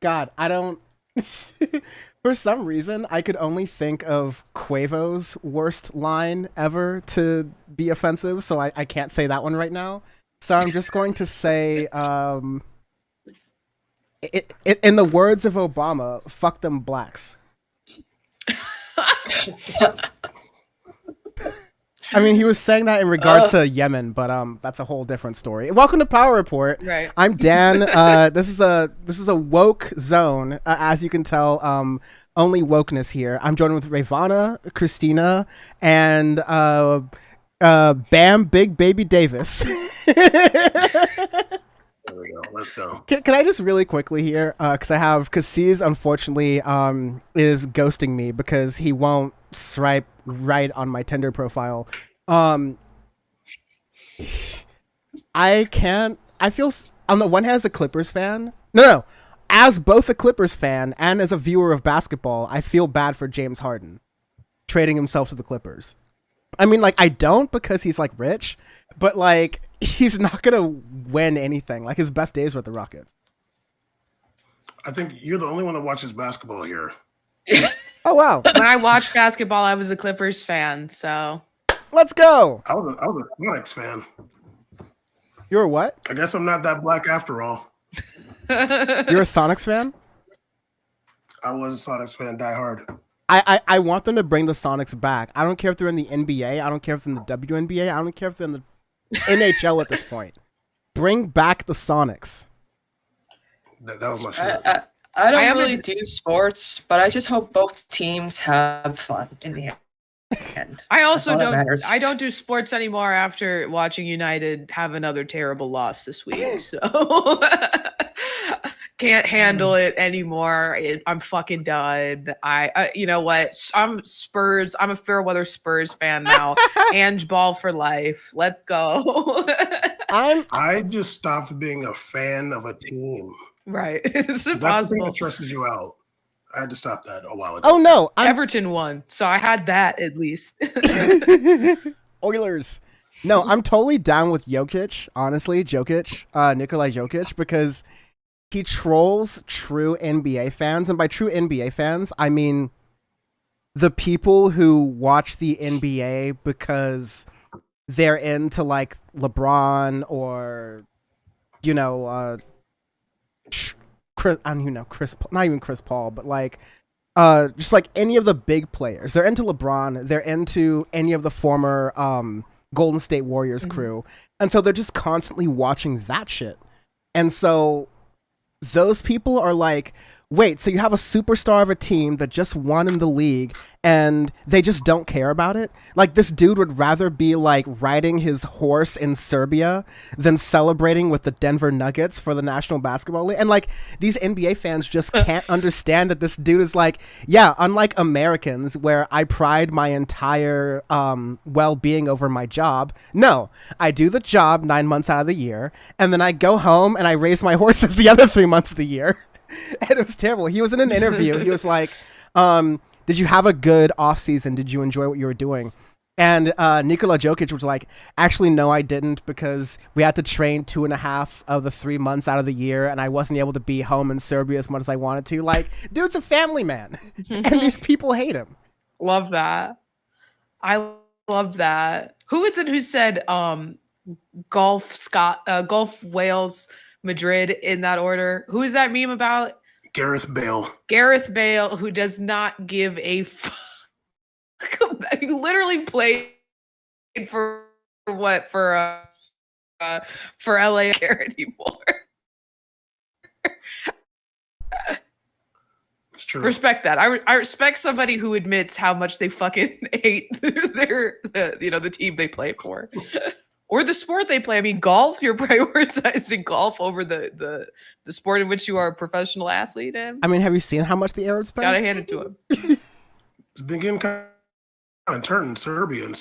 God, I don't. For some reason, I could only think of Quavo's worst line ever to be offensive, so I can't say that one right now. So I'm just going to say, in the words of Obama, fuck them blacks. I mean, he was saying that in regards to Yemen, but that's a whole different story. Welcome to Power Report. Right. I'm Dan. This is a woke zone, as you can tell. Only wokeness here. I'm joined with Rayyvana, Christina, and Bam Big Baby Davis. There we go. Let's go. Can I just really quickly here, because C's unfortunately is ghosting me because he won't swipe right on my Tinder profile. I feel on the one hand as a Clippers fan. No, as both a Clippers fan and as a viewer of basketball, I feel bad for James Harden trading himself to the Clippers. I mean, like, I don't because he's like rich, but like he's not gonna win anything. Like his best days were at the Rockets. I think you're the only one that watches basketball here. Oh wow! When I watched basketball, I was a Clippers fan, so Let's go. I was a Sonics fan. You're a what? I guess I'm not that black after all. You're a Sonics fan? I was a Sonics fan, die hard. I want them to bring the Sonics back. I don't care if they're in the NBA. I don't care if they're in the WNBA. I don't care if they're in the NHL at this point. Bring back the Sonics. That was my shit. I don't really do sports, but I just hope both teams have fun in the end. I also That's all that matters. I don't do sports anymore after watching United have another terrible loss this week. So can't handle it anymore. I'm fucking done. You know what? I'm Spurs. I'm a fair weather Spurs fan now. Ange Ball for life. Let's go. I just stopped being a fan of a team. Right. It's That's the thing impossible. that stresses you out. I had to stop that a while ago. Oh no, Everton won, so I had that at least. Oilers. No, I'm totally down with Jokic. Honestly, Nikolai Jokic, because he trolls true NBA fans, and by true NBA fans, I mean the people who watch the NBA because they're into like LeBron or Chris, I don't even know not even Chris Paul, but like just like any of the big players. They're into LeBron. They're into any of the former Golden State Warriors crew, and so they're just constantly watching that shit. And so those people are like, wait, so you have a superstar of a team that just won in the league and they just don't care about it? Like, this dude would rather be like riding his horse in Serbia than celebrating with the Denver Nuggets for the National Basketball League. And like, these NBA fans just can't understand that this dude is like, yeah, unlike Americans where I pride my entire well-being over my job, no, I do the job 9 months out of the year and then I go home and I raise my horses the other 3 months of the year. And it was terrible. He was in an interview. He was like, did you have a good off season? Did you enjoy what you were doing? And Nikola Jokic was like, actually, no, I didn't, because we had to train 2.5 of the 3 months out of the year, and I wasn't able to be home in Serbia as much as I wanted to. Like, dude's a family man, and these people hate him. Love that. I love that. Who is it who said golf Wales Madrid in that order? Who is that meme about? Gareth Bale. Gareth Bale, who does not give a fuck. He literally played for what? For LA care anymore. It's true. Respect that. I respect somebody who admits how much they fucking hate the team they play for. Or the sport they play. I mean, golf, you're prioritizing golf over the sport in which you are a professional athlete in. I mean, have you seen how much the Arabs pay? Gotta hand it to him. It's been getting kind of turned in Serbia and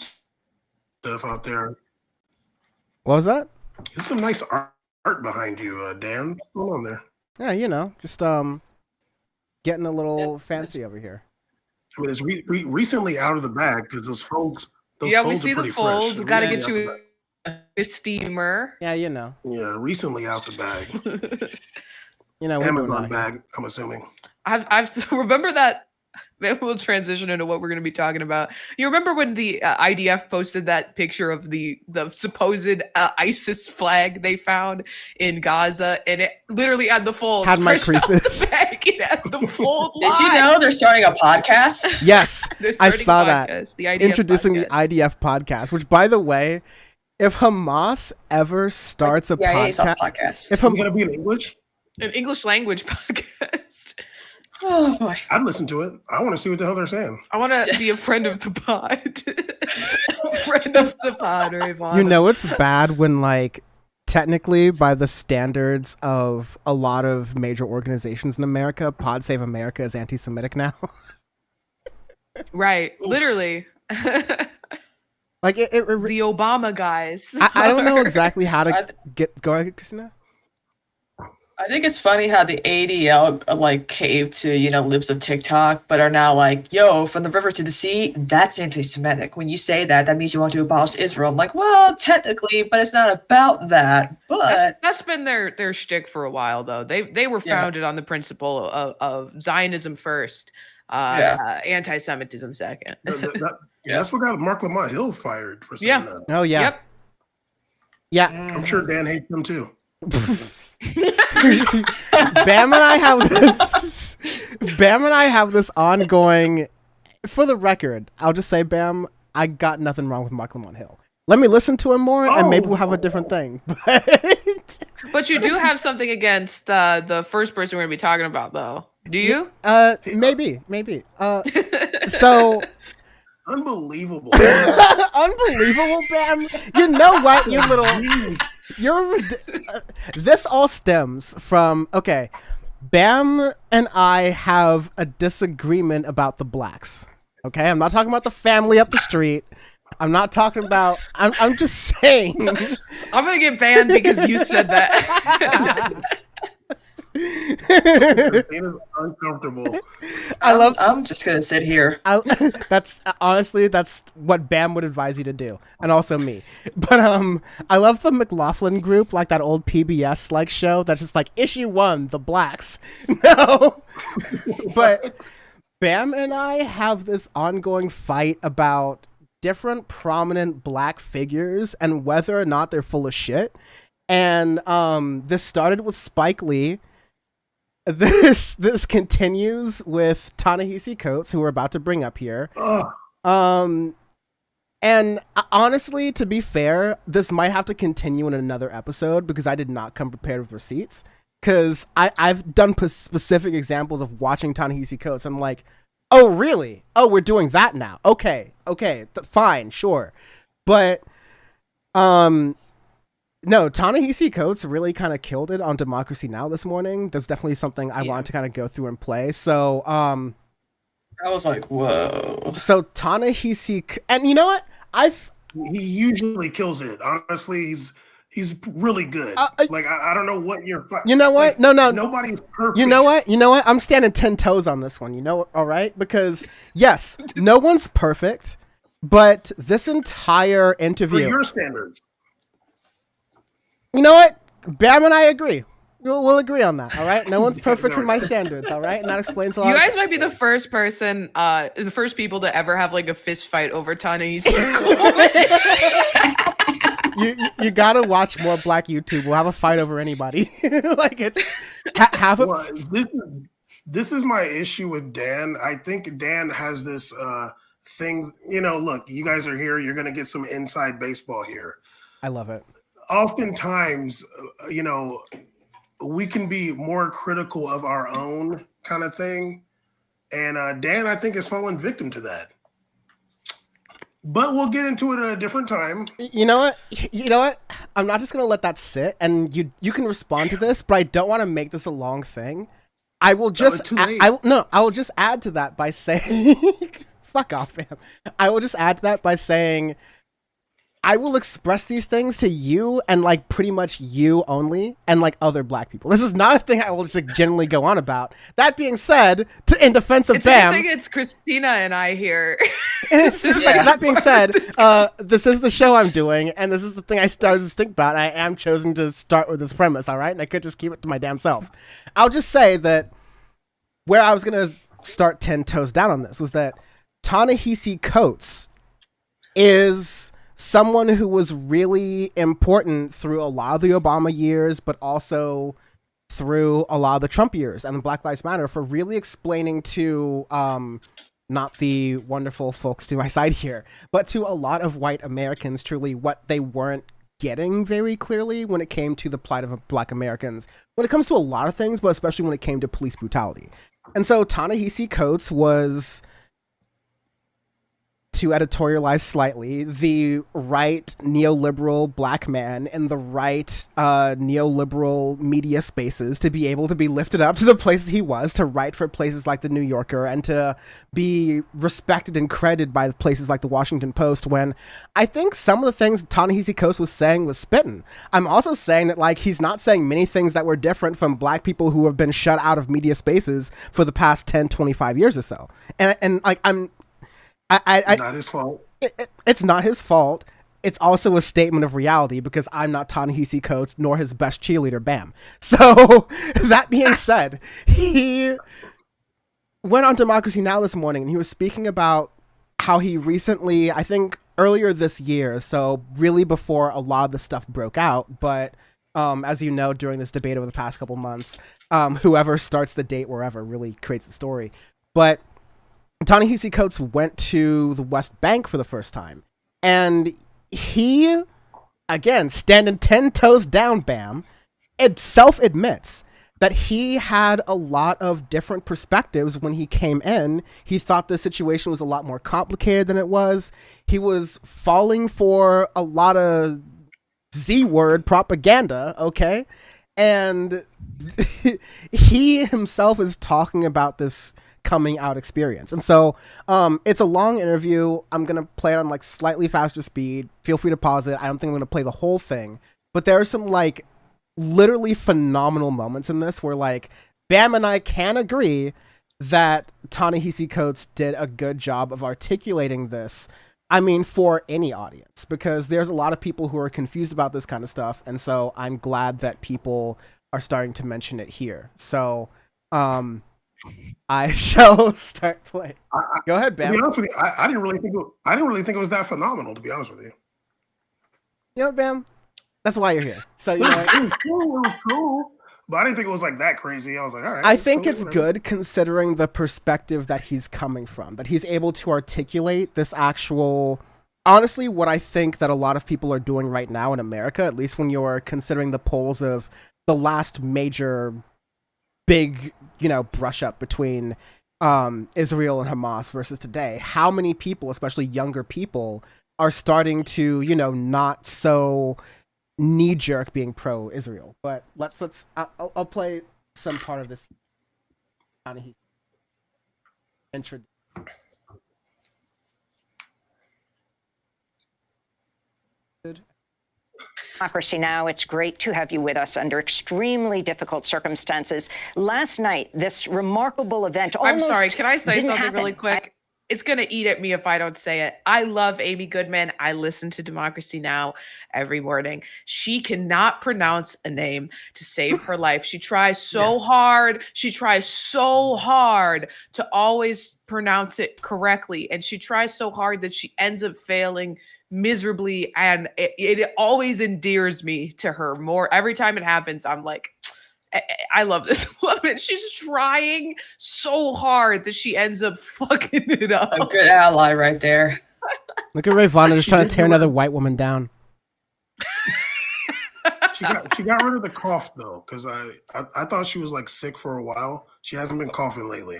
stuff out there. What was that? There's some nice art behind you, Dan. What's going on there? Yeah, just getting a little fancy over here. I mean, it's recently out of the bag because those folds. We folds see are the pretty folds. fresh. We gotta Recently get out the you bag. a steamer. Yeah, Yeah, recently out the bag. You know, we're doing Amazon that. bag, I'm assuming. I've remember that. Maybe we'll transition into what we're going to be talking about. You remember when the IDF posted that picture of the supposed ISIS flag they found in Gaza, and it literally had the folds. Had my fresh out creases. the bag. It had the fold. Did you know they're starting a podcast? Yes, They're I starting a saw that. podcast, the IDF Introducing podcast. the IDF podcast, which, by the way, if Hamas ever starts a CIA podcast, podcast. if It's gonna be in English. An English language podcast. Oh boy. I'd listen to it. I want to see what the hell they're saying. I want to be a friend of the pod. Friend of the pod, Rayyvana. you know, it's bad when, like, technically, by the standards of a lot of major organizations in America, Pod Save America is anti-Semitic now. Right, literally. Like, The Obama guys. I don't know exactly how I to th- get. Go ahead, Christina. I think it's funny how the ADL like caved to, libs of TikTok, but are now like, yo, from the river to the sea, that's anti-Semitic. When you say that, that means you want to abolish Israel. I'm like, well, technically, but it's not about that. But That's been their shtick for a while, though. They were Yeah. founded on the principle of Zionism first, anti-Semitism second. That's what got Mark Lamont Hill fired for saying Yeah. that. Oh yeah, Yep. yeah. I'm sure Dan hates them too. Bam and I have this. Bam and I have this ongoing. For the record, I'll just say, Bam, I got nothing wrong with Mark Lamont Hill. Let me listen to him more, and maybe we'll have a different thing. But you do have something against the first person we're going to be talking about, though. Do you? Maybe. So Unbelievable. unbelievable, Bam. You know what? You little. This all stems from Bam and I have a disagreement about the blacks. Okay, I'm not talking about the family up the street. I'm not talking about. I'm just saying. I'm going to get banned because you said that. Dana's uncomfortable. I'm just gonna sit here. That's honestly what Bam would advise you to do, and also me. But I love the McLaughlin group, like that old PBS like show that's just like issue 1, the blacks. No, but Bam and I have this ongoing fight about different prominent black figures and whether or not they're full of shit. And this started with Spike Lee. This continues with Ta-Nehisi Coates, who we're about to bring up here. And honestly, to be fair, this might have to continue in another episode because I did not come prepared with receipts. Because I've done specific examples of watching Ta-Nehisi Coates. I'm like, oh, really? Oh, we're doing that now. Okay, fine, sure. But no, Ta-Nehisi Coates really kind of killed it on Democracy Now! This morning. That's definitely something I wanted to kind of go through and play. So, I was like, whoa. So Ta-Nehisi, and you know what? He usually kills it. Honestly, he's really good. Like I don't know what you're. You know what? Like, No. Nobody's perfect. You know what? I'm standing 10 toes on this one. You know, all right? Because yes, no one's perfect, but this entire For interview. your standards. You know what? Bam and I agree. We'll agree on that, all right? No one's perfect for my standards, all right? And that explains a lot. You guys might be the first people to ever have like a fist fight over Ta-Nehisi. you gotta watch more black YouTube. We'll have a fight over anybody. Like it's half of. Well, this is my issue with Dan. I think Dan has this thing. Look, you guys are here. You're gonna get some inside baseball here. I love it. Oftentimes, we can be more critical of our own kind of thing. And Dan, I think, has fallen victim to that. But we'll get into it at a different time. You know what? I'm not just gonna let that sit, and you can respond to this, but I don't want to make this a long thing. I will just I will just add to that by saying fuck off, fam. I will just add to that by saying I will express these things to you and like pretty much you only and like other black people. This is not a thing I will just like generally go on about. That being said, in defense of It's Bam, a good thing it's Christina and I here. it's just like, that being said, this is the show I'm doing, and this is the thing I started to think about. I am chosen to start with this premise, all right? And I could just keep it to my damn self. I'll just say that where I was going to start 10 toes down on this was that Ta-Nehisi Coates is someone who was really important through a lot of the Obama years, but also through a lot of the Trump years and the Black Lives Matter for really explaining to not the wonderful folks to my side here, but to a lot of white Americans truly what they weren't getting very clearly when it came to the plight of Black Americans, when it comes to a lot of things, but especially when it came to police brutality. And so Ta-Nehisi Coates was, to editorialize slightly, the right neoliberal black man in the right neoliberal media spaces to be able to be lifted up to the places he was, to write for places like the New Yorker and to be respected and credited by places like the Washington Post, when I think some of the things Ta-Nehisi Coates was saying was spitting. I'm also saying that like he's not saying many things that were different from black people who have been shut out of media spaces for the past 10, 25 years or so. And like not his fault. It's not his fault. It's also a statement of reality because I'm not Ta-Nehisi Coates nor his best cheerleader, Bam. So that being said, he went on Democracy Now! This morning and he was speaking about how he recently, I think earlier this year, so really before a lot of the stuff broke out, but as you know, during this debate over the past couple months, whoever starts the date wherever really creates the story. But Ta-Nehisi Coates went to the West Bank for the first time. And he, again, standing 10 toes down, Bam, self-admits that he had a lot of different perspectives when he came in. He thought the situation was a lot more complicated than it was. He was falling for a lot of Z-word propaganda, okay? And he himself is talking about this coming out experience. And so it's a long interview. I'm going to play it on like slightly faster speed. Feel free to pause it. I don't think I'm going to play the whole thing, but there are some like literally phenomenal moments in this where like Bam and I can agree that Ta-Nehisi Coates did a good job of articulating this. I mean, for any audience, because there's a lot of people who are confused about this kind of stuff. And so I'm glad that people are starting to mention it here. So, I shall start playing. Go ahead, Bam. To be honest with you, I didn't really think it was that phenomenal. To be honest with you, you know, Bam, that's why you're here. So you know, it was cool, but I didn't think it was like that crazy. I was like, all right. I think cool, it's whatever. good considering the perspective that he's coming from, that he's able to articulate this actual. Honestly, what I think that a lot of people are doing right now in America, at least when you're considering the polls of the last major big, brush up between Israel and Hamas versus today, how many people, especially younger people, are starting to, not so knee-jerk being pro-Israel. But I'll play some part of this. Intro. Democracy Now! It's great to have you with us under extremely difficult circumstances. Last night, this remarkable event I'm sorry, can I say something happen. really quick? It's going to eat at me if I don't say it. I love Amy Goodman. I listen to Democracy Now! Every morning. She cannot pronounce a name to save her life. She tries so hard. She tries so hard to always pronounce it correctly. And she tries so hard that she ends up failing miserably. And it always endears me to her more. Every time it happens, I'm like, I love this woman. She's trying so hard that she ends up fucking it up. A good ally right there. Look at Rayyvana just trying to tear another white woman down. She got rid of the cough though, because I thought she was like sick for a while. She hasn't been coughing lately.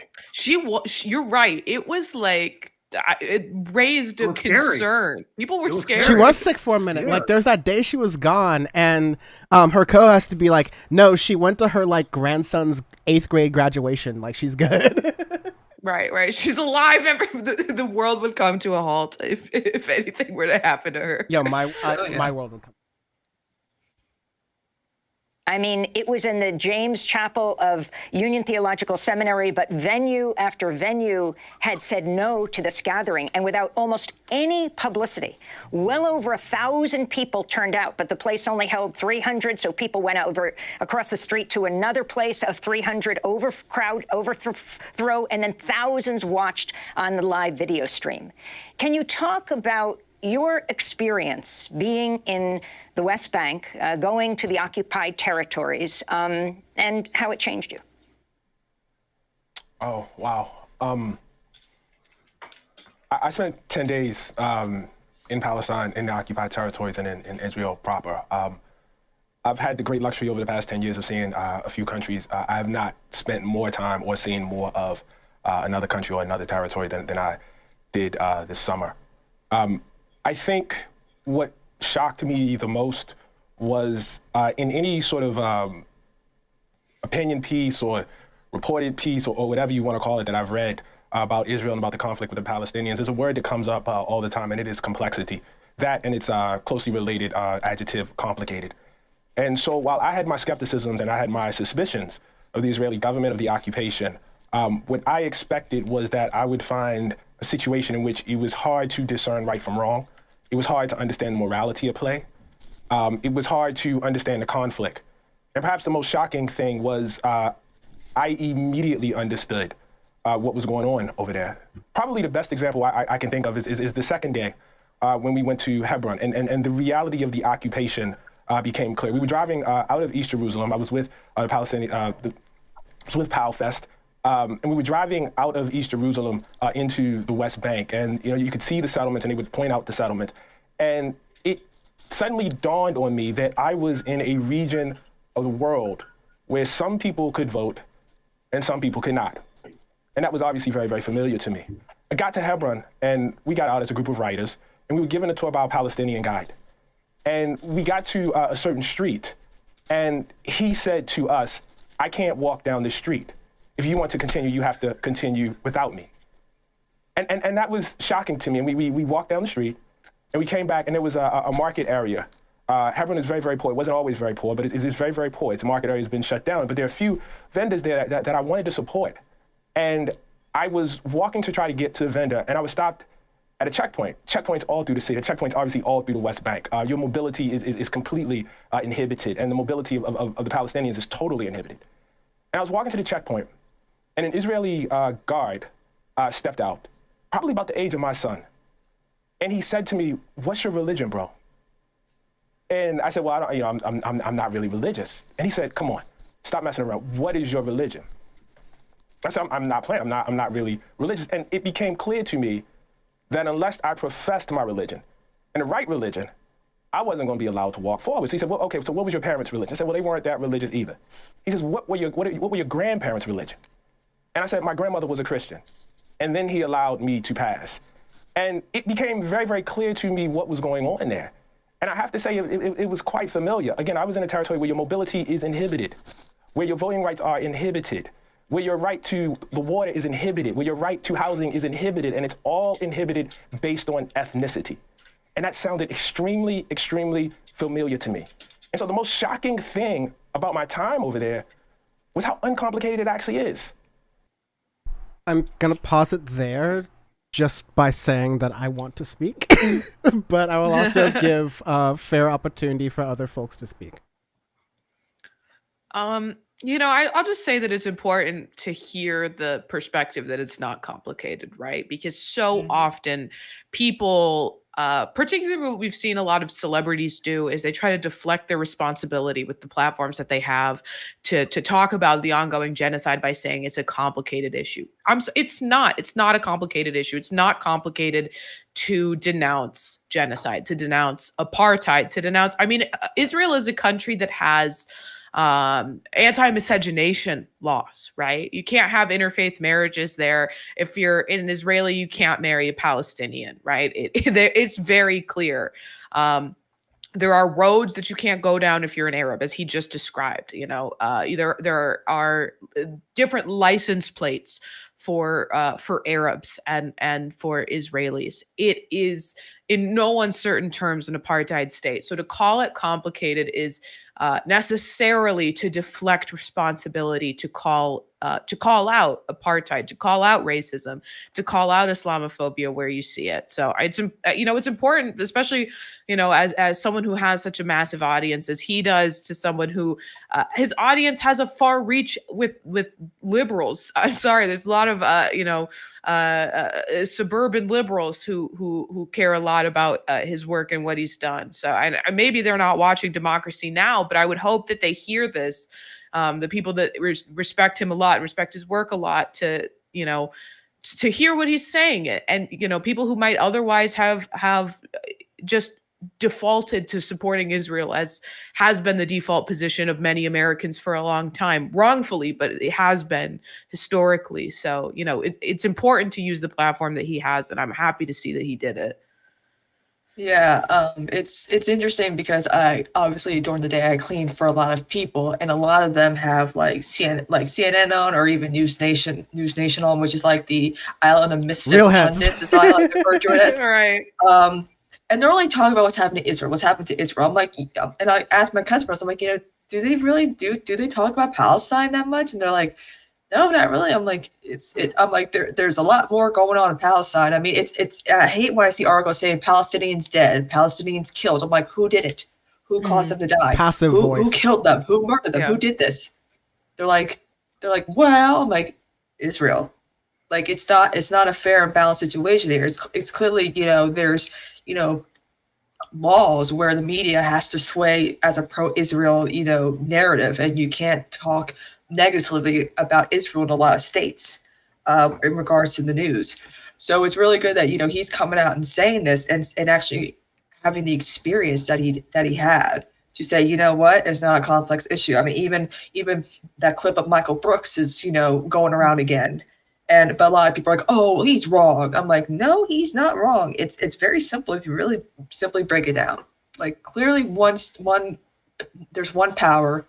You're right. It was like it raised a concern. People were scared. She was sick for a minute. Yeah. Like there's that day she was gone, and her co-host to be like, no, she went to her like grandson's 8th grade graduation. Like she's good. Right. She's alive. The world would come to a halt if anything were to happen to her. Yeah, my world would come. I mean, it was in the James Chapel of Union Theological Seminary, but venue after venue had said no to this gathering, and without almost any publicity. Well over 1,000 people turned out, but the place only held 300, so people went over across the street to another place of 300, overthrow, and then thousands watched on the live video stream. Can you talk about your experience being in the West Bank, going to the occupied territories, and how it changed you? Oh, wow. I spent 10 days in Palestine, in the occupied territories, and in Israel proper. I've had the great luxury over the past 10 years of seeing a few countries. I have not spent more time or seen more of another country or another territory than I did this summer. I think what shocked me the most was in any sort of opinion piece or reported piece or whatever you want to call it that I've read about Israel and about the conflict with the Palestinians, there's a word that comes up all the time, and it is complexity. That and its closely related adjective, complicated. And so while I had my skepticisms and I had my suspicions of the Israeli government, of the occupation, what I expected was that I would find a situation in which it was hard to discern right from wrong. It was hard to understand the morality at play. It was hard to understand the conflict. And perhaps the most shocking thing was I immediately understood what was going on over there. Probably the best example I can think of is the second day when we went to Hebron, and the reality of the occupation became clear. We were driving out of East Jerusalem. I was with the Palestinian, was with PalFest. And we were driving out of East Jerusalem into the West Bank, and you could see the settlements, and they would point out the settlement. And it suddenly dawned on me that I was in a region of the world where some people could vote and some people could not. And that was obviously very, very familiar to me. I got to Hebron, and we got out as a group of writers, and we were given a tour by a Palestinian guide. And we got to a certain street, and he said to us, "I can't walk down this street. If you want to continue, you have to continue without me." And that was shocking to me. And we walked down the street, and we came back, and there was a market area. Hebron is very, very poor. It wasn't always very poor, but it's very, very poor. Its market area has been shut down. But there are a few vendors there that I wanted to support. And I was walking to try to get to the vendor, and I was stopped at a checkpoint. Checkpoints all through the city. Checkpoints obviously all through the West Bank. Your mobility is completely inhibited, and the mobility of the Palestinians is totally inhibited. And I was walking to the checkpoint, and an Israeli guard stepped out, probably about the age of my son. And he said to me, "What's your religion, bro?" And I said, "Well, I'm not really religious." And he said, "Come on, stop messing around. What is your religion?" I said, I'm not playing. I'm not really religious. And it became clear to me that unless I professed my religion and the right religion, I wasn't going to be allowed to walk forward. So he said, "Well, okay, so what was your parents' religion?" I said, "Well, they weren't that religious either." He says, what were your grandparents' religion?" And I said, "My grandmother was a Christian." And then he allowed me to pass. And it became very, very clear to me what was going on there. And I have to say, it was quite familiar. Again, I was in a territory where your mobility is inhibited, where your voting rights are inhibited, where your right to the water is inhibited, where your right to housing is inhibited, and it's all inhibited based on ethnicity. And that sounded extremely, extremely familiar to me. And so the most shocking thing about my time over there was how uncomplicated it actually is. I'm going to pause it there just by saying that I want to speak, but I will also give a fair opportunity for other folks to speak. I'll just say that it's important to hear the perspective that it's not complicated, right? Because so often people, particularly what we've seen a lot of celebrities do, is they try to deflect their responsibility with the platforms that they have to talk about the ongoing genocide by saying it's a complicated issue. It's not a complicated issue. It's not complicated to denounce genocide, to denounce apartheid, to denounce, Israel is a country that has anti-miscegenation laws, right? You can't have interfaith marriages there. If you're an Israeli, you can't marry a Palestinian, right? It's very clear. There are roads that you can't go down if you're an Arab, as he just described. There are different license plates for Arabs and for Israelis. It is in no uncertain terms an apartheid state. So to call it complicated is necessarily to deflect responsibility, to call out apartheid, to call out racism, to call out Islamophobia where you see it. So it's it's important, especially as someone who has such a massive audience as he does, to someone who his audience has a far reach with liberals. I'm sorry, there's a lot of suburban liberals who care a lot about his work and what he's done. So maybe they're not watching Democracy Now!, but I would hope that they hear this. The people that respect him a lot, respect his work a lot, to hear what he's saying. And people who might otherwise have just defaulted to supporting Israel, as has been the default position of many Americans for a long time, wrongfully, but it has been historically. So, it's important to use the platform that he has, and I'm happy to see that he did it. Yeah, it's interesting because I obviously during the day I clean for a lot of people, and a lot of them have CNN on, or even News Nation on, which is like the island of misfit pundits, is how I like to refer to it as. Right. And they're only talking about what's happening to Israel, what's happened to Israel. I'm like, and I ask my customers, I'm like, do they really do they talk about Palestine that much? And they're like, no, not really. I'm like, I'm like, there's a lot more going on in Palestine. I mean, it's I hate when I see articles saying Palestinians dead, Palestinians killed. I'm like, who did it? Who caused them to die? Passive voice. Who killed them? Who murdered them? Yeah. Who did this? They're like, well, I'm like, Israel. Like, it's not a fair and balanced situation here. It's clearly, there's, laws where the media has to sway as a pro-Israel, narrative, and you can't talk negatively about Israel in a lot of states in regards to the news. So it's really good that he's coming out and saying this, and actually having the experience that he had to say, you know what, it's not a complex issue. I mean, even that clip of Michael Brooks is going around again. But a lot of people are like, oh, he's wrong. I'm like, no, he's not wrong. It's very simple if you really simply break it down. Like, clearly there's one power,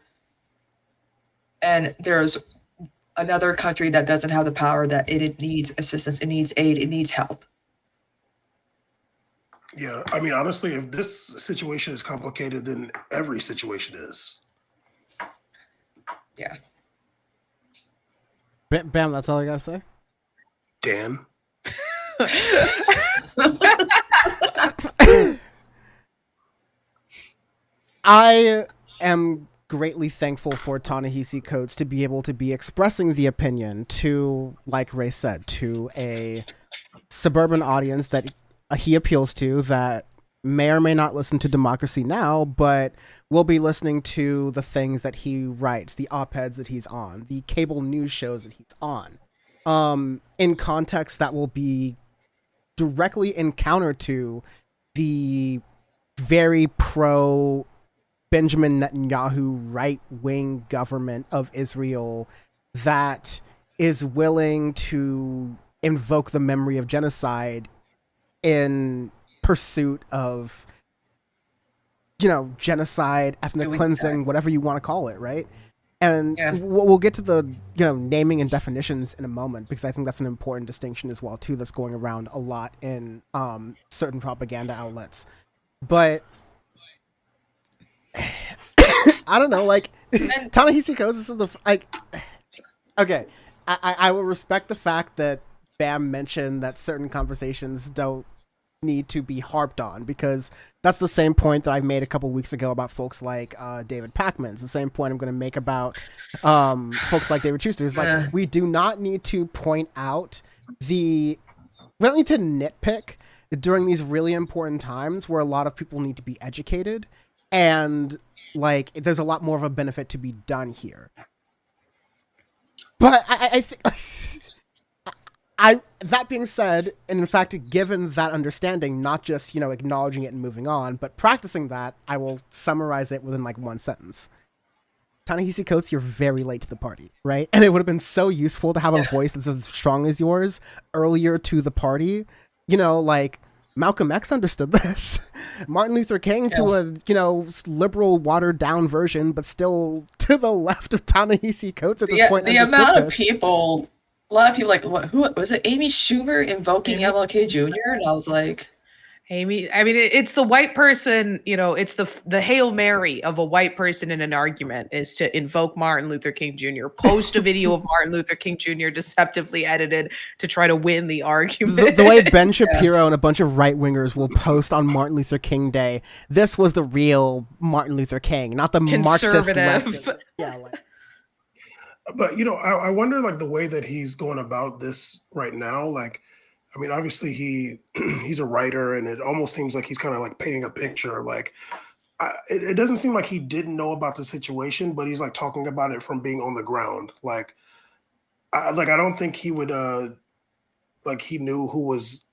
and there's another country that doesn't have the power, that it needs assistance, it needs aid, it needs help. Yeah, I mean, honestly, if this situation is complicated, then every situation is. Yeah. Bam, that's all I gotta say. Dan. I am greatly thankful for Ta-Nehisi Coates to be able to be expressing the opinion to, like Ray said, to a suburban audience that he appeals to, that may or may not listen to Democracy Now!, but will be listening to the things that he writes, the op-eds that he's on, the cable news shows that he's on, in context that will be directly in counter to the very pro Benjamin Netanyahu right-wing government of Israel that is willing to invoke the memory of genocide in pursuit of, genocide, ethnic cleansing, whatever you want to call it, right? And we'll get to the, naming and definitions in a moment, because I think that's an important distinction as well, too, that's going around a lot in certain propaganda outlets. But I don't know, like, Ta-Nehisi Coates, this is the, okay, I will respect the fact that Bam mentioned that certain conversations don't need to be harped on, because that's the same point that I made a couple weeks ago about folks like David Pakman. It's the same point I'm going to make about folks like David Schuster. It's like, we do not need to point out we don't need to nitpick during these really important times where a lot of people need to be educated, and like there's a lot more of a benefit to be done here. But I think that being said, and in fact, given that understanding, not just, acknowledging it and moving on, but practicing that, I will summarize it within like one sentence. Ta-Nehisi Coates, you're very late to the party, right? And it would have been so useful to have a voice that's as strong as yours earlier to the party. Like Malcolm X understood this. Martin Luther King to a, liberal, watered down version, but still to the left of Ta-Nehisi Coates at this point. The amount of people A lot of people like, what, who was it? Amy Schumer invoking MLK Jr. And I was like, Amy, I mean, it's the white person, it's the Hail Mary of a white person in an argument is to invoke Martin Luther King Jr., post a video of Martin Luther King Jr. deceptively edited to try to win the argument. The way Ben Shapiro and a bunch of right-wingers will post on Martin Luther King Day, this was the real Martin Luther King, not the Marxist Conservative. Yeah, like. But I wonder like the way that he's going about this right now. Like, I mean, obviously he's a writer, and it almost seems like he's kind of like painting a picture. Like, it doesn't seem like he didn't know about the situation, but he's like talking about it from being on the ground. Like, I don't think he would like he knew who was.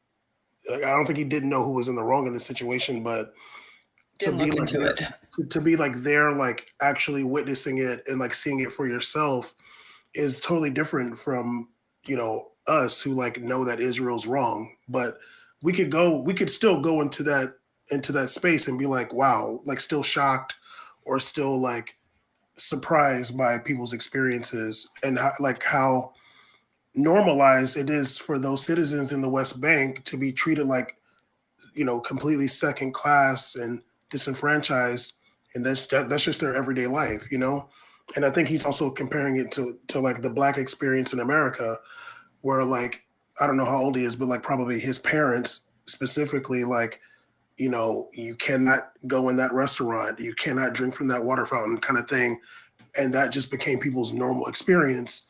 Like, I don't think he didn't know who was in the wrong in this situation, but didn't look into it. To be like there, like actually witnessing it and like seeing it for yourself is totally different from us who like know that Israel's wrong. But we could still go into that space and be like, wow, like still shocked or still like surprised by people's experiences and how normalized it is for those citizens in the West Bank to be treated like completely second class and disenfranchised, and that's just their everyday life, And I think he's also comparing it to like the Black experience in America, where like I don't know how old he is, but like probably his parents specifically, like you cannot go in that restaurant, you cannot drink from that water fountain, kind of thing, and that just became people's normal experience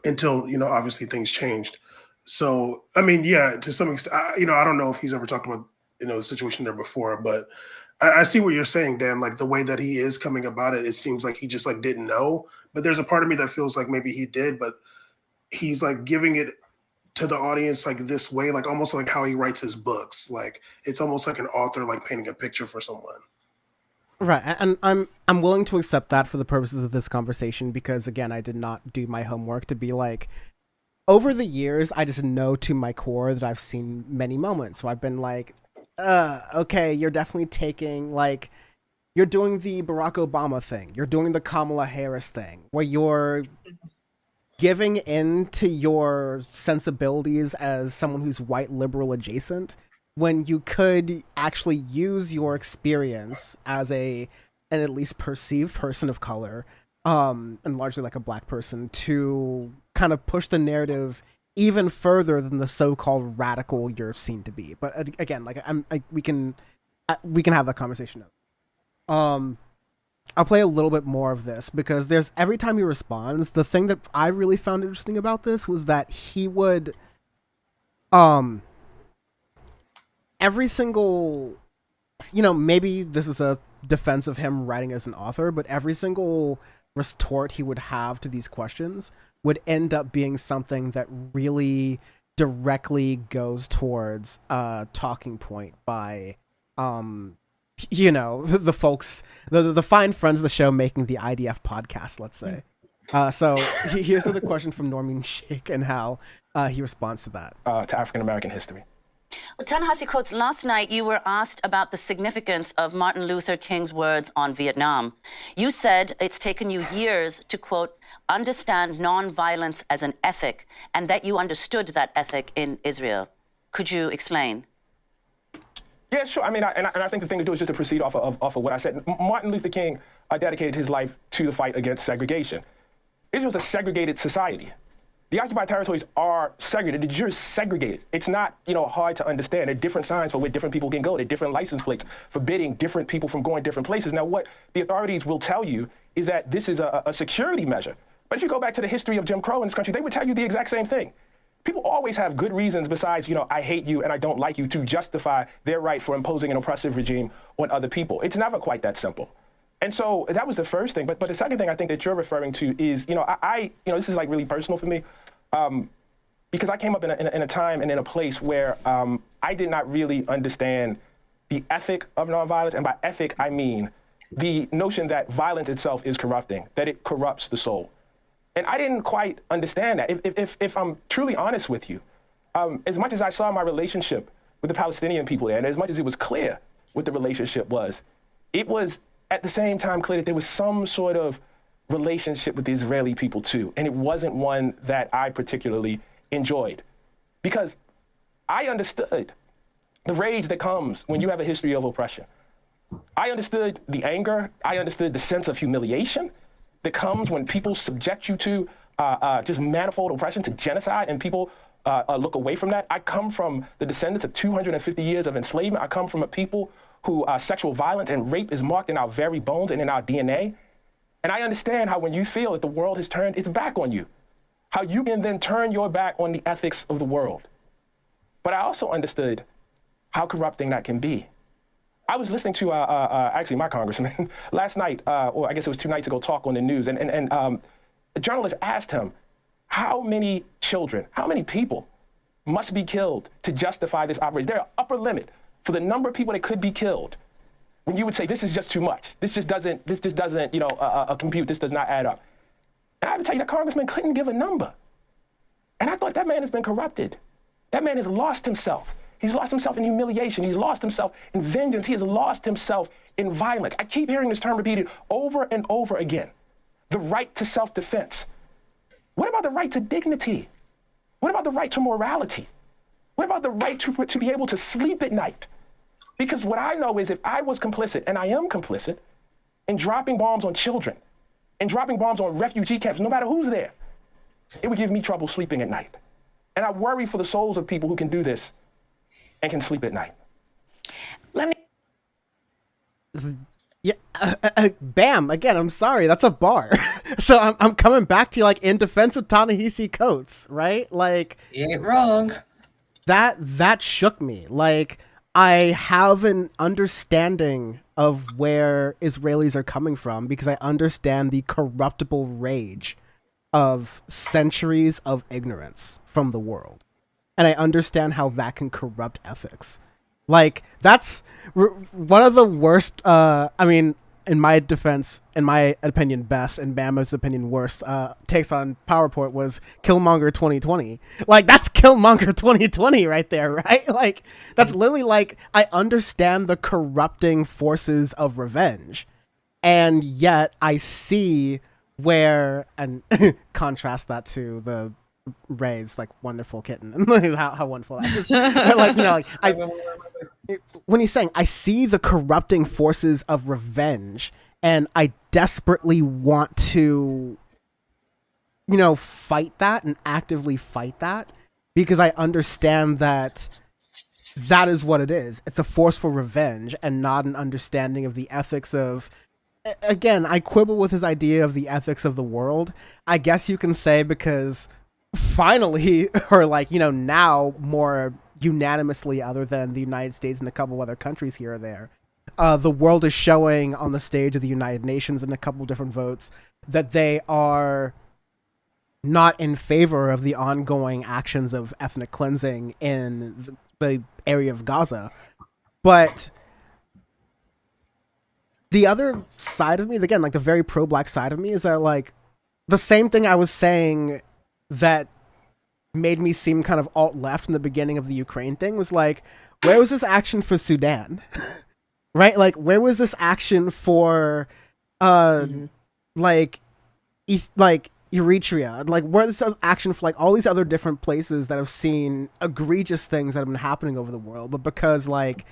until obviously things changed. So I mean, yeah, to some extent, I don't know if he's ever talked about the situation there before, but I see what you're saying, Dan. Like the way that he is coming about it, it seems like he just like didn't know. But there's a part of me that feels like maybe he did, but he's like giving it to the audience like this way, like almost like how he writes his books. Like it's almost like an author like painting a picture for someone. Right, and I'm willing to accept that for the purposes of this conversation because again, I did not do my homework to be like. Over the years, I just know to my core that I've seen many moments where I've been like, okay, you're definitely taking, like, you're doing the Barack Obama thing. You're doing the Kamala Harris thing, where you're giving in to your sensibilities as someone who's white liberal adjacent, when you could actually use your experience as an at least perceived person of color, and largely like a Black person, to kind of push the narrative even further than the so-called radical you're seen to be. But again, like we can have that conversation. I'll play a little bit more of this because there's every time he responds, the thing that I really found interesting about this was that he would every single maybe this is a defense of him writing as an author, but every single retort he would have to these questions would end up being something that really directly goes towards a talking point by the folks, the fine friends of the show making the IDF podcast, let's say. So here's the question from Norman Sheikh and how he responds to that. To African American history. Well, Ta-Nehisi Coates, last night you were asked about the significance of Martin Luther King's words on Vietnam. You said it's taken you years to, quote, understand nonviolence as an ethic, and that you understood that ethic in Israel. Could you explain? Yeah, sure. I mean, I think the thing to do is just to proceed off of what I said. Martin Luther King dedicated his life to the fight against segregation. Israel's a segregated society. The occupied territories are segregated. You're segregated. It's not, hard to understand. There are different signs for where different people can go. There are different license plates forbidding different people from going different places. Now, what the authorities will tell you is that this is a security measure. But if you go back to the history of Jim Crow in this country, they would tell you the exact same thing. People always have good reasons besides, I hate you and I don't like you to justify their right for imposing an oppressive regime on other people. It's never quite that simple. And so that was the first thing. But the second thing I think that you're referring to is, this is like really personal for me, because I came up in a time and in a place where I did not really understand the ethic of nonviolence. And by ethic, I mean the notion that violence itself is corrupting, that it corrupts the soul. And I didn't quite understand that. If I'm truly honest with you, as much as I saw my relationship with the Palestinian people there, and as much as it was clear what the relationship was, it was at the same time clear that there was some sort of relationship with the Israeli people too, and it wasn't one that I particularly enjoyed, because I understood the rage that comes when you have a history of oppression. I understood the anger. I understood the sense of humiliation that comes when people subject you to just manifold oppression, to genocide, and people look away from that. I come from the descendants of 250 years of enslavement. I come from a people who sexual violence and rape is marked in our very bones and in our DNA. And I understand how when you feel that the world has turned its back on you, how you can then turn your back on the ethics of the world. But I also understood how corrupting that can be. I was listening to actually my congressman last night, or I guess it was 2 nights ago, talk on the news, and a journalist asked him, how many children, how many people must be killed to justify this operation? Is there an upper limit for the number of people that could be killed when you would say this is just too much? This just doesn't, compute. This does not add up. And I have to tell you, that congressman couldn't give a number. And I thought, that man has been corrupted. That man has lost himself. He's lost himself in humiliation. He's lost himself in vengeance. He has lost himself in violence. I keep hearing this term repeated over and over again. The right to self-defense. What about the right to dignity? What about the right to morality? What about the right to be able to sleep at night? Because what I know is, if I was complicit, and I am complicit, in dropping bombs on children, and dropping bombs on refugee camps, no matter who's there, it would give me trouble sleeping at night. And I worry for the souls of people who can do this and can sleep at night. Let me. Yeah, bam, again, I'm sorry, that's a bar. So I'm coming back to you, like, in defense of Ta-Nehisi Coates, right? Like, You ain't wrong. that shook me. Like, I have an understanding of where Israelis are coming from, because I understand the corruptible rage of centuries of ignorance from the world. And I understand how that can corrupt ethics. Like, that's one of the worst, in my defense, in my opinion, best, and Bama's opinion, worst takes on PowerPoint was Killmonger 2020. Like, that's Killmonger 2020 right there, right? Like, that's literally, like, I understand the corrupting forces of revenge. And yet I see where, and contrast that to the Ray's, like, wonderful kitten, and how wonderful that is. But, like, when he's saying, I see the corrupting forces of revenge, and I desperately want to, fight that and actively fight that, because I understand that that is what it is. It's a force for revenge and not an understanding of the ethics of, again, I quibble with his idea of the ethics of the world. I guess you can say, because finally, or like, now more unanimously, other than the United States and a couple other countries here or there, the world is showing on the stage of the United Nations in a couple different votes that they are not in favor of the ongoing actions of ethnic cleansing in the area of Gaza. But the other side of me, again, like the very pro-black side of me, is that, like, the same thing I was saying that made me seem kind of alt-left in the beginning of the Ukraine thing was, like, where was this action for Sudan? Right? Like, where was this action for, like Eritrea? Like, where's this action for, like, all these other different places that have seen egregious things that have been happening over the world, but because, like,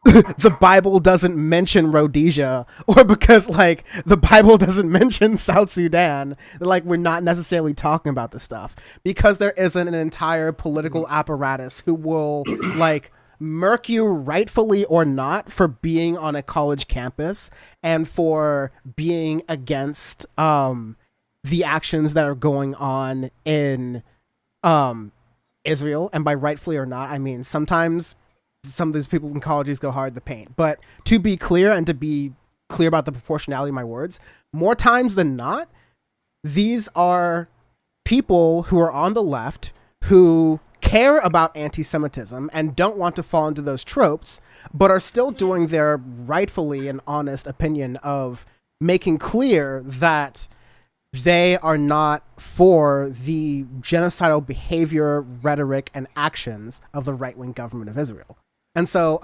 the Bible doesn't mention Rhodesia, or because, like, the Bible doesn't mention South Sudan, like, we're not necessarily talking about this stuff, because there isn't an entire political apparatus who will, like, murk you, rightfully or not, for being on a college campus and for being against the actions that are going on in Israel. And by rightfully or not, I mean, sometimes some of these people in colleges go hard to paint. But to be clear, and to be clear about the proportionality of my words, more times than not, these are people who are on the left who care about anti-Semitism and don't want to fall into those tropes, but are still doing their rightfully and honest opinion of making clear that they are not for the genocidal behavior, rhetoric, and actions of the right-wing government of Israel. And so,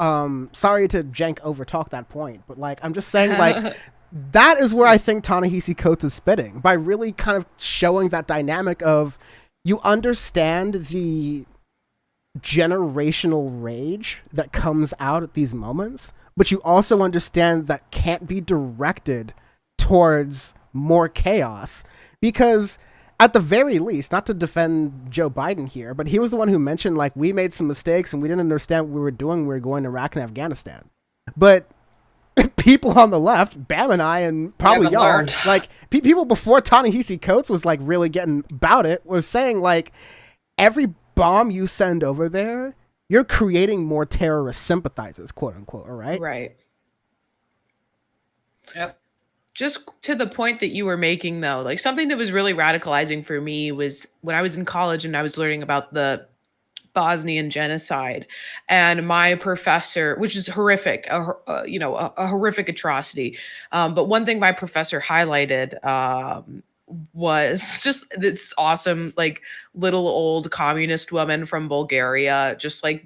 sorry to jank overtalk that point, but, like, I'm just saying, like, that is where I think Ta-Nehisi Coates is spitting, by really kind of showing that dynamic of, you understand the generational rage that comes out at these moments, but you also understand that can't be directed towards more chaos, because at the very least, not to defend Joe Biden here, but he was the one who mentioned, like, we made some mistakes and we didn't understand what we were doing. We were going to Iraq and Afghanistan. But people on the left, Bam and I, and probably y'all, learned. like, people before Ta-Nehisi Coates was, like, really getting about it, was saying, like, every bomb you send over there, you're creating more terrorist sympathizers, quote unquote, all right? Right. Yep. Just to the point that you were making, though, like, something that was really radicalizing for me was when I was in college and I was learning about the Bosnian genocide, and my professor, which is horrific, a horrific atrocity. But one thing my professor highlighted was just this awesome, like, little old communist woman from Bulgaria, just like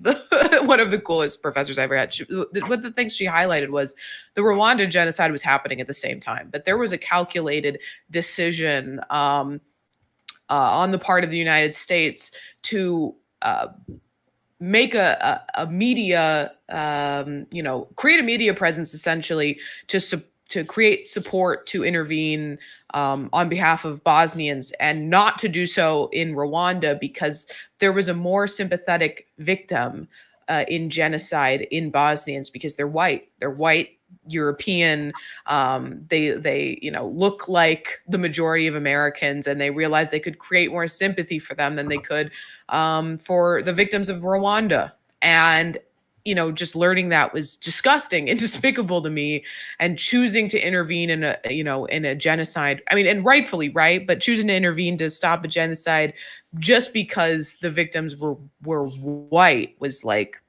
one of the coolest professors I ever had. One of the things she highlighted was the Rwanda genocide was happening at the same time, but there was a calculated decision on the part of the United States to make a media, create a media presence, essentially, to create support to intervene on behalf of Bosnians, and not to do so in Rwanda, because there was a more sympathetic victim in genocide in Bosnians, because they're white. They're white, European. They look like the majority of Americans, and they realized they could create more sympathy for them than they could for the victims of Rwanda. And just learning that was disgusting and despicable to me, and choosing to intervene in a genocide. I mean, and rightfully right, but choosing to intervene to stop a genocide just because the victims were white was like,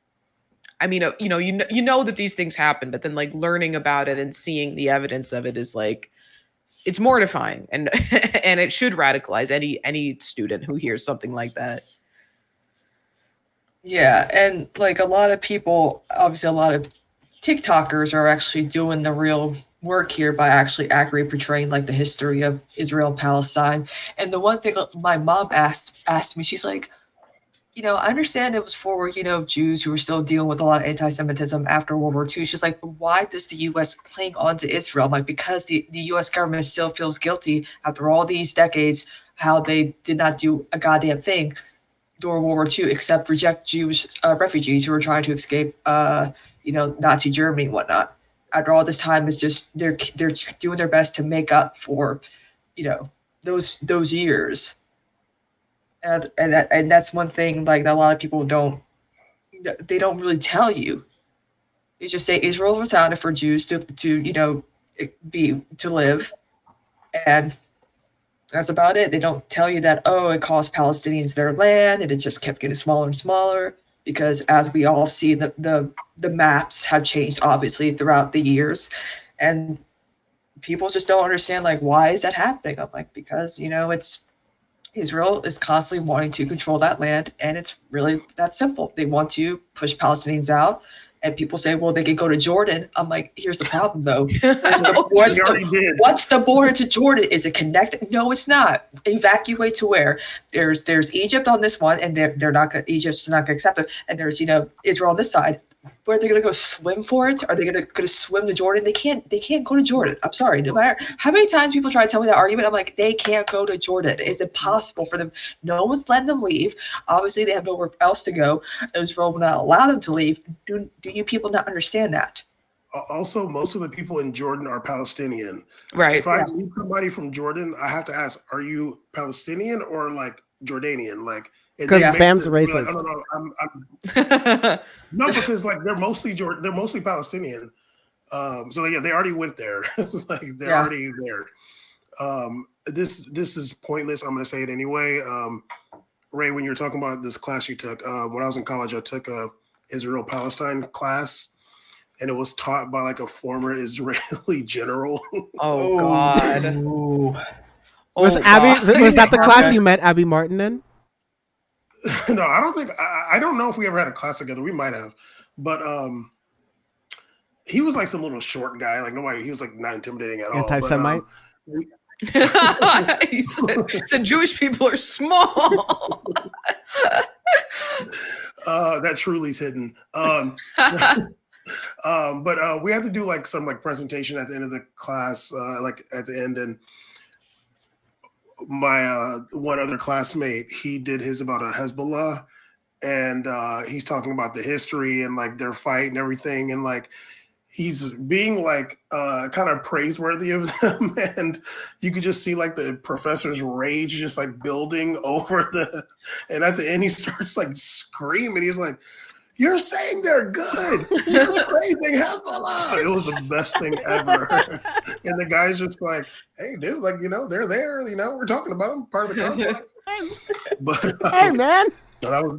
I mean, you know that these things happen, but then, like, learning about it and seeing the evidence of it is like, it's mortifying, and and it should radicalize any student who hears something like that. Yeah, and like a lot of people, obviously a lot of TikTokers are actually doing the real work here by actually accurately portraying like the history of Israel and Palestine. And the one thing my mom asked me, she's like, I understand it was for, Jews who were still dealing with a lot of anti-Semitism after World War II. She's like, but why does the U.S. cling on to Israel? I'm like, because the U.S. government still feels guilty after all these decades, how they did not do a goddamn thing during World War II, except reject Jewish refugees who were trying to escape, Nazi Germany and whatnot. After all this time, it's just they're doing their best to make up for, those years. And that's one thing, like, that a lot of people don't really tell you. They just say Israel was founded for Jews to live, and that's about it. They don't tell you that, it cost Palestinians their land and it just kept getting smaller and smaller, because as we all see, the maps have changed, obviously, throughout the years. And people just don't understand, like, why is that happening? I'm like, because, it's Israel is constantly wanting to control that land, and it's really that simple. They want to push Palestinians out. And people say, well, they could go to Jordan. I'm like, here's the problem, though. What's the border to Jordan? Is it connected? No, it's not. Evacuate to where? There's Egypt on this one, and Egypt's not going to accept it. And there's Israel on this side. Where are they going to go swim for it? Are they going to swim to Jordan? They can't go to Jordan. I'm sorry. No matter how many times people try to tell me that argument, I'm like, they can't go to Jordan. It's impossible for them. No one's letting them leave. Obviously, they have nowhere else to go. Israel will not allow them to leave. Do you people not understand that? Also, most of the people in Jordan are Palestinian. Right. If I meet somebody from Jordan, I have to ask, are you Palestinian or like Jordanian? Like, because Bam's racist. No, because like they're mostly Palestinian. So yeah, they already went there. It's like they're already there. This is pointless. I'm going to say it anyway. Ray, when you were talking about this class you took, when I was in college, I took a Israel-Palestine class, and it was taught by like a former Israeli general. Oh God. Was that the class you met Abby Martin in? No, I don't think. I don't know if we ever had a class together. We might have, but he was like some little short guy, like nobody. He was like not intimidating at all. Anti-Semite. He said Jewish people are small. That truly's hidden. But we have to do like some like presentation at the end of the class, like at the end, and my one other classmate, he did his about a Hezbollah, and he's talking about the history and like their fight and everything, and like he's being like kind of praiseworthy of them, and you could just see like the professor's rage just like building over and at the end he starts like screaming. He's like, "You're saying they're good. You're praising Hezbollah." It was the best thing ever. And the guy's just like, "Hey, dude, like, they're there. We're talking about them, part of the conflict." But Hey, man. that was,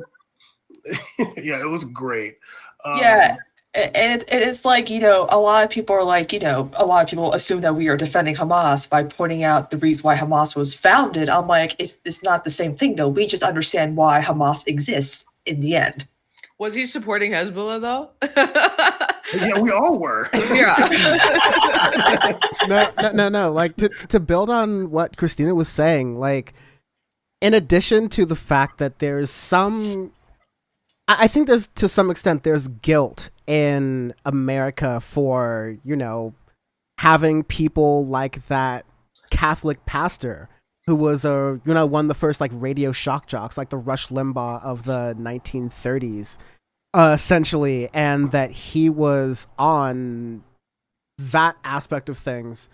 yeah, it was great. Yeah. And it's like, a lot of people are like, a lot of people assume that we are defending Hamas by pointing out the reason why Hamas was founded. I'm like, it's not the same thing, though. We just understand why Hamas exists in the end. Was he supporting Hezbollah, though? Yeah, we all were. Yeah. No. Like, to build on what Christina was saying, like, in addition to the fact that I think there's, to some extent, there's guilt in America for, having people like that Catholic pastor who was one of the first like radio shock jocks, like the Rush Limbaugh of the 1930s, essentially, and that he was on that aspect of things.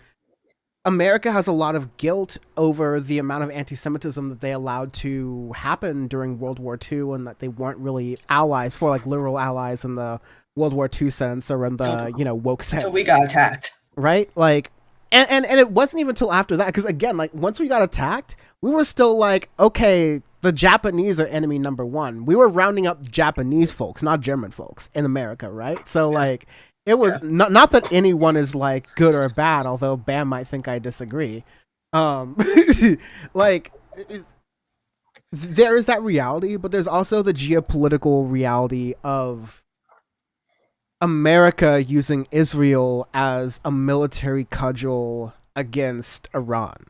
America has a lot of guilt over the amount of anti-Semitism that they allowed to happen during World War II, and that they weren't really allies for, like literal allies in the World War II sense or in the woke sense. So we got attacked, right? Like, and it wasn't even until after that, because again, like once we got attacked, we were still like, okay, the Japanese are enemy number one. We were rounding up Japanese folks, not German folks in America, right? So like. It was not that anyone is like good or bad, although Bam might think I disagree. Like there is that reality, but there's also the geopolitical reality of America using Israel as a military cudgel against Iran.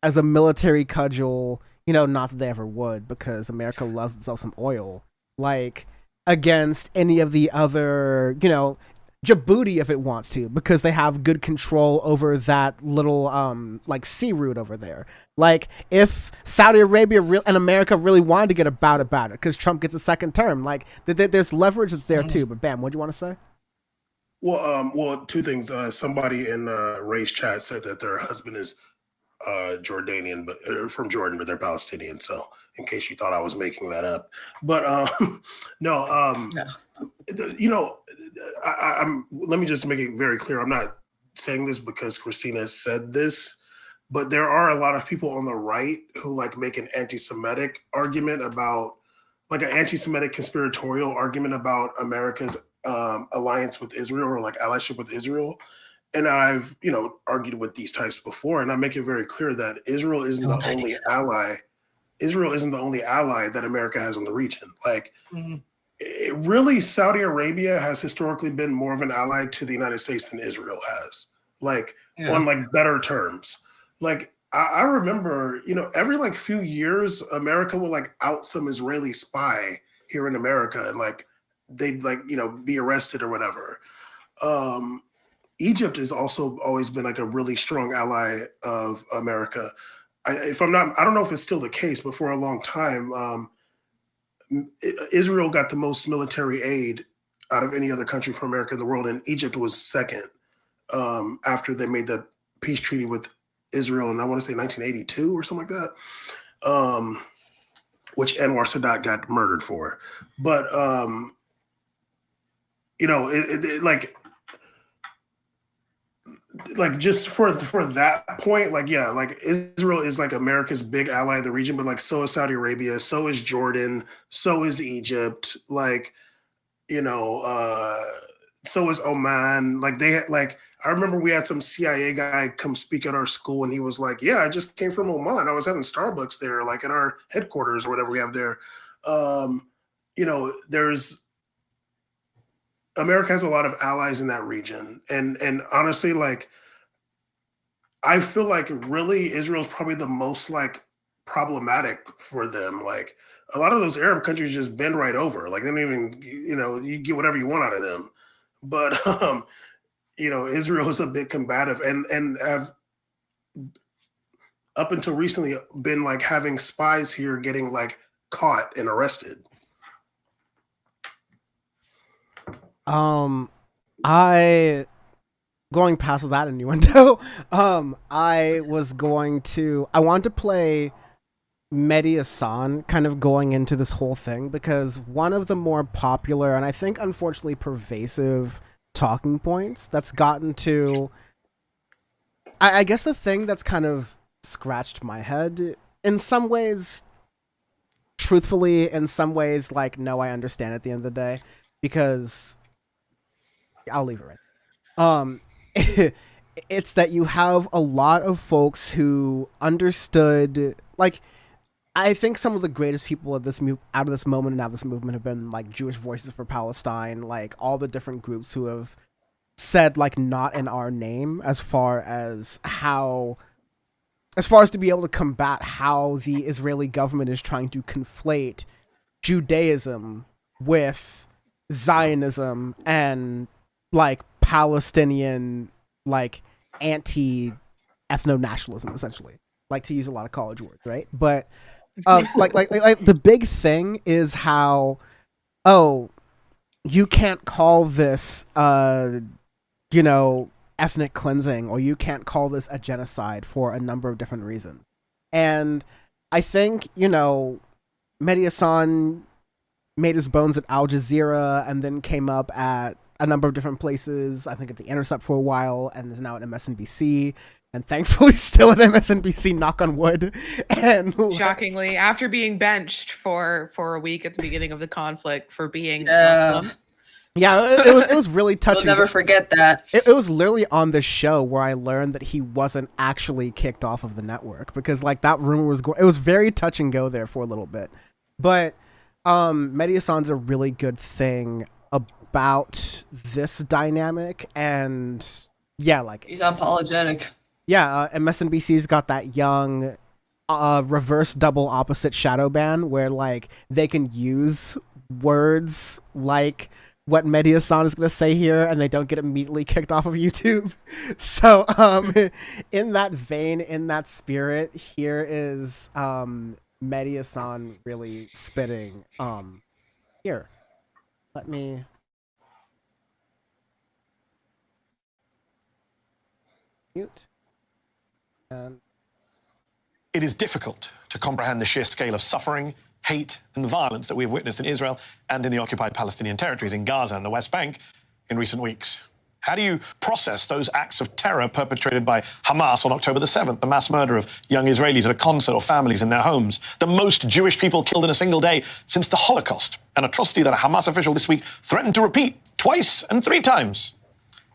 As a military cudgel, not that they ever would, because America loves itself some oil. Like, against any of the other, Djibouti if it wants to, because they have good control over that little like sea route over there. Like, if Saudi Arabia and America really wanted to get about it, because Trump gets a second term, like there's leverage that's there too. But Bam, what do you want to say? Well, two things. Somebody in Ray's chat said that their husband is Jordanian, but from Jordan, but they're Palestinian. So, in case you thought I was making that up, but no. Let me just make it very clear. I'm not saying this because Christina said this, but there are a lot of people on the right who like make an anti-Semitic argument about, like an anti-Semitic conspiratorial argument about America's alliance with Israel, or like allyship with Israel. And I've, argued with these types before, and I make it very clear that Israel isn't the only ally. Israel isn't the only ally that America has in the region. Like, really, Saudi Arabia has historically been more of an ally to the United States than Israel has. Like, on like better terms. Like, I remember, every like few years, America will like out some Israeli spy here in America, and like they'd like, be arrested or whatever. Egypt has also always been like a really strong ally of America. I don't know if it's still the case, but for a long time, Israel got the most military aid out of any other country from America in the world, and Egypt was second after they made the peace treaty with Israel, and I want to say 1982 or something like that, which Anwar Sadat got murdered for. But like just for that point, like, yeah, like Israel is like America's big ally in the region, but like so is Saudi Arabia, so is Jordan, so is Egypt, like, so is Oman. Like I remember we had some CIA guy come speak at our school, and he was like, yeah, I just came from Oman. I was having Starbucks there, like in our headquarters or whatever we have there. There's America has a lot of allies in that region, and honestly, like I feel like really Israel's probably the most like problematic for them. Like a lot of those Arab countries just bend right over. Like they don't even, you get whatever you want out of them. But Israel is a bit combative and have up until recently been like having spies here getting like caught and arrested. I going past that innuendo. I wanted to play Mehdi Hassan kind of going into this whole thing because one of the more popular and I think unfortunately pervasive talking points that's gotten to, I guess the thing that's kind of scratched my head in some ways, truthfully, in some ways, like, no, I understand at the end of the day, because I'll leave it right. It's that you have a lot of folks who understood, like, I think some of the greatest people of this out of this moment and out of this movement have been like Jewish Voices for Palestine, like all the different groups who have said like not in our name as far as to be able to combat how the Israeli government is trying to conflate Judaism with Zionism and like Palestinian like anti-ethno-nationalism, essentially, like to use a lot of college words, right? But like the big thing is how, oh, you can't call this ethnic cleansing, or you can't call this a genocide for a number of different reasons. And I think, Mehdi Hassan made his bones at Al Jazeera and then came up at a number of different places. I think at The Intercept for a while, and is now at MSNBC, and thankfully still at MSNBC, knock on wood. And shockingly, after being benched for a week at the beginning of the conflict for being yeah, it was really touching. We'll never forget that. It was literally on the show where I learned that he wasn't actually kicked off of the network, because like that rumor was going. It was very touch and go there for a little bit, but Mehdi Hassan did a really good thing about this dynamic, and yeah, like he's unapologetic. Yeah, MSNBC's got that young reverse double opposite shadow ban where like they can use words like what Mehdi Hassan is going to say here and they don't get immediately kicked off of YouTube. So in that vein, in that spirit, here is Mehdi Hassan really spitting. Here, let me... mute. And it is difficult to comprehend the sheer scale of suffering, hate, and violence that we have witnessed in Israel and in the occupied Palestinian territories in Gaza and the West Bank in recent weeks. How do you process those acts of terror perpetrated by Hamas on October the 7th, the mass murder of young Israelis at a concert or families in their homes, the most Jewish people killed in a single day since the Holocaust, an atrocity that a Hamas official this week threatened to repeat twice and 3 times?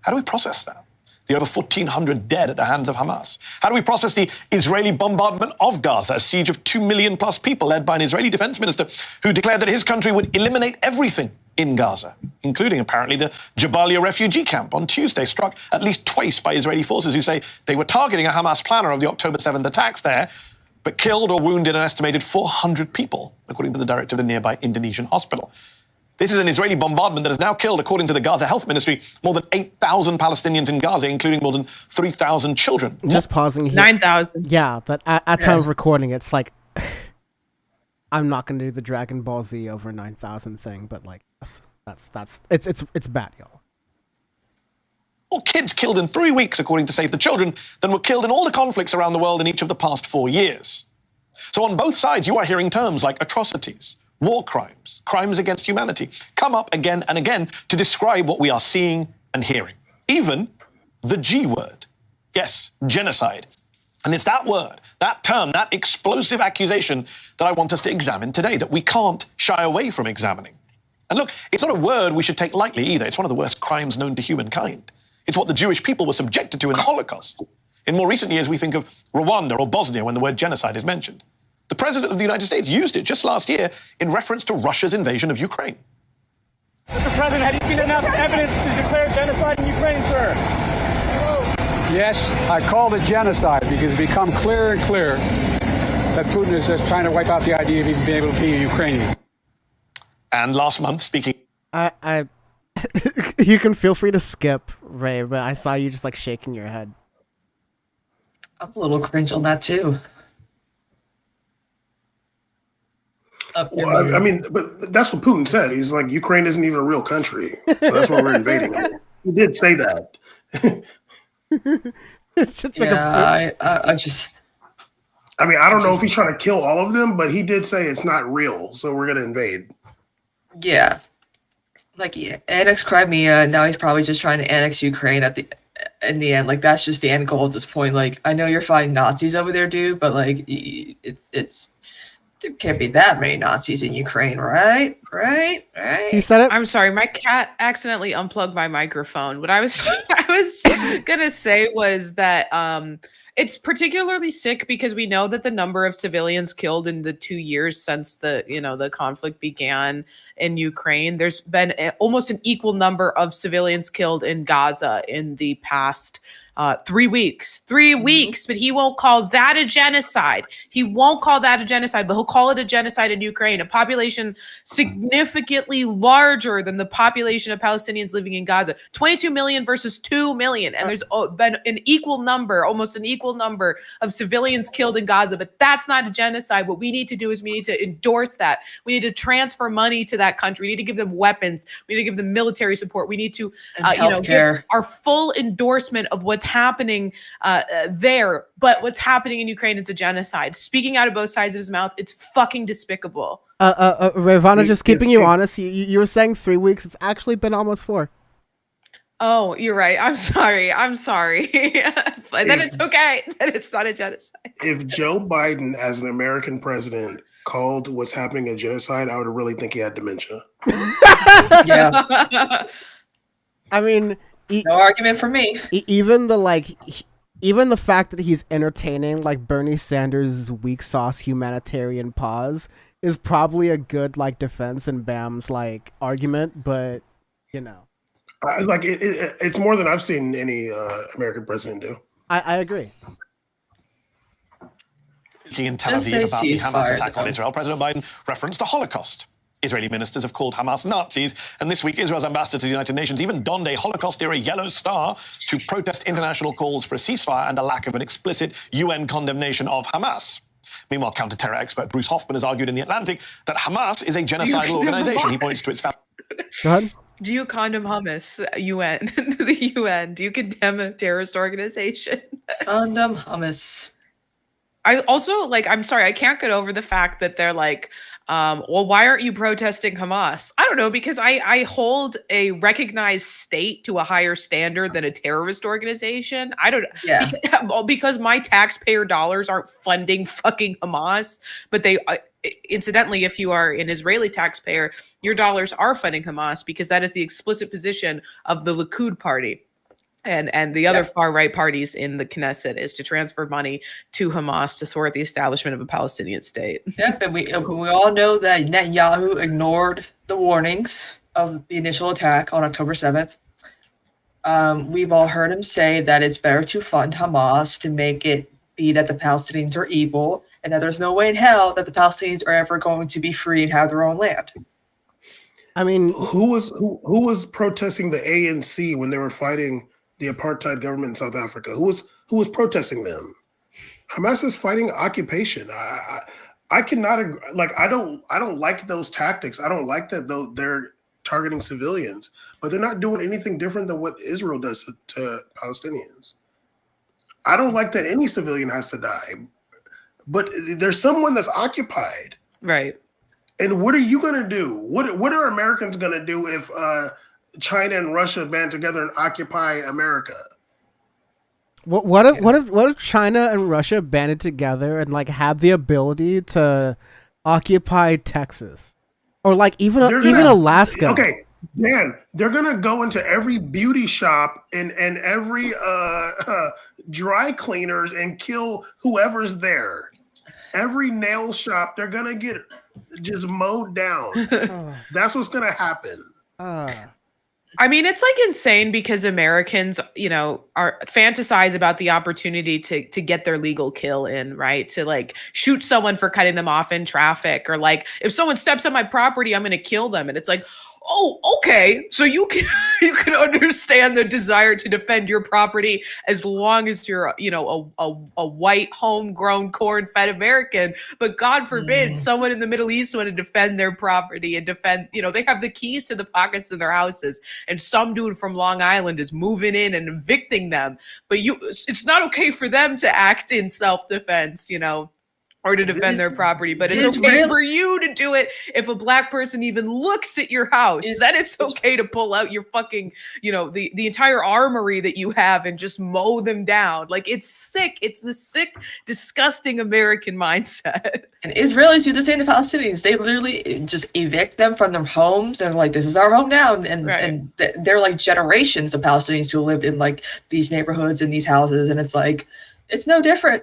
How do we process that? The over 1,400 dead at the hands of Hamas? How do we process the Israeli bombardment of Gaza, a siege of 2 million plus people led by an Israeli defense minister who declared that his country would eliminate everything in Gaza, including apparently the Jabalia refugee camp on Tuesday, struck at least twice by Israeli forces who say they were targeting a Hamas planner of the October 7th attacks there, but killed or wounded an estimated 400 people, according to the director of the nearby Indonesian hospital. This is an Israeli bombardment that has now killed, according to the Gaza Health Ministry, more than 8,000 Palestinians in Gaza, including more than 3,000 children. Just pausing here. 9,000. Yeah, but at time of recording, it's like, I'm not going to do the Dragon Ball Z over 9,000 thing, but like, it's bad, y'all. More kids killed in 3 weeks, according to Save the Children, than were killed in all the conflicts around the world in each of the past 4 years. So on both sides, you are hearing terms like atrocities, war crimes, crimes against humanity, come up again and again to describe what we are seeing and hearing. Even the G word. Yes, genocide. And it's that word, that term, that explosive accusation that I want us to examine today, that we can't shy away from examining. And look, it's not a word we should take lightly either. It's one of the worst crimes known to humankind. It's what the Jewish people were subjected to in the Holocaust. In more recent years, we think of Rwanda or Bosnia when the word genocide is mentioned. The President of the United States used it just last year in reference to Russia's invasion of Ukraine. Mr. President, have you seen enough evidence to declare genocide in Ukraine, sir? Yes, I called it genocide because it's become clearer and clearer that Putin is just trying to wipe out the idea of even being able to be a Ukrainian. And last month, speaking... I you can feel free to skip, Ray, but I saw you just like shaking your head. I'm a little cringe on that too. Well, I mean, but that's what Putin said. He's like, Ukraine isn't even a real country, so that's why we're invading it. He did say that. It's like I just. I mean, I don't know if he's trying to kill all of them, but he did say it's not real, so we're gonna invade. Yeah, like annex Crimea. Now he's probably just trying to annex Ukraine in the end. Like that's just the end goal at this point. Like I know you're fighting Nazis over there, dude, but like it's there can't be that many Nazis in Ukraine, right? Right? He said it. I'm sorry, my cat accidentally unplugged my microphone. What I was gonna say was that it's particularly sick because we know that the number of civilians killed in the 2 years since the conflict began in Ukraine, there's been almost an equal number of civilians killed in Gaza in the past 3 weeks. 3 weeks, but he won't call that a genocide. He won't call that a genocide, but he'll call it a genocide in Ukraine, a population significantly larger than the population of Palestinians living in Gaza. 22 million versus 2 million. And there's been almost an equal number of civilians killed in Gaza, but that's not a genocide. What we need to do is we need to endorse that. We need to transfer money to that country. We need to give them weapons. We need to give them military support. We need to, give our full endorsement of what's happening there. But what's happening in Ukraine is a genocide. Speaking out of both sides of his mouth, it's fucking despicable. Rayyvana, just keeping you honest, you were saying 3 weeks. It's actually been almost 4. Oh, you're right. I'm sorry. But then it's okay. Then it's not a genocide. If Joe Biden, as an American president, called what's happening a genocide, I would really think he had dementia. Yeah. I mean, no argument for me. Even the fact that he's entertaining like Bernie Sanders' weak sauce humanitarian pause is probably a good like defense in Bam's like argument, but it's more than I've seen any American president do. I agree. In Tel Aviv about the Hamas attack on Israel, President Biden referenced the Holocaust. Israeli ministers have called Hamas Nazis, and this week Israel's ambassador to the United Nations even donned a Holocaust-era yellow star to protest international calls for a ceasefire and a lack of an explicit UN condemnation of Hamas. Meanwhile, counter-terror expert Bruce Hoffman has argued in The Atlantic that Hamas is a genocidal organization. He points to its... Go ahead. Do you condemn hummus, UN? The UN. Do you condemn a terrorist organization? Condemn hummus. I also, I'm sorry, I can't get over the fact that they're like, well, why aren't you protesting Hamas? I don't know, because I hold a recognized state to a higher standard than a terrorist organization. I don't know. Yeah. Because my taxpayer dollars aren't funding fucking Hamas, but they... incidentally, if you are an Israeli taxpayer, your dollars are funding Hamas because that is the explicit position of the Likud party. And the other far right parties in the Knesset is to transfer money to Hamas to thwart the establishment of a Palestinian state. Yep, and we all know that Netanyahu ignored the warnings of the initial attack on October 7th. We've all heard him say that it's better to fund Hamas to make it be that the Palestinians are evil and that there's no way in hell that the Palestinians are ever going to be free and have their own land. I mean, who was protesting the ANC when they were fighting the apartheid government in South Africa? Who was protesting them? Hamas is fighting occupation. I cannot agree. I don't like those tactics. I don't like that though they're targeting civilians, but they're not doing anything different than what Israel does to Palestinians. I don't like that any civilian has to die, but there's someone that's occupied. Right. And what are you going to do? What are Americans going to do if China and Russia band together and occupy America? What if China and Russia banded together and have the ability to occupy Texas or even Alaska? Okay, man, they're gonna go into every beauty shop and every dry cleaners and kill whoever's there. Every nail shop, they're gonna get just mowed down. That's what's gonna happen. I mean, it's like insane because Americans, are fantasize about the opportunity to get their legal kill in, right? To like shoot someone for cutting them off in traffic, or like if someone steps on my property, I'm going to kill them. And it's like, oh, okay. So you can you can understand the desire to defend your property as long as you're, a white, homegrown, corn-fed American. But God forbid someone in the Middle East want to defend their property and defend, they have the keys to the pockets of their houses, and some dude from Long Island is moving in and evicting them. But it's not okay for them to act in self-defense, or to defend their property, but it's okay for you to do it if a black person even looks at your house. Then it's okay to pull out your fucking, the entire armory that you have and just mow them down. Like, it's sick. It's the sick, disgusting American mindset. And Israelis do the same to Palestinians. They literally just evict them from their homes and like, this is our home now. And they're like generations of Palestinians who lived in like these neighborhoods and these houses. And it's like, it's no different.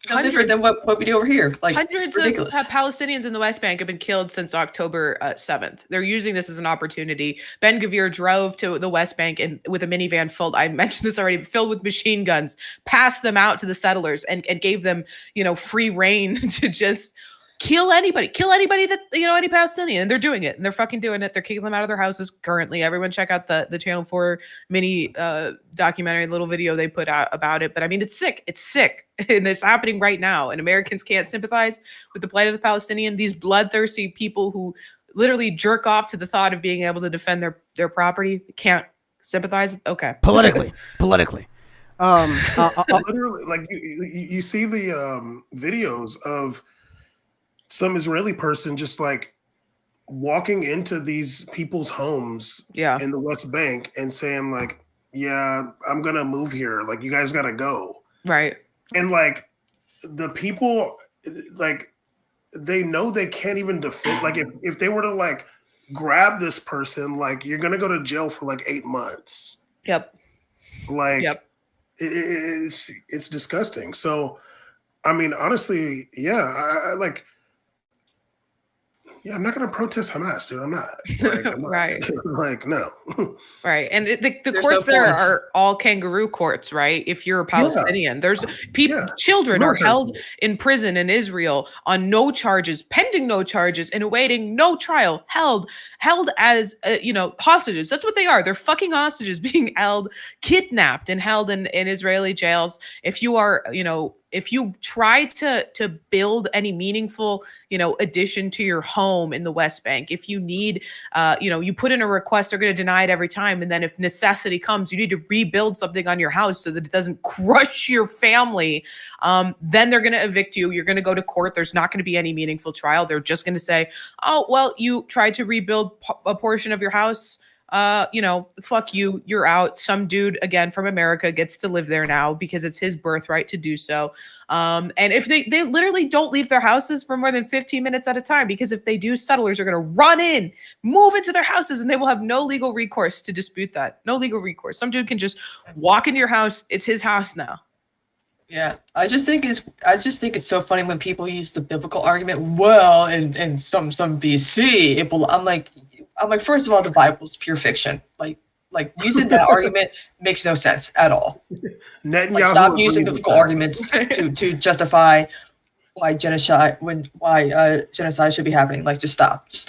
No different than what we do over here. Like, it's ridiculous. Hundreds of Palestinians in the West Bank have been killed since October 7th. They're using this as an opportunity. Ben Gvir drove to the West Bank and with a minivan filled, I mentioned this already, filled with machine guns, passed them out to the settlers and gave them, free reign to just kill anybody that, any Palestinian. And they're doing it. And they're fucking doing it. They're kicking them out of their houses currently. Everyone check out the Channel 4 mini documentary, little video they put out about it. But I mean, it's sick. It's sick. And it's happening right now. And Americans can't sympathize with the plight of the Palestinian. These bloodthirsty people who literally jerk off to the thought of being able to defend their property can't sympathize with. Okay. Politically. Literally, like you see the videos of some Israeli person just like walking into these people's homes in the West Bank and saying like, yeah, I'm going to move here. Like, you guys got to go. Right. And like the people, like, they know they can't even defend. Like, if they were to like grab this person, like, you're going to go to jail for like 8 months. Yep. Like, it's disgusting. So, I mean, honestly, I like, I'm not going to protest Hamas, dude. I'm not. Like, right. Like, no. Right. And the courts there are all kangaroo courts, right? If you're a Palestinian, there's people, children are held in prison in Israel on no charges, pending no charges, and awaiting no trial, held as, hostages. That's what they are. They're fucking hostages being held, kidnapped and held in Israeli jails. If you are, if you try to build any meaningful, addition to your home in the West Bank, if you need, you put in a request, they're going to deny it every time. And then if necessity comes, you need to rebuild something on your house so that it doesn't crush your family. Then they're going to evict you. You're going to go to court. There's not going to be any meaningful trial. They're just going to say, oh, well, you tried to rebuild a portion of your house. Fuck you, you're out. Some dude, again, from America gets to live there now because it's his birthright to do so. And if they literally don't leave their houses for more than 15 minutes at a time, because if they do, settlers are going to run in, move into their houses, and they will have no legal recourse to dispute that. No legal recourse. Some dude can just walk into your house. It's his house now. Yeah, I just think it's so funny when people use the biblical argument. Well, in some BC, I'm like, first of all, the Bible's pure fiction. Like using that argument makes no sense at all. Like, stop using biblical arguments to justify why genocide should be happening. Like, just stop. It's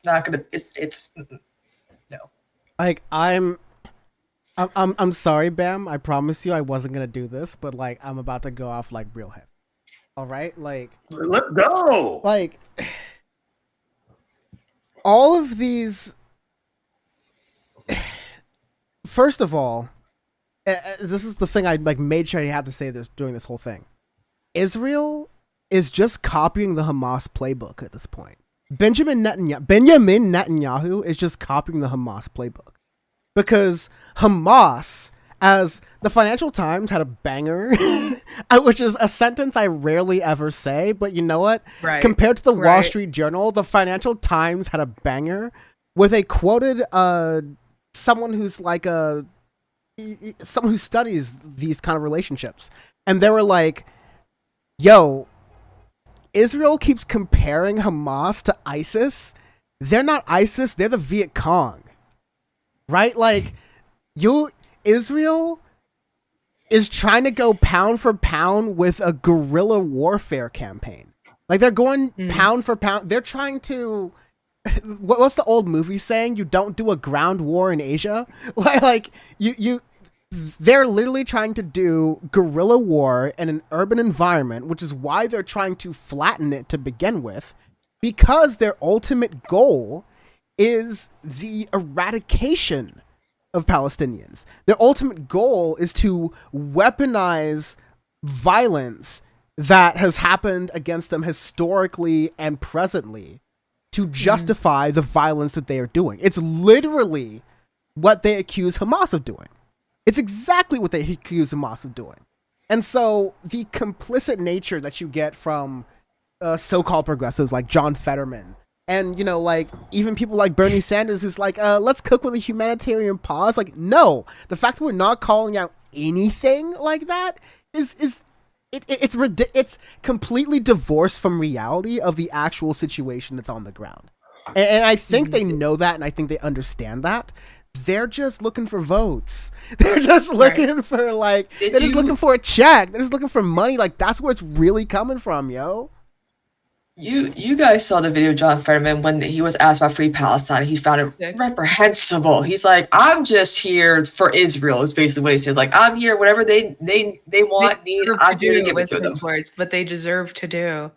not gonna. It's no. Like, I'm sorry, Bam. I promise you I wasn't gonna do this, but like, I'm about to go off like real heavy. All right, like, let's go. Like, all of these. First of all, this is the thing I like made sure I had to say this during this whole thing. Israel is just copying the Hamas playbook at this point. Benjamin Netanyahu is just copying the Hamas playbook. Because Hamas, as the Financial Times had a banger, which is a sentence I rarely ever say, but you know what? Right. Compared to the Wall Street Journal, the Financial Times had a banger with a quoted someone who's like someone who studies these kind of relationships. And they were like, yo, Israel keeps comparing Hamas to ISIS they're not ISIS, they're the Viet Cong, right? Like, Israel is trying to go pound for pound with a guerrilla warfare campaign. Like, they're going pound for pound. They're trying to, what's the old movie saying? You don't do a ground war in Asia. Like they're literally trying to do guerrilla war in an urban environment, which is why they're trying to flatten it to begin with, because their ultimate goal is the eradication of Palestinians. Their ultimate goal is to weaponize violence that has happened against them historically and presently to justify the violence that they are doing. It's literally what they accuse Hamas of doing. It's exactly what they accuse Hamas of doing. And so the complicit nature that you get from so-called progressives like John Fetterman, and, you know, like, even people like Bernie Sanders, who's like, let's cook with a humanitarian pause. Like, no, the fact that we're not calling out anything like that it's completely divorced from reality of the actual situation that's on the ground. And I think they know that, and I think they understand that. They're just looking for votes. They're just looking for, like, just looking for a check. They're just looking for money. Like, that's where it's really coming from, yo. You guys saw the video of John Fetterman when he was asked about Free Palestine. He found it reprehensible. He's like, I'm just here for Israel, is basically what he said. Like, I'm here, whatever they want, need, I'm here to give it to them. Words, what they deserve to do.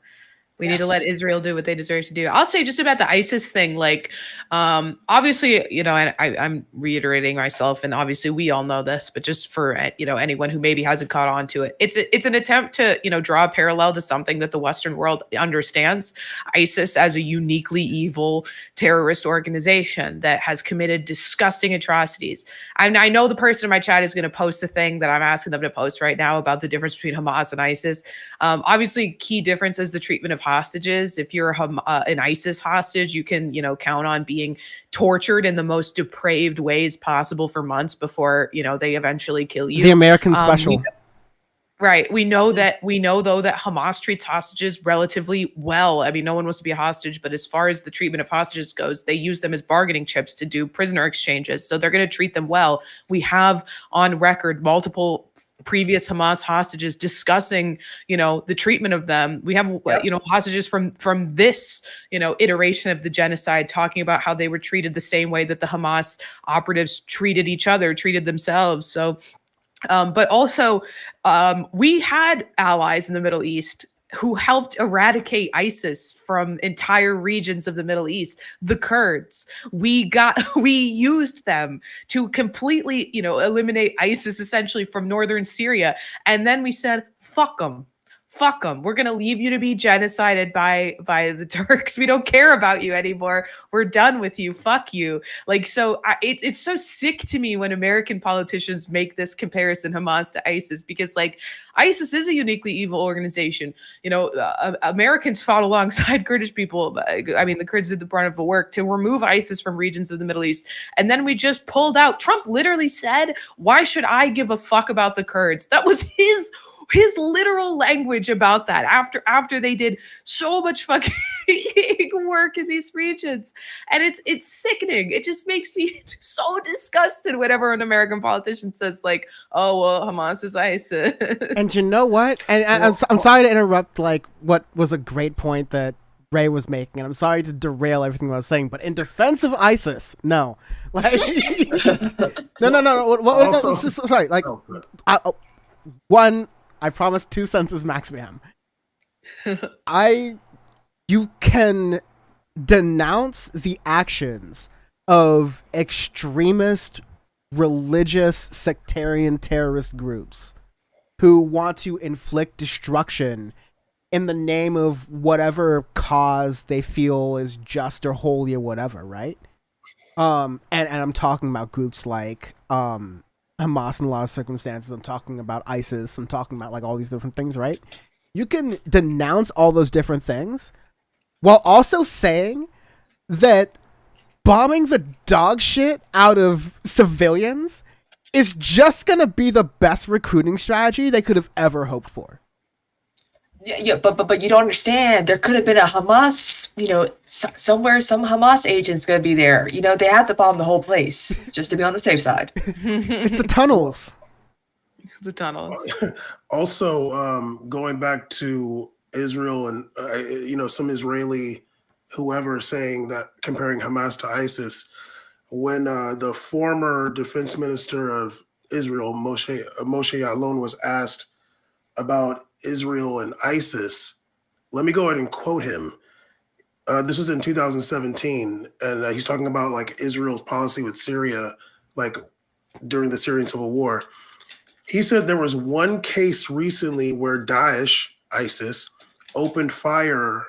We need to let Israel do what they deserve to do. I'll say just about the ISIS thing, like, obviously, you know, and I'm reiterating myself, and obviously we all know this, but just for, you know, anyone who maybe hasn't caught on to it, it's an attempt to, you know, draw a parallel to something that the Western world understands. ISIS as a uniquely evil terrorist organization that has committed disgusting atrocities. I know the person in my chat is going to post the thing that I'm asking them to post right now about the difference between Hamas and ISIS. Obviously, key difference is the treatment of hostages. If you're an ISIS hostage, you can, you know, count on being tortured in the most depraved ways possible for months before, you know, they eventually kill you. The American special. We know though that Hamas treats hostages relatively well. I mean, no one wants to be a hostage, but as far as the treatment of hostages goes, they use them as bargaining chips to do prisoner exchanges. So they're going to treat them well. We have on record multiple previous Hamas hostages discussing, you know, the treatment of them. We have, you know, hostages from this, you know, iteration of the genocide talking about how they were treated the same way that the Hamas operatives treated each other, treated themselves. So, but also, we had allies in the Middle East who helped eradicate ISIS from entire regions of the Middle East, the Kurds. We used them to completely, you know, eliminate ISIS essentially from northern Syria. And then we said, fuck them. Fuck them. We're going to leave you to be genocided by the Turks. We don't care about you anymore. We're done with you. Fuck you. Like, so it's so sick to me when American politicians make this comparison, Hamas to ISIS, because, like, ISIS is a uniquely evil organization. You know, Americans fought alongside Kurdish people. I mean, the Kurds did the brunt of the work to remove ISIS from regions of the Middle East. And then we just pulled out. Trump literally said, why should I give a fuck about the Kurds? That was his literal language about that after they did so much fucking work in these regions. And it's sickening. It just makes me so disgusted whenever an American politician says, like, oh, well, Hamas is ISIS. And you know what? And I'm sorry to interrupt, like, what was a great point that Ray was making, and I'm sorry to derail everything I was saying, but in defense of ISIS, no. Like, no. Sorry, like, I promise 2 sentences max, ma'am. You can denounce the actions of extremist, religious, sectarian terrorist groups who want to inflict destruction in the name of whatever cause they feel is just or holy or whatever, right? And I'm talking about groups like Hamas in a lot of circumstances. I'm talking about ISIS. I'm talking about, like, all these different things, right? You can denounce all those different things while also saying that bombing the dog shit out of civilians is just going to be the best recruiting strategy they could have ever hoped for. Yeah, but you don't understand. There could have been a Hamas, somewhere some Hamas agent's gonna be there. They had to bomb the whole place just to be on the safe side. It's the tunnels. The tunnels. Also, going back to Israel and some Israeli whoever saying that comparing Hamas to ISIS, when the former defense minister of Israel, Moshe Yaalon, was asked about Israel and ISIS, let me go ahead and quote him. This was in 2017, and he's talking about like Israel's policy with Syria, like during the Syrian civil war. He said there was one case recently where Daesh, ISIS, opened fire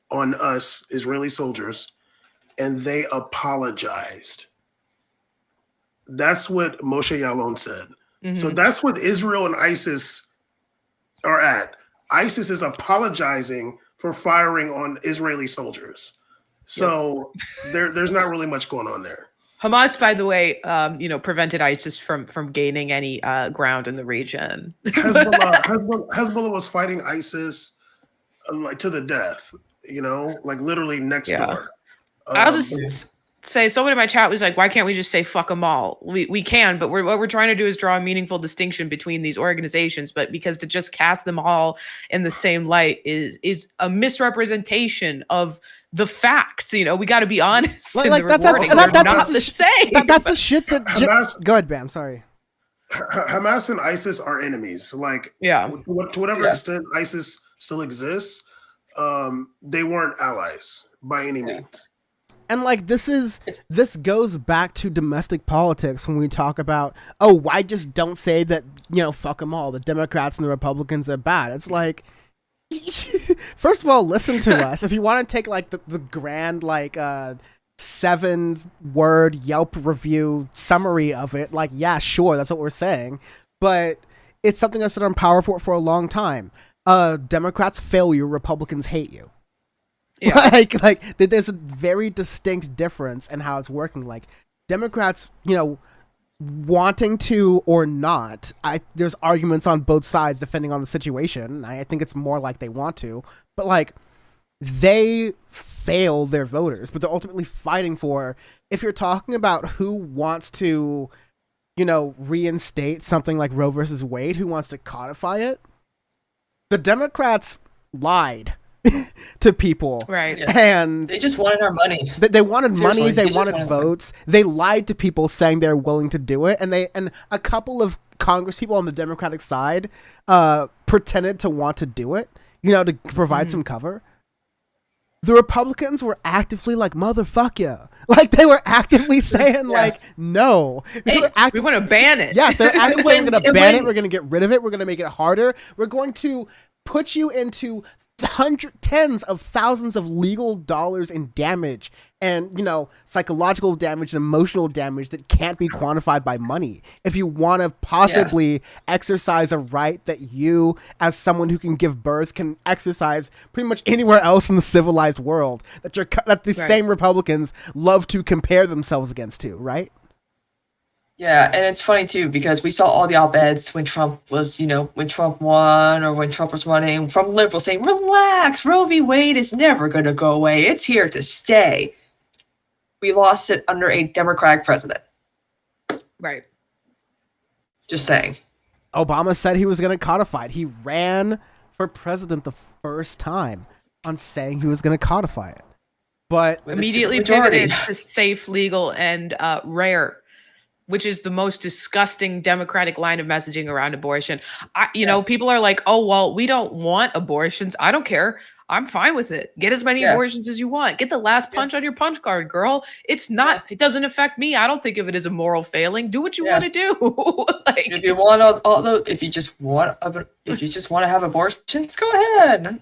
on us, Israeli soldiers, and they apologized. That's what Moshe Yaalon said. Mm-hmm. So that's what Israel and ISIS are at. ISIS is apologizing for firing on Israeli soldiers. So there's not really much going on there. Hamas, by the way, prevented ISIS from gaining any ground in the region. Hezbollah was fighting ISIS like to the death, like literally next door. I'll just say, someone in my chat was like, why can't we just say fuck them all? We can, but what we're trying to do is draw a meaningful distinction between these organizations, but because to just cast them all in the same light is a misrepresentation of the facts. We got to be honest. That's the same. That's the shit that go ahead, Bam. Sorry. Hamas and ISIS are enemies. Like, to whatever extent ISIS still exists, they weren't allies by any means. And like this goes back to domestic politics when we talk about, why just don't say that, fuck them all. The Democrats and the Republicans are bad. It's like, first of all, listen to us. If you want to take like the grand 7-word Yelp review summary of it, like, yeah, sure, that's what we're saying. But it's something I said on Power Report for a long time. Democrats fail you, Republicans hate you. Yeah. Like there's a very distinct difference in how it's working. Like Democrats, wanting to or not, there's arguments on both sides depending on the situation. I think it's more like they want to, but like they fail their voters, but they're ultimately fighting for, if you're talking about who wants to, reinstate something like Roe versus Wade, who wants to codify it, the Democrats lied to people, right? And they just wanted our money. They wanted money. They wanted votes. They lied to people saying they're willing to do it, and a couple of Congress people on the Democratic side pretended to want to do it, to provide some cover. The Republicans were actively like, motherfuck ya. Like they were actively saying like, no. We want to ban it. Yes, they're actively saying we're going to ban it. We're going to get rid of it. We're going to make it harder. We're going to put you into tens of thousands of legal dollars in damage and psychological damage and emotional damage that can't be quantified by money if you want to possibly exercise a right that you, as someone who can give birth, can exercise pretty much anywhere else in the civilized world, that the same Republicans love to compare themselves against too, right? Yeah, and it's funny too because we saw all the op-eds when Trump was, when Trump won or when Trump was running, from liberals saying, relax, Roe v. Wade is never going to go away. It's here to stay. We lost it under a Democratic president. Right. Just saying. Obama said he was going to codify it. He ran for president the first time on saying he was going to codify it. But immediately pivoted to safe, legal, and rare, which is the most disgusting Democratic line of messaging around abortion. People are like, oh, well, we don't want abortions. I don't care. I'm fine with it. Get as many abortions as you want. Get the last punch on your punch card, girl. It's not, it doesn't affect me. I don't think of it as a moral failing. Do what you want to do. Like, if you want if you just want to have abortions, go ahead.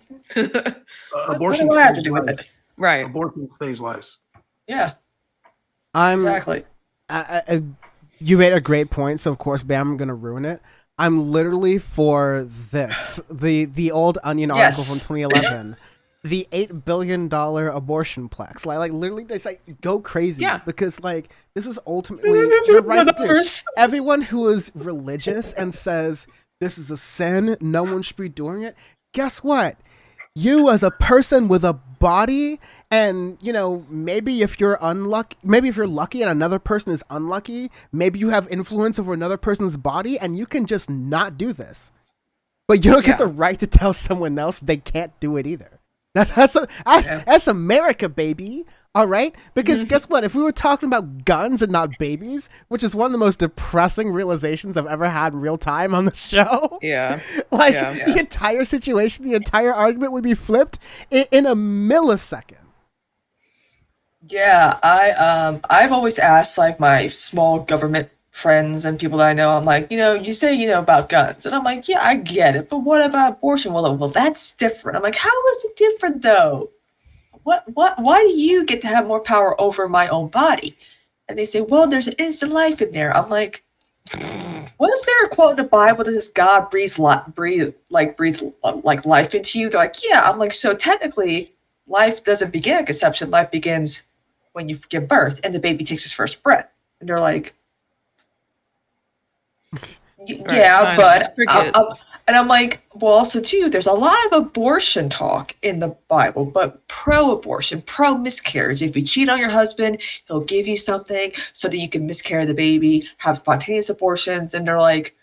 Abortion what do I have to do with it? Right. Abortion saves lives. Yeah. Exactly. You made a great point, so of course, Bam, I'm going to ruin it. I'm literally for this. The old Onion article from 2011. The $8 billion abortion plex. Like literally, they say go crazy. Yeah. Because like this is ultimately the right thing. Everyone who is religious and says this is a sin, no one should be doing it, guess what? You as a person with a body, and maybe if you're lucky and another person is unlucky, maybe you have influence over another person's body, and you can just not do this. But you don't get the right to tell someone else they can't do it either. That's America, baby. All right? Because guess what? If we were talking about guns and not babies, which is one of the most depressing realizations I've ever had in real time on the show. Yeah. The entire situation, the entire argument would be flipped in a millisecond. Yeah, I've always asked like my small government friends and people that I know, I'm like, you say, about guns. And I'm like, yeah, I get it. But what about abortion? Well, that's different. I'm like, how is it different though? Why do you get to have more power over my own body? And they say, well, there's an instant life in there. I'm like, was there a quote in the Bible that says God breathes life into you? They're like, yeah. I'm like, so technically life doesn't begin at conception. Life begins when you give birth and the baby takes his first breath. And they're like, yeah, but and I'm like, well, also too, there's a lot of abortion talk in the Bible, but pro-abortion, pro-miscarriage. If you cheat on your husband, he'll give you something so that you can miscarry the baby, have spontaneous abortions. And they're like,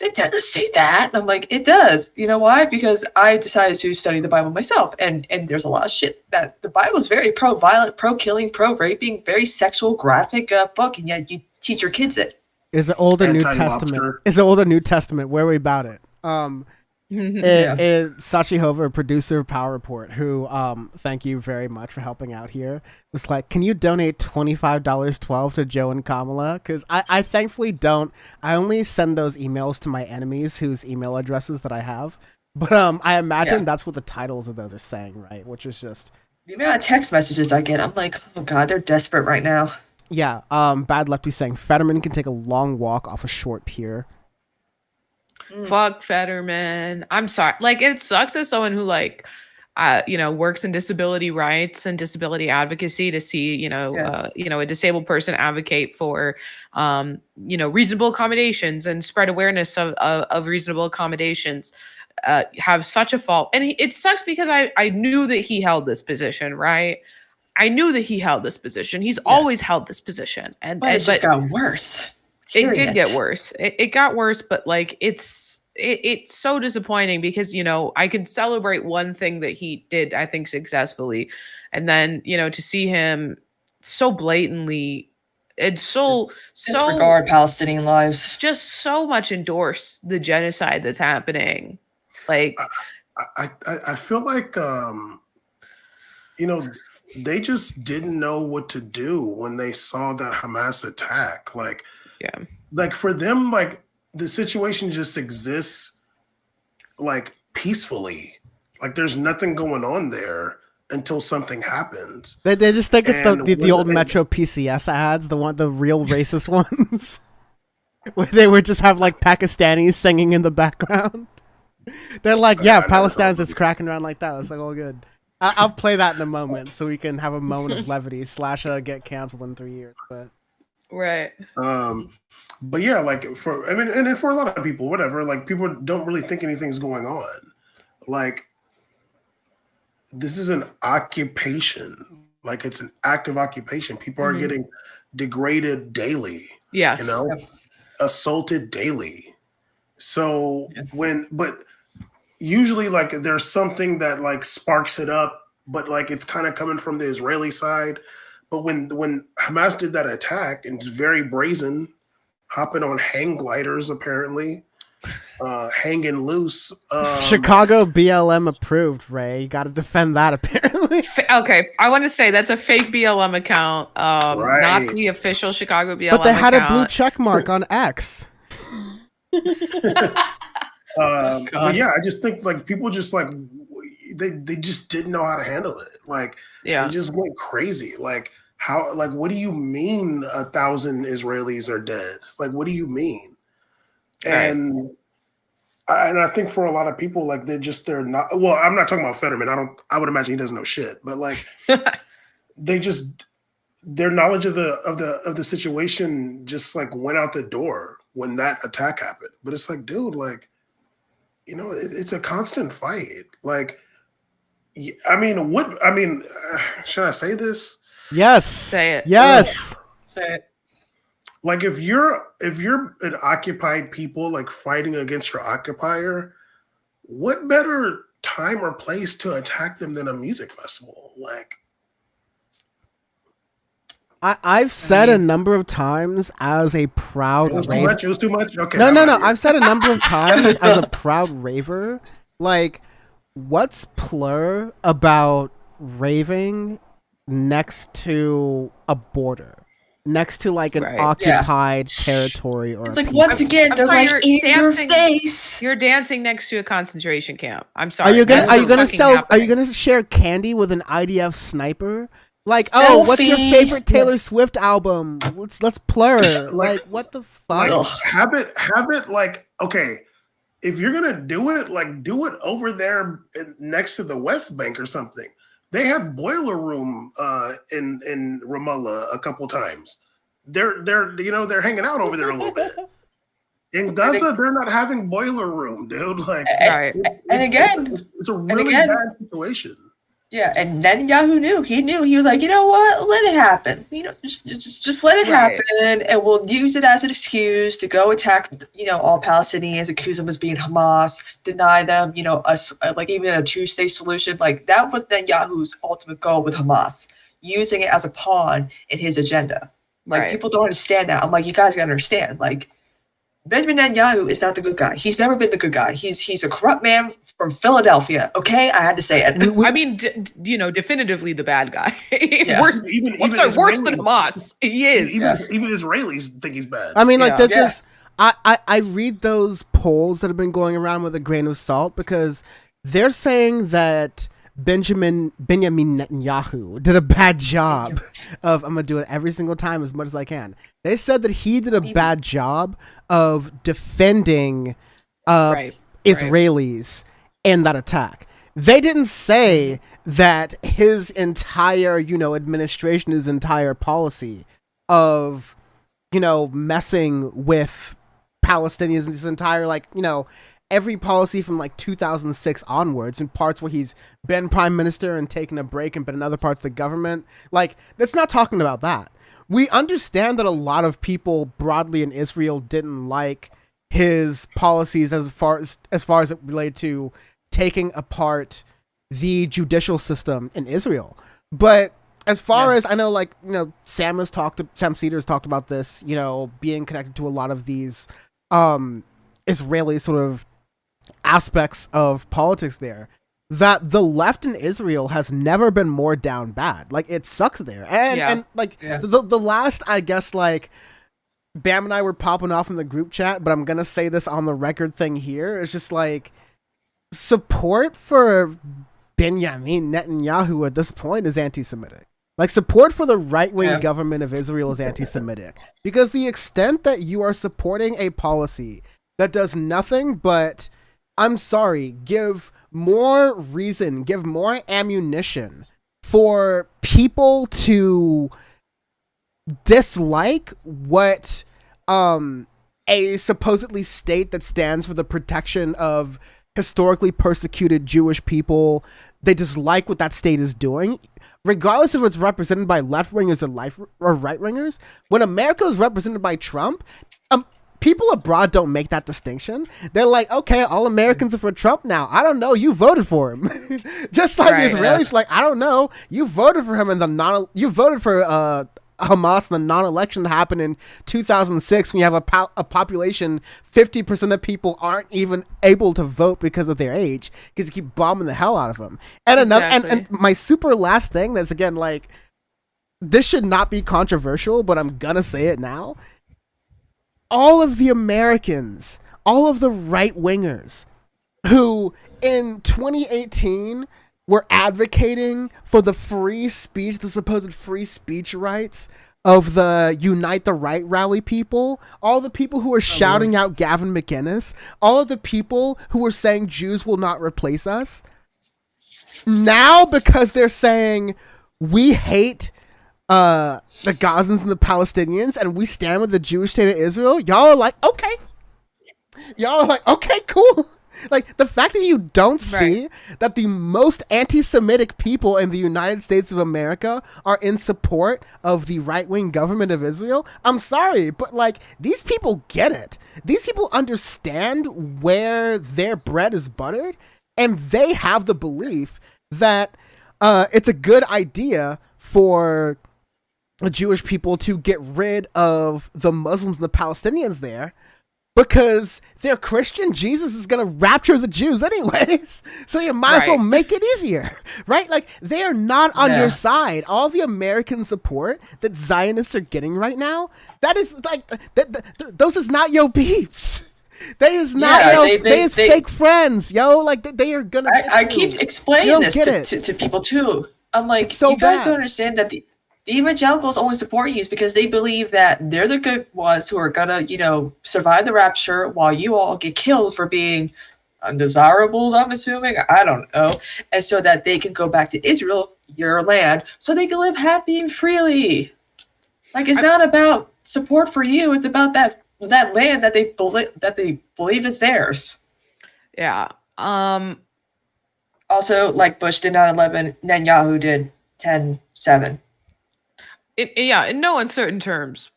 it doesn't say that. And I'm like, it does. You know why? Because I decided to study the Bible myself. And there's a lot of shit that the Bible is very pro-violent, pro-killing, pro-raping, very sexual, graphic book. And yet you teach your kids it. Is the Old and New Testament? Is the Old and New Testament? Where are we about it? Sachi Hover, producer of Power Report, who thank you very much for helping out here, was like, can you donate $25.12 to Joe and Kamala? Because I thankfully don't. I only send those emails to my enemies whose email addresses that I have. But I imagine that's what the titles of those are saying, right? Which is just the amount of text messages I get. I'm like, oh god, they're desperate right now. Yeah, Bad Lefty saying Fetterman can take a long walk off a short pier. Fuck Fetterman. I'm sorry. Like, it sucks as someone who works in disability rights and disability advocacy to see, a disabled person advocate for, reasonable accommodations and spread awareness of reasonable accommodations. Have such a fault. And it sucks because I knew that he held this position, right? I knew that he held this position. He's always held this position. But it just got worse. It did get worse. It got worse, but like it's so disappointing because, I could celebrate one thing that he did, I think, successfully. And then, to see him so blatantly and so disregard Palestinian lives. Just so much endorse the genocide that's happening. Like I feel like they just didn't know what to do when they saw that Hamas attack. Like for them, like the situation just exists like peacefully. Like there's nothing going on there until something happens. They just think it's the old Metro PCS ads, the real racist ones, where they would just have like Pakistanis singing in the background. They're like, Palestine's just cracking around like that. It's like all good. I'll play that in a moment so we can have a moment of levity / get canceled in 3 years. But right. But yeah, like for a lot of people, whatever, like people don't really think anything's going on. Like this is an occupation. Like it's an active occupation. People are getting degraded daily. Yeah. Assaulted daily. So but usually like there's something that like sparks it up, but like it's kind of coming from the Israeli side. But when Hamas did that attack, and it's very brazen, hopping on hang gliders apparently, hanging loose. Chicago BLM approved, Ray. You got to defend that apparently. Okay, I want to say that's a fake BLM account, right. Not the official Chicago BLM. But they had account. a blue check mark on X. But yeah, I just think like people just like they just didn't know how to handle it. Like they just went crazy. Like how? Like what do you mean 1,000 Israelis are dead? Like what do you mean? Right. And I think for a lot of people, like they're not. Well, I'm not talking about Fetterman. I would imagine he doesn't know shit. But like their knowledge of the situation just like went out the door when that attack happened. But it's like, dude, like it's a constant fight. Like, I mean, should I say this? Yes. Say it. Yes. Say it. Like, if you're an occupied people, like fighting against your occupier, what better time or place to attack them than a music festival? Like, I've said a number of times as a proud it was too much. It was too much. Okay. No. I've said a number of times as a proud raver, like, what's plur about raving next to a border, next to like an occupied territory, or it's like once again they're sorry, like in your face. You're dancing next to a concentration camp. I'm sorry. Are you gonna share candy with an IDF sniper? Like, oh, what's your favorite Taylor Swift album? Let's plur. Like, what the fuck? Like, have it like, okay, if you're gonna do it, like, do it over there next to the West Bank or something. They had boiler room in Ramallah a couple times. They're hanging out over there a little bit. In Gaza, they're not having boiler room, dude. Like, it's a really bad situation. Yeah, and Netanyahu knew. He was like, you know what? Let it happen. Just let it happen, and we'll use it as an excuse to go attack, all Palestinians, accuse them as being Hamas, deny them, us, like even a two-state solution. Like, that was Netanyahu's ultimate goal with Hamas, using it as a pawn in his agenda. Like, people don't understand that. I'm like, you guys gotta understand. Like, Benjamin Netanyahu is not the good guy. He's never been the good guy. He's a corrupt man from Philadelphia. Okay, I had to say it. I mean, definitively the bad guy. Worse than Hamas. He is. Even Israelis think he's bad. I mean, like, this is. I read those polls that have been going around with a grain of salt, because they're saying that Benjamin Netanyahu did a bad job of, I'm gonna do it every single time as much as I can. They said that he did a bad job of defending Israelis in that attack. They didn't say that his entire, administration, his entire policy of, messing with Palestinians, and his entire, every policy from 2006 onwards, in parts where he's been prime minister and taken a break and been in other parts of the government. Like, that's not talking about that. We understand that a lot of people broadly in Israel didn't like his policies as far as it related to taking apart the judicial system in Israel. But as far as I know, Sam Cedars talked about this, being connected to a lot of these Israeli sort of aspects of politics there, that the left in Israel has never been more down bad. Like, it sucks there. The last, I guess, Bam and I were popping off in the group chat, but I'm going to say this on the record thing here. It's just support for Benjamin Netanyahu at this point is anti-Semitic. Support for the right-wing government of Israel is anti-Semitic. Because the extent that you are supporting a policy that does nothing but, I'm sorry, give more reason, give more ammunition for people to dislike what a supposedly state that stands for the protection of historically persecuted Jewish people, they dislike what that state is doing, regardless if it's represented by left-wingers or right-wingers. When America is represented by Trump, people abroad don't make that distinction. They're like, okay, all Americans are for Trump now. I don't know, you voted for him. Just like the Israelis, I don't know, you voted for him you voted for Hamas in the non-election that happened in 2006, when you have a population, 50% of people aren't even able to vote because of their age, because you keep bombing the hell out of them. And and my super last thing that's, again, this should not be controversial, but I'm gonna say it now. All of the Americans, all of the right-wingers who in 2018 were advocating for the free speech, the supposed free speech rights of the Unite the Right rally people, all the people who were shouting out Gavin McInnes, all of the people who were saying Jews will not replace us, now because they're saying we hate the Gazans and the Palestinians and we stand with the Jewish state of Israel, y'all are like, okay, cool. Like, the fact that you don't see that the most anti-Semitic people in the United States of America are in support of the right-wing government of Israel, I'm sorry, but, like, these people get it. These people understand where their bread is buttered, and they have the belief that it's a good idea for the Jewish people to get rid of the Muslims and the Palestinians there, because they're Christian. Jesus is going to rapture the Jews anyways. So you might as well make it easier, right? Like, they are not on your side. All the American support that Zionists are getting right now, that is like, those is not your peeps. They is not, they is fake friends, yo. Like, they are going to. I keep explaining this to people too. I'm like, so you guys don't understand that the evangelicals only support you because they believe that they're the good ones who are gonna, survive the rapture while you all get killed for being undesirables, I'm assuming. I don't know. And so that they can go back to Israel, your land, so they can live happy and freely. Like, it's not about support for you, it's about that land that they believe is theirs. Yeah. Also, like Bush did 9/11, Netanyahu did 10/7. In no uncertain terms.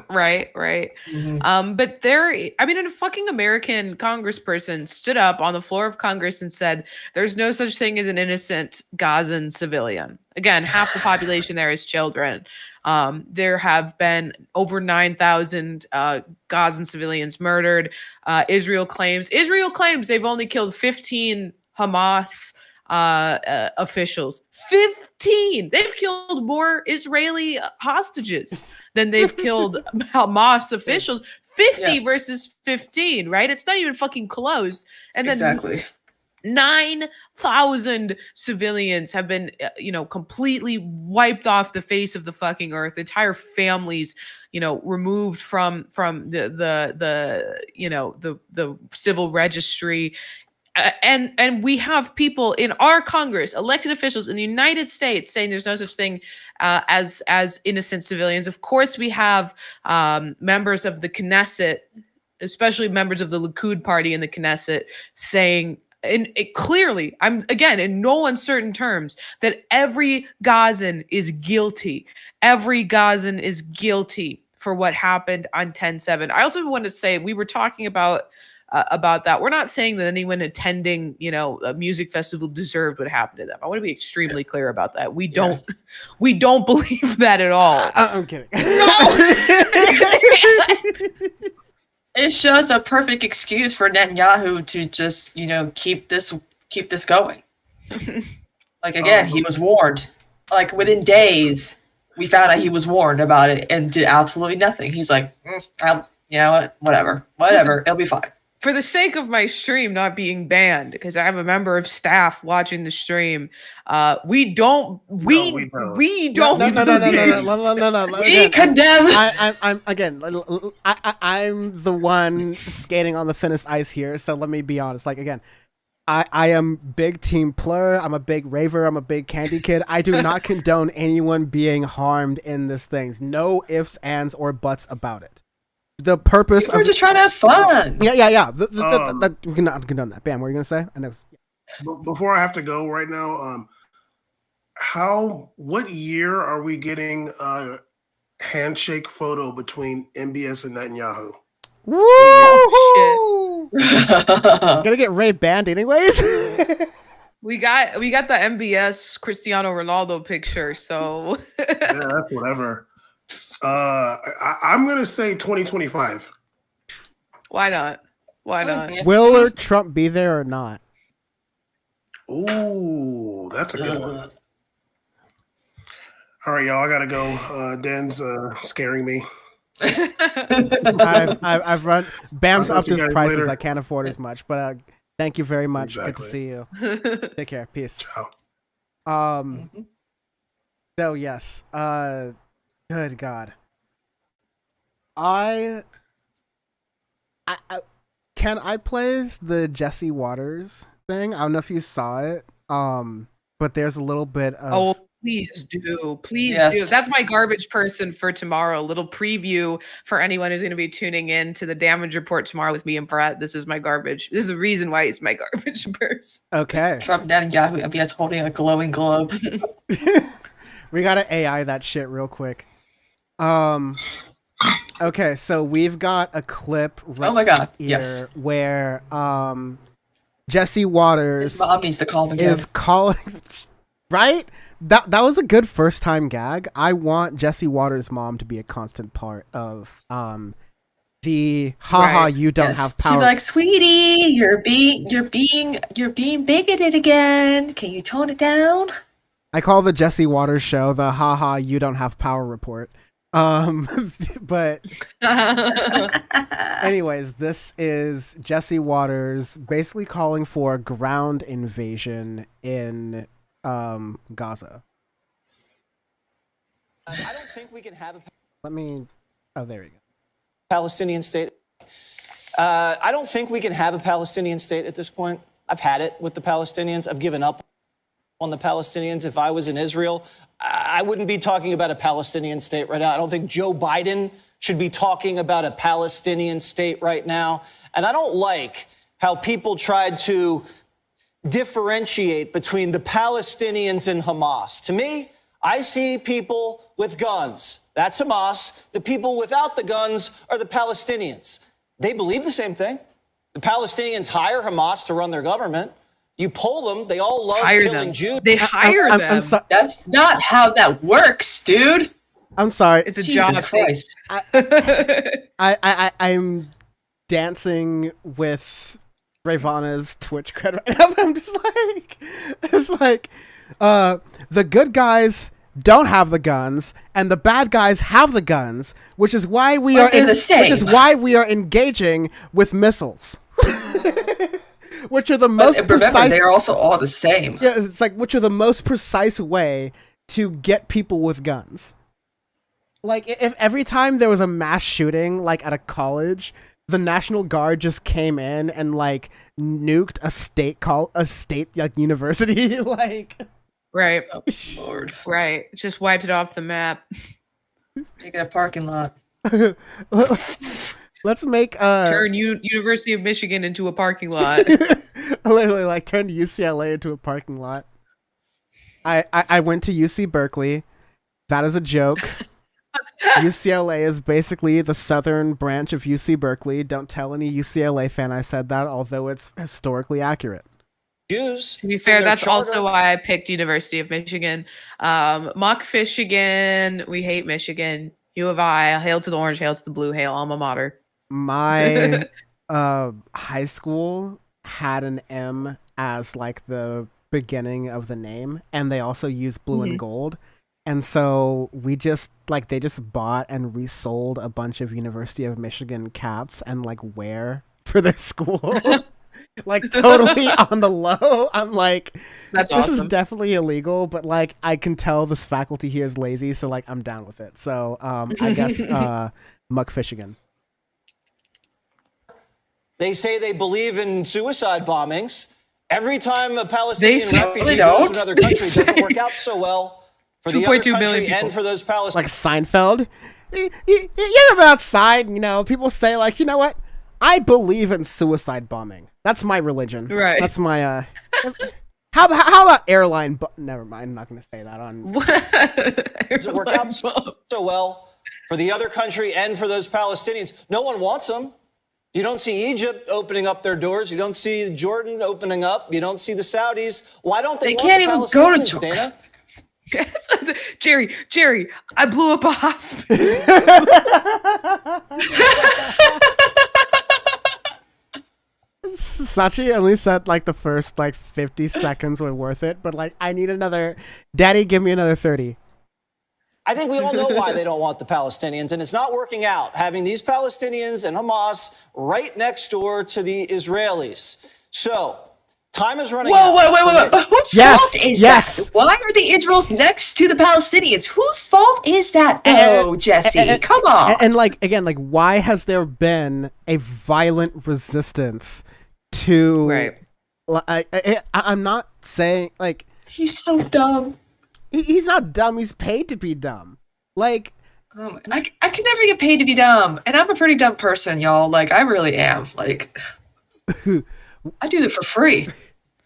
right. Mm-hmm. But a fucking American congressperson stood up on the floor of Congress and said, there's no such thing as an innocent Gazan civilian. Again, half the population there is children. There have been over 9,000 Gazan civilians murdered. Israel claims they've only killed 15 Hamas officials. 15. They've killed more Israeli hostages than they've killed Hamas officials. 50 versus 15, right? It's not even fucking close. And then exactly 9,000 civilians have been completely wiped off the face of the fucking earth. Entire families removed from the civil registry. And we have people in our Congress, elected officials in the United States, saying there's no such thing as innocent civilians. Of course, we have members of the Knesset, especially members of the Likud party in the Knesset, saying clearly, I'm again in no uncertain terms, that every Gazan is guilty. Every Gazan is guilty for what happened on 10/7. I also want to say, we were talking about that. We're not saying that anyone attending, a music festival deserved what happened to them. I want to be extremely clear about that. We don't believe that at all. I'm kidding. It's just a perfect excuse for Netanyahu to just, keep this going. Like, again, he was warned. Like, within days, we found out he was warned about it and did absolutely nothing. He's like, you know what, whatever, it'll be fine. For the sake of my stream not being banned, because I have a member of staff watching the stream, we don't. We condemn. I'm the one skating on the thinnest ice here. So let me be honest. Like, again, I am big Team Plur. I'm a big raver. I'm a big candy kid. I do not condone anyone being harmed in this thing. No ifs, ands, or buts about it. The purpose we're just trying to have fun. Yeah. We cannot condone that. Bam, what were you gonna say? I know. Before I have to go right now, what year are we getting a handshake photo between MBS and Netanyahu? Woo! Gonna get Ray banned anyways. We got the MBS Cristiano Ronaldo picture, so yeah, that's whatever. I'm gonna say 2025. Why not? Will Trump be there or not? Ooh, that's a good one. All right, y'all, I gotta go. Dan's scaring me. I've run. Bam's upped his prices. Later. I can't afford as much, but thank you very much. Exactly. Good to see you. Take care. Peace. Ciao. So yes. Good God. I can I plays the Jesse Waters thing. I don't know if you saw it. But there's a little bit of Please do. Please Yes. do. That's my garbage person for tomorrow. A little preview for anyone who's going to be tuning in to the damage report tomorrow with me and Brett. This is my garbage. This is the reason why he's my garbage person. Okay. Trump Netanyahu MBS holding a glowing globe. We gotta AI that shit real quick. Okay, so we've got a clip right Oh my God, here yes. where Jesse Waters His mom needs to call him again. is calling right? That was a good first time gag. I want Jesse Waters' mom to be a constant part of the haha Right. you don't Yes. have She'd power. be like, sweetie, you're being bigoted again. Can you tone it down? I call the Jesse Waters show the haha you don't have power report. But anyways, this is Jesse Waters basically calling for a ground invasion in Gaza. I don't think we can have a Let me. Oh, there we go. Palestinian state. I don't think we can have a Palestinian state at this point. I've had it with the Palestinians. I've given up on the Palestinians. If I was in Israel, I wouldn't be talking about a Palestinian state right now. I don't think Joe Biden should be talking about a Palestinian state right now. And I don't like how people tried to differentiate between the Palestinians and Hamas. To me, I see people with guns. That's Hamas. The people without the guns are the Palestinians. They believe the same thing. The Palestinians hire Hamas to run their government. You poll them, they all love killing Jews. They hire them. That's not how that works, dude. I'm sorry. It's a Jesus job. Christ. I'm dancing with Rayyvana's Twitch credit right now. I'm just like, it's like, the good guys don't have the guns, and the bad guys have the guns, which is why we But they're the same. which is why we are engaging with missiles, which are the most But remember, precise. they're also all the same. Yeah, it's like which are the most precise way to get people with guns. Like if every time there was a mass shooting, like at a college, the National Guard just came in and like nuked a state like university, like Right. Oh, Lord. Right. Just wiped it off the map. Make it a parking lot. let's make Turn University of Michigan into a parking lot. literally like turn UCLA into a parking lot. I went to UC Berkeley. That is a joke. UCLA is basically the southern branch of UC Berkeley. Don't tell any UCLA fan I said that, although it's historically accurate. Jews. To be fair, that's also why I picked University of Michigan. Muck Michigan. We hate Michigan. U of I. Hail to the orange. Hail to the blue. Hail alma mater. My high school had an M as like the beginning of the name, and they also use blue and gold. And so we just like they just bought and resold a bunch of University of Michigan caps and like wear for their school. Like totally on the low. I'm like, That's this is awesome. definitely illegal, but like I can tell this faculty here is lazy, so like I'm down with it. So I guess Muck Michigan. They say they believe in suicide bombings. Every time a Palestinian say refugee they goes to don't. another country, They it doesn't say- work out so well for the other 2.2 million country people. and for those Palestinians. Like Seinfeld. You ever been outside, you know, people say like, you know what? I believe in suicide bombing. That's my religion. Right. That's my how about airline never mind, I'm not going to say that on. Doesn't work out so well for the other country and for those Palestinians. No one wants them. You don't see Egypt opening up their doors. You don't see Jordan opening up. You don't see the Saudis. Why don't they? They want can't the even go to Palestinians, Jordan. Dana? Jerry, I blew up a hospital. Sachi only said like the first like 50 seconds were worth it, but like I need another. Daddy, give me another 30. I think we all know why they don't want the Palestinians, and it's not working out having these Palestinians and Hamas right next door to the Israelis. So, time is running out. Wait. But whose Yes, fault is yes. that? Why are the Israels next to the Palestinians? Whose fault is that, though, Jesse? Come on. And like again, like why has there been a violent resistance to? Right. I'm not saying like He's so dumb. He's not dumb. He's paid to be dumb. Like, I can never get paid to be dumb, and I'm a pretty dumb person, y'all. Like, I really am. Like, I do it for free.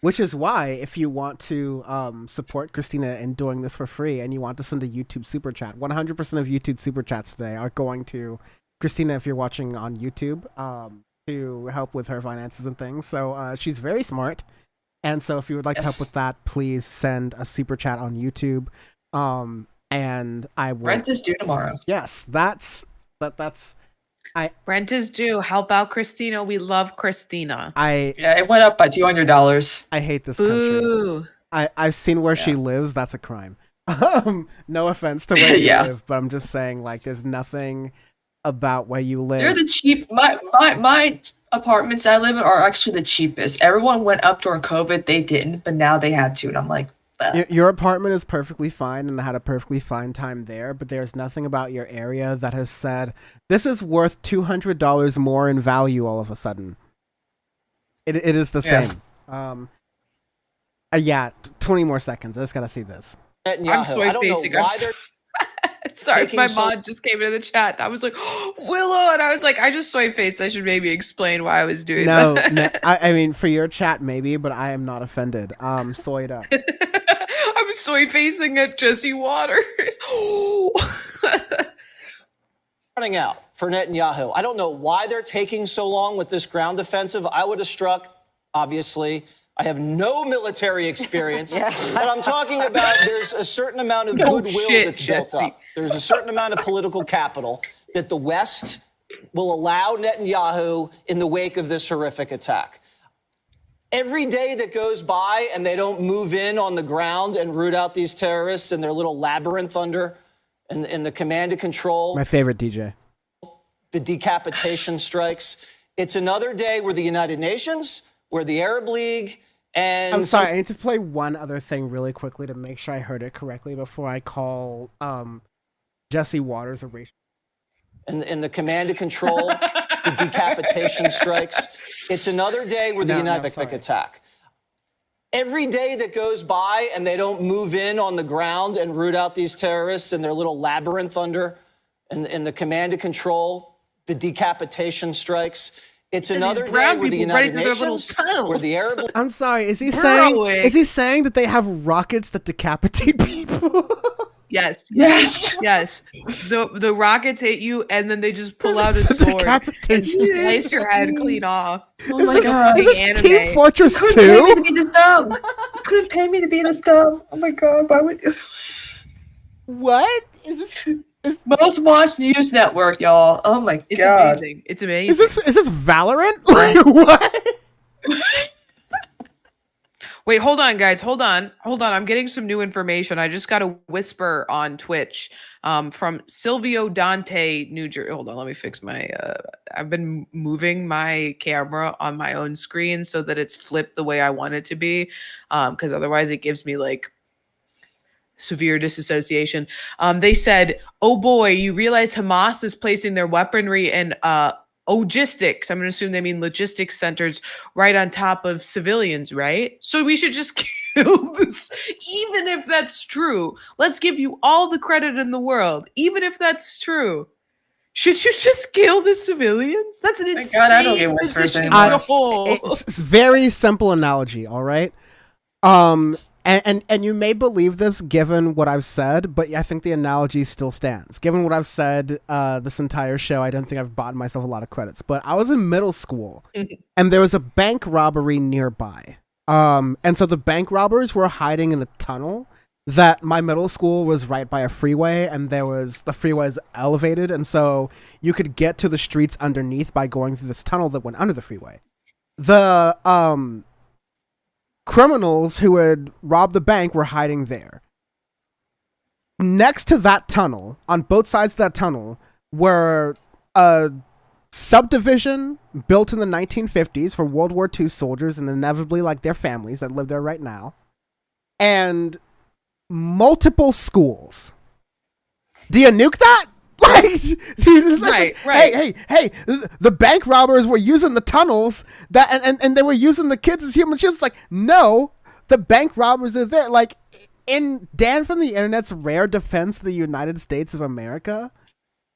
Which is why, if you want to support Christina in doing this for free, and you want to send a YouTube super chat, 100% of YouTube super chats today are going to Christina. If you're watching on YouTube, to help with her finances and things. So she's very smart. And so if you would like to help with that, please send a super chat on YouTube. And I will... Rent is due tomorrow. Yes, that's... Rent is due. Help out Christina. We love Christina. Yeah, it went up by $200. I hate this country. I've seen where she lives. That's a crime. No offense to where you live, but I'm just saying, like, there's nothing about where you live. They're the cheap. My apartments I live in are actually the cheapest. Everyone went up during COVID. They didn't, but now they had to. And I'm like, your apartment is perfectly fine, and I had a perfectly fine time there, but there's nothing about your area that has said, this is worth $200 more in value all of a sudden. It is the same. 20 more seconds. I just gotta see this. I'm soy facing. Sorry, my mom just came into the chat. I was like, Willow, and I was like, I just soy faced. I should maybe explain why I was doing that. No, I mean, for your chat, maybe, but I am not offended. Soyed up. I'm soy facing at Jesse Waters. Running out for Netanyahu. I don't know why they're taking so long with this ground offensive. I would have struck, obviously. I have no military experience, but I'm talking about there's a certain amount of goodwill that's built up. There's a certain amount of political capital that the West will allow Netanyahu in the wake of this horrific attack. Every day that goes by and they don't move in on the ground and root out these terrorists in their little labyrinth under in the command and control. My favorite DJ. The decapitation strikes. It's another day where the United Nations, where the Arab League, and... I'm sorry, I need to play one other thing really quickly to make sure I heard it correctly before I call Jesse Waters a racial... In the command and control, the decapitation strikes. It's another day where the United attack. Every day that goes by and they don't move in on the ground and root out these terrorists in their little labyrinth under in the command and control, the decapitation strikes. It's another day where the United Nations, where the Arab... I'm sorry, is he saying that they have rockets that decapitate people? Yes. The rockets hit you, and then they just pull out a sword and slice your head clean off. Oh my god! Is this Team Fortress 2? You couldn't pay me to be this dumb. You couldn't pay me to be this dumb. Oh my god! Why would you? What is this? Most watched news network, y'all. Oh my god! It's amazing. It's amazing. Is this Valorant? Like what? Wait, hold on, guys. Hold on. I'm getting some new information. I just got a whisper on Twitch from Silvio Dante, New Jersey. Hold on, let me fix my... I've been moving my camera on my own screen so that it's flipped the way I want it to be, because otherwise it gives me, like, severe disassociation. They said, oh boy, you realize Hamas is placing their weaponry in... logistics. I'm going to assume they mean logistics centers right on top of civilians, right? So we should just kill this, even if that's true. Let's give you all the credit in the world, even if that's true. Should you just kill the civilians? That's an insane... God, I don't get whispers anymore. It's very simple analogy, all right? And you may believe this given what I've said, but I think the analogy still stands. Given what I've said this entire show, I don't think I've bought myself a lot of credits. But I was in middle school, and there was a bank robbery nearby. And so the bank robbers were hiding in a tunnel that my middle school was right by a freeway, and the freeway is elevated, and so you could get to the streets underneath by going through this tunnel that went under the freeway. The criminals who had robbed the bank were hiding there. Next to that tunnel, on both sides of that tunnel, were a subdivision built in the 1950s for World War II soldiers and inevitably like their families that live there right now, and multiple schools. Do you nuke that? Like, right. Hey, the bank robbers were using the tunnels and they were using the kids as human shields. Like, no, the bank robbers are there. Like, in Dan from the Internet's rare defense of the United States of America,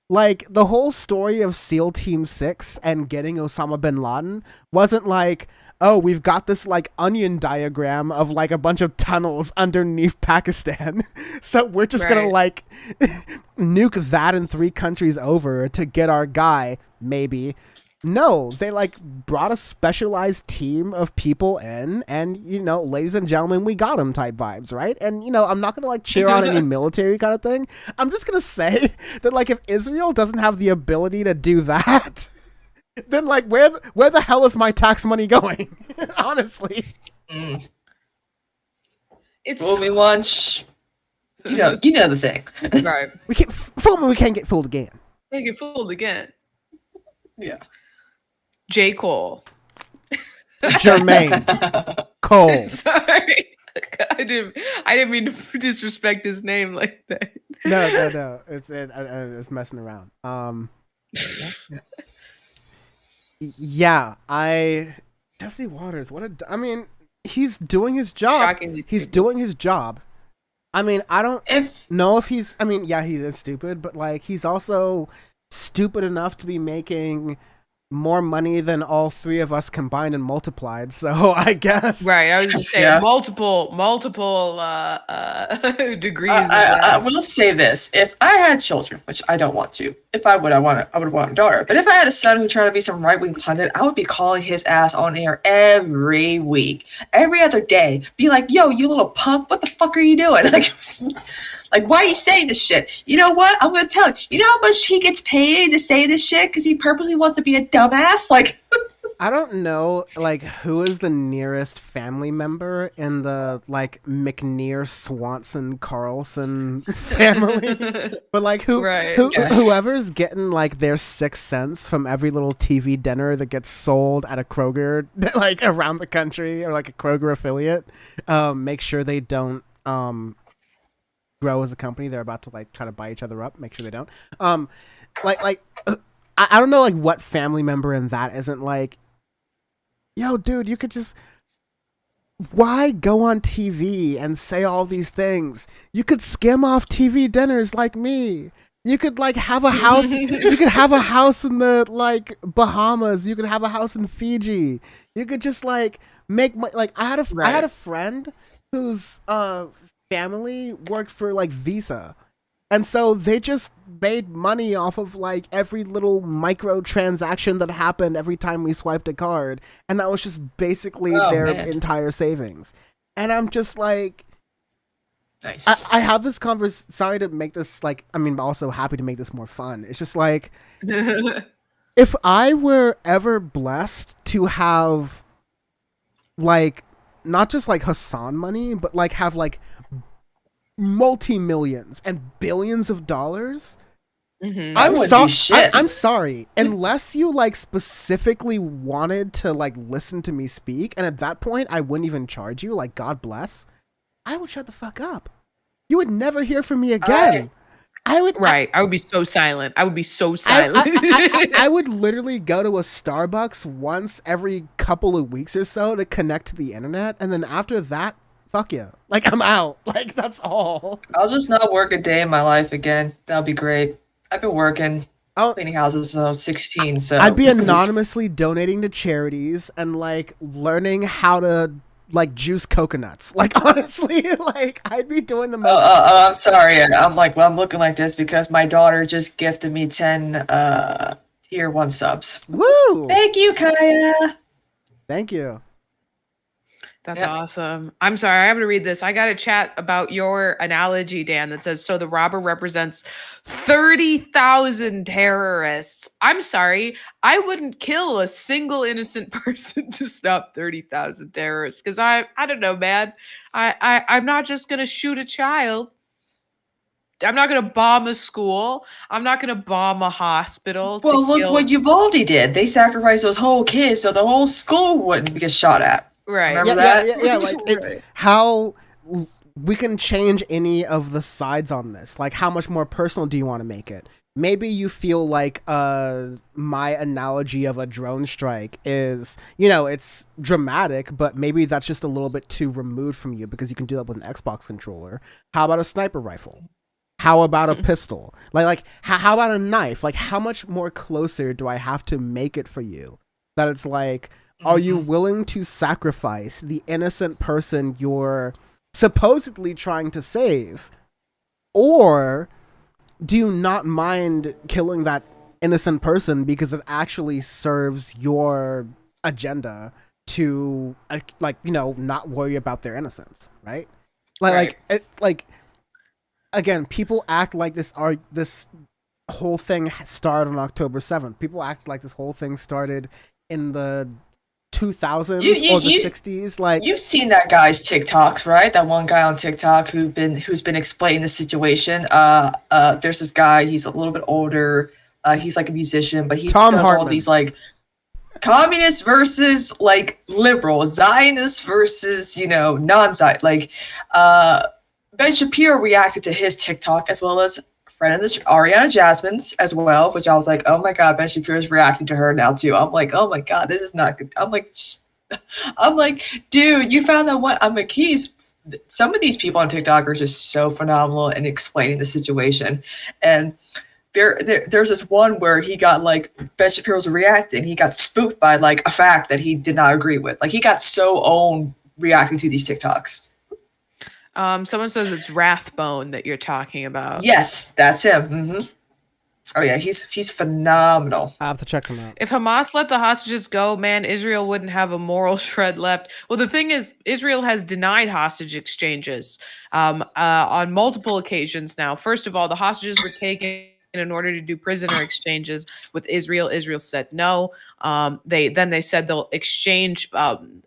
like, the whole story of SEAL Team 6 and getting Osama bin Laden wasn't like, oh, we've got this, like, onion diagram of, like, a bunch of tunnels underneath Pakistan. So we're just gonna, like, nuke that in 3 countries over to get our guy, maybe. No, they, like, brought a specialized team of people in, and, you know, ladies and gentlemen, we got him type vibes, right? And, you know, I'm not gonna, like, cheer on any military kind of thing. I'm just gonna say that, like, if Israel doesn't have the ability to do that, then, like, where the hell is my tax money going? Honestly. It's fool me once, you know the thing. Right. We can't get fooled again. Can't get fooled again. Yeah. J. Cole. Jermaine Cole. Sorry. I didn't mean to disrespect his name like that. No. It's messing around. Yeah, Jesse Waters. I mean, he's doing his job. He's doing his job. I mean, I don't know if he's. I mean, yeah, he is stupid, but like, he's also stupid enough to be making more money than all 3 of us combined and multiplied. So I guess. Right. I was just saying multiple degrees. I will say this: if I had children, which I don't want to, if I would, I would want a daughter. But if I had a son who tried to be some right-wing pundit, I would be calling his ass on air every week, every other day. Be like, "Yo, you little punk! What the fuck are you doing? Like, why are you saying this shit? You know what? I'm gonna tell you. You know how much he gets paid to say this shit because he purposely wants to be a dumbass? Like." I don't know, like, who is the nearest family member in the, like, McNear, Swanson, Carlson family, but, like, whoever's getting, like, their 6 cents from every little TV dinner that gets sold at a Kroger, like, around the country, or, like, a Kroger affiliate, make sure they don't, grow as a company. They're about to, like, try to buy each other up. Make sure they don't. I don't know, like, what family member in that isn't like, yo, dude, you could just, why go on TV and say all these things? You could skim off TV dinners like me. You could, like, have a house. You could have a house in the, like, Bahamas. You could have a house in Fiji. You could just, like, make like, I had a friend whose family worked for, like, Visa. And so they just made money off of, like, every little micro transaction that happened every time we swiped a card. And that was just basically their entire savings. And I'm just like, nice. I have this sorry to make this, like, I mean, also happy to make this more fun. It's just like, if I were ever blessed to have, like, not just, like, Hassan money, but, like, have, like, multi-millions and billions of dollars. I'm sorry, unless you, like, specifically wanted to, like, listen to me speak, and at that point I wouldn't even charge you, like, God bless, I would shut the fuck up. You would never hear from me again. I would be so silent. I would be so silent. I would literally go to a Starbucks once every couple of weeks or so to connect to the internet, and then after that, fuck you. Like, I'm out. Like, that's all. I'll just not work a day in my life again. That'll be great. I've been working cleaning houses since I was 16, so I'd be anonymously donating to charities and, like, learning how to, like, juice coconuts. Like, honestly, like, I'd be doing the most. I'm sorry. I'm looking like this because my daughter just gifted me 10 tier 1 subs. Woo! Thank you, Kaya. Thank you. That's awesome. I'm sorry, I have to read this. I got a chat about your analogy, Dan, that says, so the robber represents 30,000 terrorists. I'm sorry, I wouldn't kill a single innocent person to stop 30,000 terrorists. Because I don't know, man. I'm not just going to shoot a child. I'm not going to bomb a school. I'm not going to bomb a hospital. Well, look what Uvalde did. They sacrificed those whole kids so the whole school wouldn't get shot at. Right. Remember that? Yeah. Like, it's how we can change any of the sides on this. Like, how much more personal do you want to make it? maybe you feel like my analogy of a drone strike is, you know, it's dramatic, but maybe that's just a little bit too removed from you because you can do that with an Xbox controller. How about a sniper rifle? How about a pistol? How about a knife? Like, how much more closer do I have to make it for you? That it's like, are you willing to sacrifice the innocent person you're supposedly trying to save? Or do you not mind killing that innocent person because it actually serves your agenda to, like, you know, not worry about their innocence, right? Again, people act like this whole thing started on October 7th. People act like this whole thing started in the 2000s or the 60s. Like, you've seen that guy's TikToks, right? That one guy on TikTok who's been explaining the situation. There's this guy. He's a little bit older. He's like a musician, but he Tom does Hartman. all these like communists versus like liberal, Zionists versus, you know, non-Zion. Like, Ben Shapiro reacted to his TikTok as well as a friend of the Ariana Jasmine's as well, which I was like, oh my God, Ben Shapiro's reacting to her now too. I'm like, oh my God, this is not good. I'm like, dude, you found that one. I'm like, some of these people on TikTok are just so phenomenal in explaining the situation. And there's this one where he got like, Ben Shapiro's reacting. He got spooked by like a fact that he did not agree with. Like, he got so owned reacting to these TikToks. Someone says it's Rathbone that you're talking about. Yes, that's him. Oh yeah, he's phenomenal. I have to check him out. If Hamas let the hostages go, man, Israel wouldn't have a moral shred left. Well, the thing is, Israel has denied hostage exchanges on multiple occasions now. First of all, the hostages were taken in order to do prisoner exchanges with Israel. Israel said no. They said they'll exchange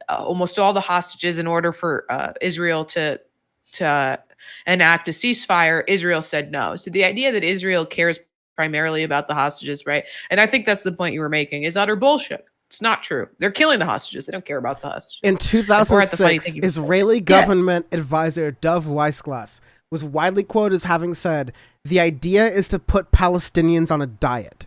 almost all the hostages in order for Israel to enact a ceasefire. Israel said no. So the idea that Israel cares primarily about the hostages, right? And I think that's the point you were making, is utter bullshit. It's not true. They're killing the hostages. They don't care about the hostages. In 2006, Israeli government advisor Dov Weissglass was widely quoted as having said, the idea is to put Palestinians on a diet.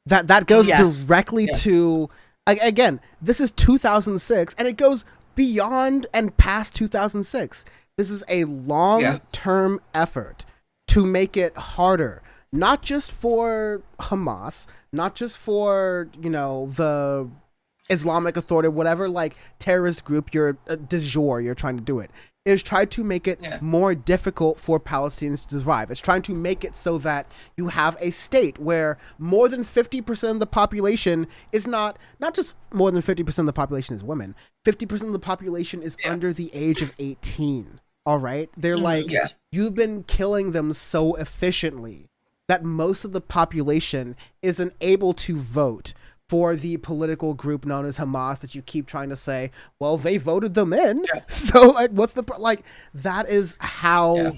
That goes directly to, again, this is 2006, and it goes beyond and past 2006. This is a long-term effort to make it harder, not just for Hamas, not just for, you know, the Islamic Authority, whatever, like, terrorist group you're du jour, you're trying to do it. It's trying to make it more difficult for Palestinians to survive. It's trying to make it so that you have a state where more than 50% of the population is not just more than 50% of the population is women. 50% of the population is under the age of 18. All right? They're like, you've been killing them so efficiently that most of the population isn't able to vote for the political group known as Hamas that you keep trying to say, well, they voted them in. So, like, what's the, like, that is how,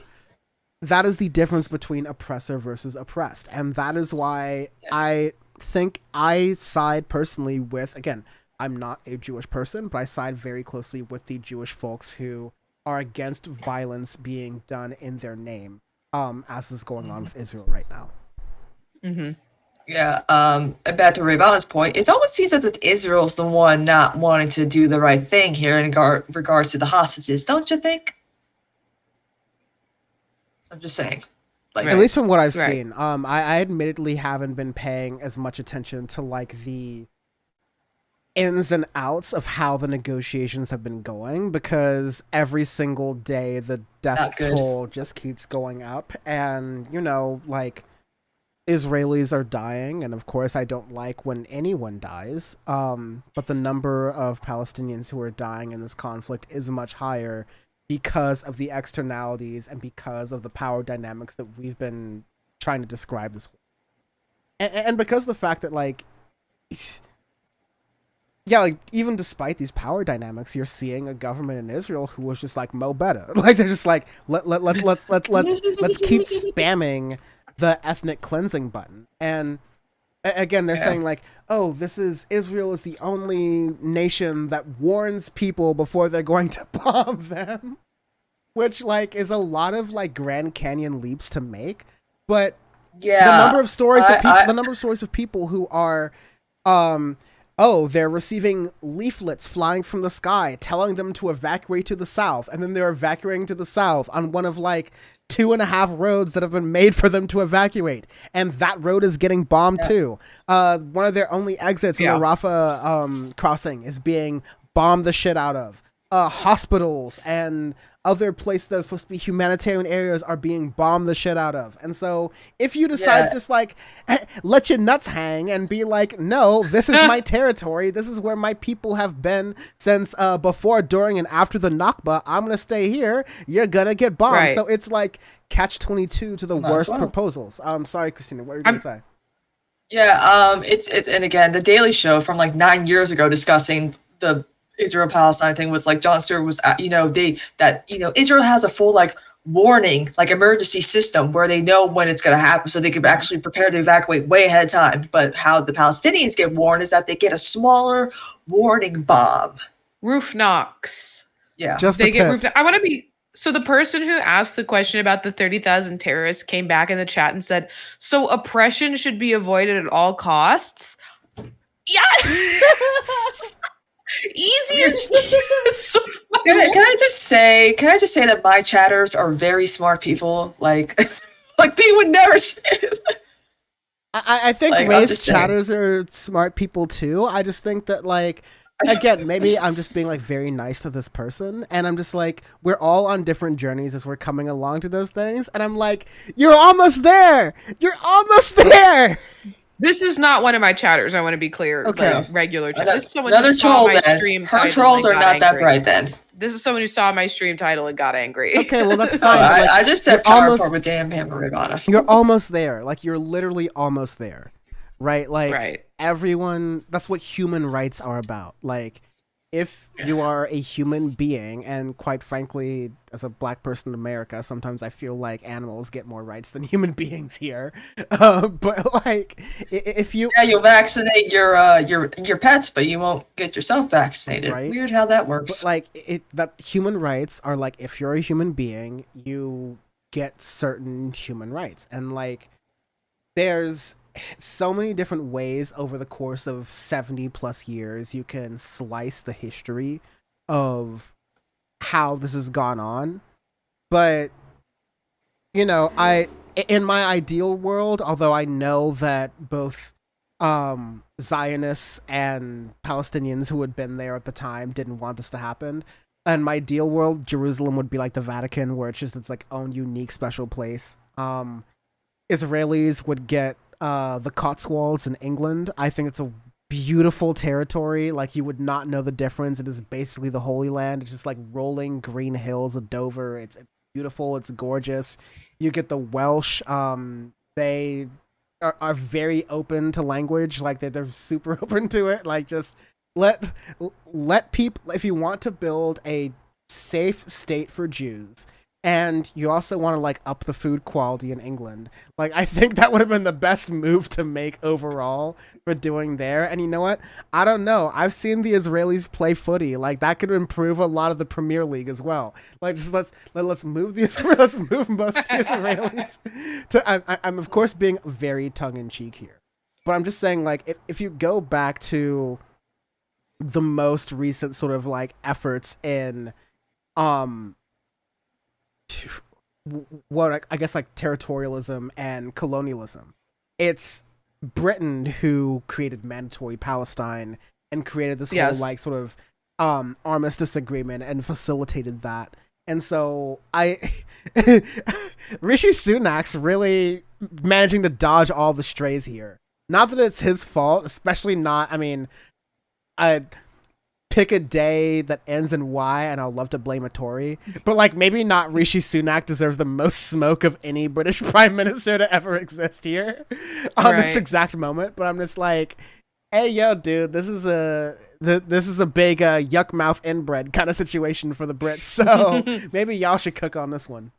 that is the difference between oppressor versus oppressed. And that is why I think I side personally with, again, I'm not a Jewish person, but I side very closely with the Jewish folks who are against violence being done in their name, as is going on with Israel right now. Yeah, and back to Rayyvana's point, it almost seems as if Israel's the one not wanting to do the right thing here in regards to the hostages, don't you think? I'm just saying. Like, at least from what I've seen, I admittedly haven't been paying as much attention to, like, the ins and outs of how the negotiations have been going, because every single day the death toll just keeps going up, and, you know, like, Israelis are dying, and of course I don't like when anyone dies, but the number of Palestinians who are dying in this conflict is much higher because of the externalities and because of the power dynamics that we've been trying to describe this, and because of the fact that, like, like, even despite these power dynamics, you're seeing a government in Israel who was just like, mo better. Like, they're just like, let's keep spamming the ethnic cleansing button. And again, they're saying, like, oh, Israel is the only nation that warns people before they're going to bomb them, which, like, is a lot of, like, Grand Canyon leaps to make. But Yeah, the number of stories of people who are they're receiving leaflets flying from the sky telling them to evacuate to the south, and then they're evacuating to the south on one of like 2.5 roads that have been made for them to evacuate, and that road is getting bombed too. One of their only exits in the Rafah crossing is being bombed the shit out of. Hospitals and other places that are supposed to be humanitarian areas are being bombed the shit out of. And so if you decide just like let your nuts hang and be like, no, this is my territory, this is where my people have been since before, during, and after the Nakba, I'm gonna stay here, you're gonna get bombed. Right. So it's like catch-22 to the worst proposals. Sorry, Christina, what were you gonna say? Yeah, it's and again, the Daily Show from like 9 years ago discussing the Israel-Palestine thing was like, Jon Stewart was, Israel has a full like warning, like emergency system where they know when it's going to happen, so they can actually prepare to evacuate way ahead of time. But how the Palestinians get warned is that they get a smaller warning bomb. Roof knocks. Yeah, just they get roof. I want to be. So the person who asked the question about the 30,000 terrorists came back in the chat and said, "So oppression should be avoided at all costs." Yes. Easy as so can I just say that my chatters are very smart people, like they would never say it. I think like, Ray's chatters are smart people too. I just think that, like, again, maybe I'm just being like very nice to this person, and I'm just like, we're all on different journeys as we're coming along to those things, and I'm like, you're almost there, This is not one of my chatters. I want to be clear. Okay. Like regular chat. This is someone Another who saw troll my then. stream Her title trolls and are got not that angry. bright then. This is someone who saw my stream title and got angry. Okay, well that's fine. I just said power forward with damn Rayyvana. You're almost there. Like, you're literally almost there, right? Like, everyone. That's what human rights are about. Like, if you are a human being, and quite frankly, as a black person in America, sometimes I feel like animals get more rights than human beings here. But like, if you you'll vaccinate your pets, but you won't get yourself vaccinated. Right? Weird how that works. But like, that human rights are like, if you're a human being, you get certain human rights, and like, there's so many different ways over the course of 70 plus years you can slice the history of how this has gone on. But, you know, in my ideal world, although I know that both Zionists and Palestinians who had been there at the time didn't want this to happen, in my ideal world, Jerusalem would be like the Vatican, where it's just its like own unique special place. Israelis would get the Cotswolds in England. I think it's a beautiful territory. Like, you would not know the difference. It is basically the Holy Land. It's just like rolling green hills of Dover. It's beautiful. It's gorgeous. You get the Welsh. They are very open to language. Like, they're super open to it. Like, just let people, if you want to build a safe state for Jews, and you also want to like up the food quality in England, like, I think that would have been the best move to make overall for doing there. And you know what? I don't know. I've seen the Israelis play footy. Like, that could improve a lot of the Premier League as well. Like, just let's move let's move most of the Israelis to. I'm of course being very tongue in cheek here, but I'm just saying, like, if you go back to the most recent sort of like efforts in what I guess like territorialism and colonialism, it's Britain who created mandatory Palestine and created this whole like sort of armistice agreement and facilitated that. And so Rishi Sunak's really managing to dodge all the strays here. Not that it's his fault, especially not, I mean, I pick a day that ends in Y and I'll love to blame a Tory, but like, maybe not Rishi Sunak deserves the most smoke of any British prime minister to ever exist here on this exact moment. But I'm just like, hey, yo, dude, this is a big yuck mouth inbred kind of situation for the Brits. So maybe y'all should cook on this one.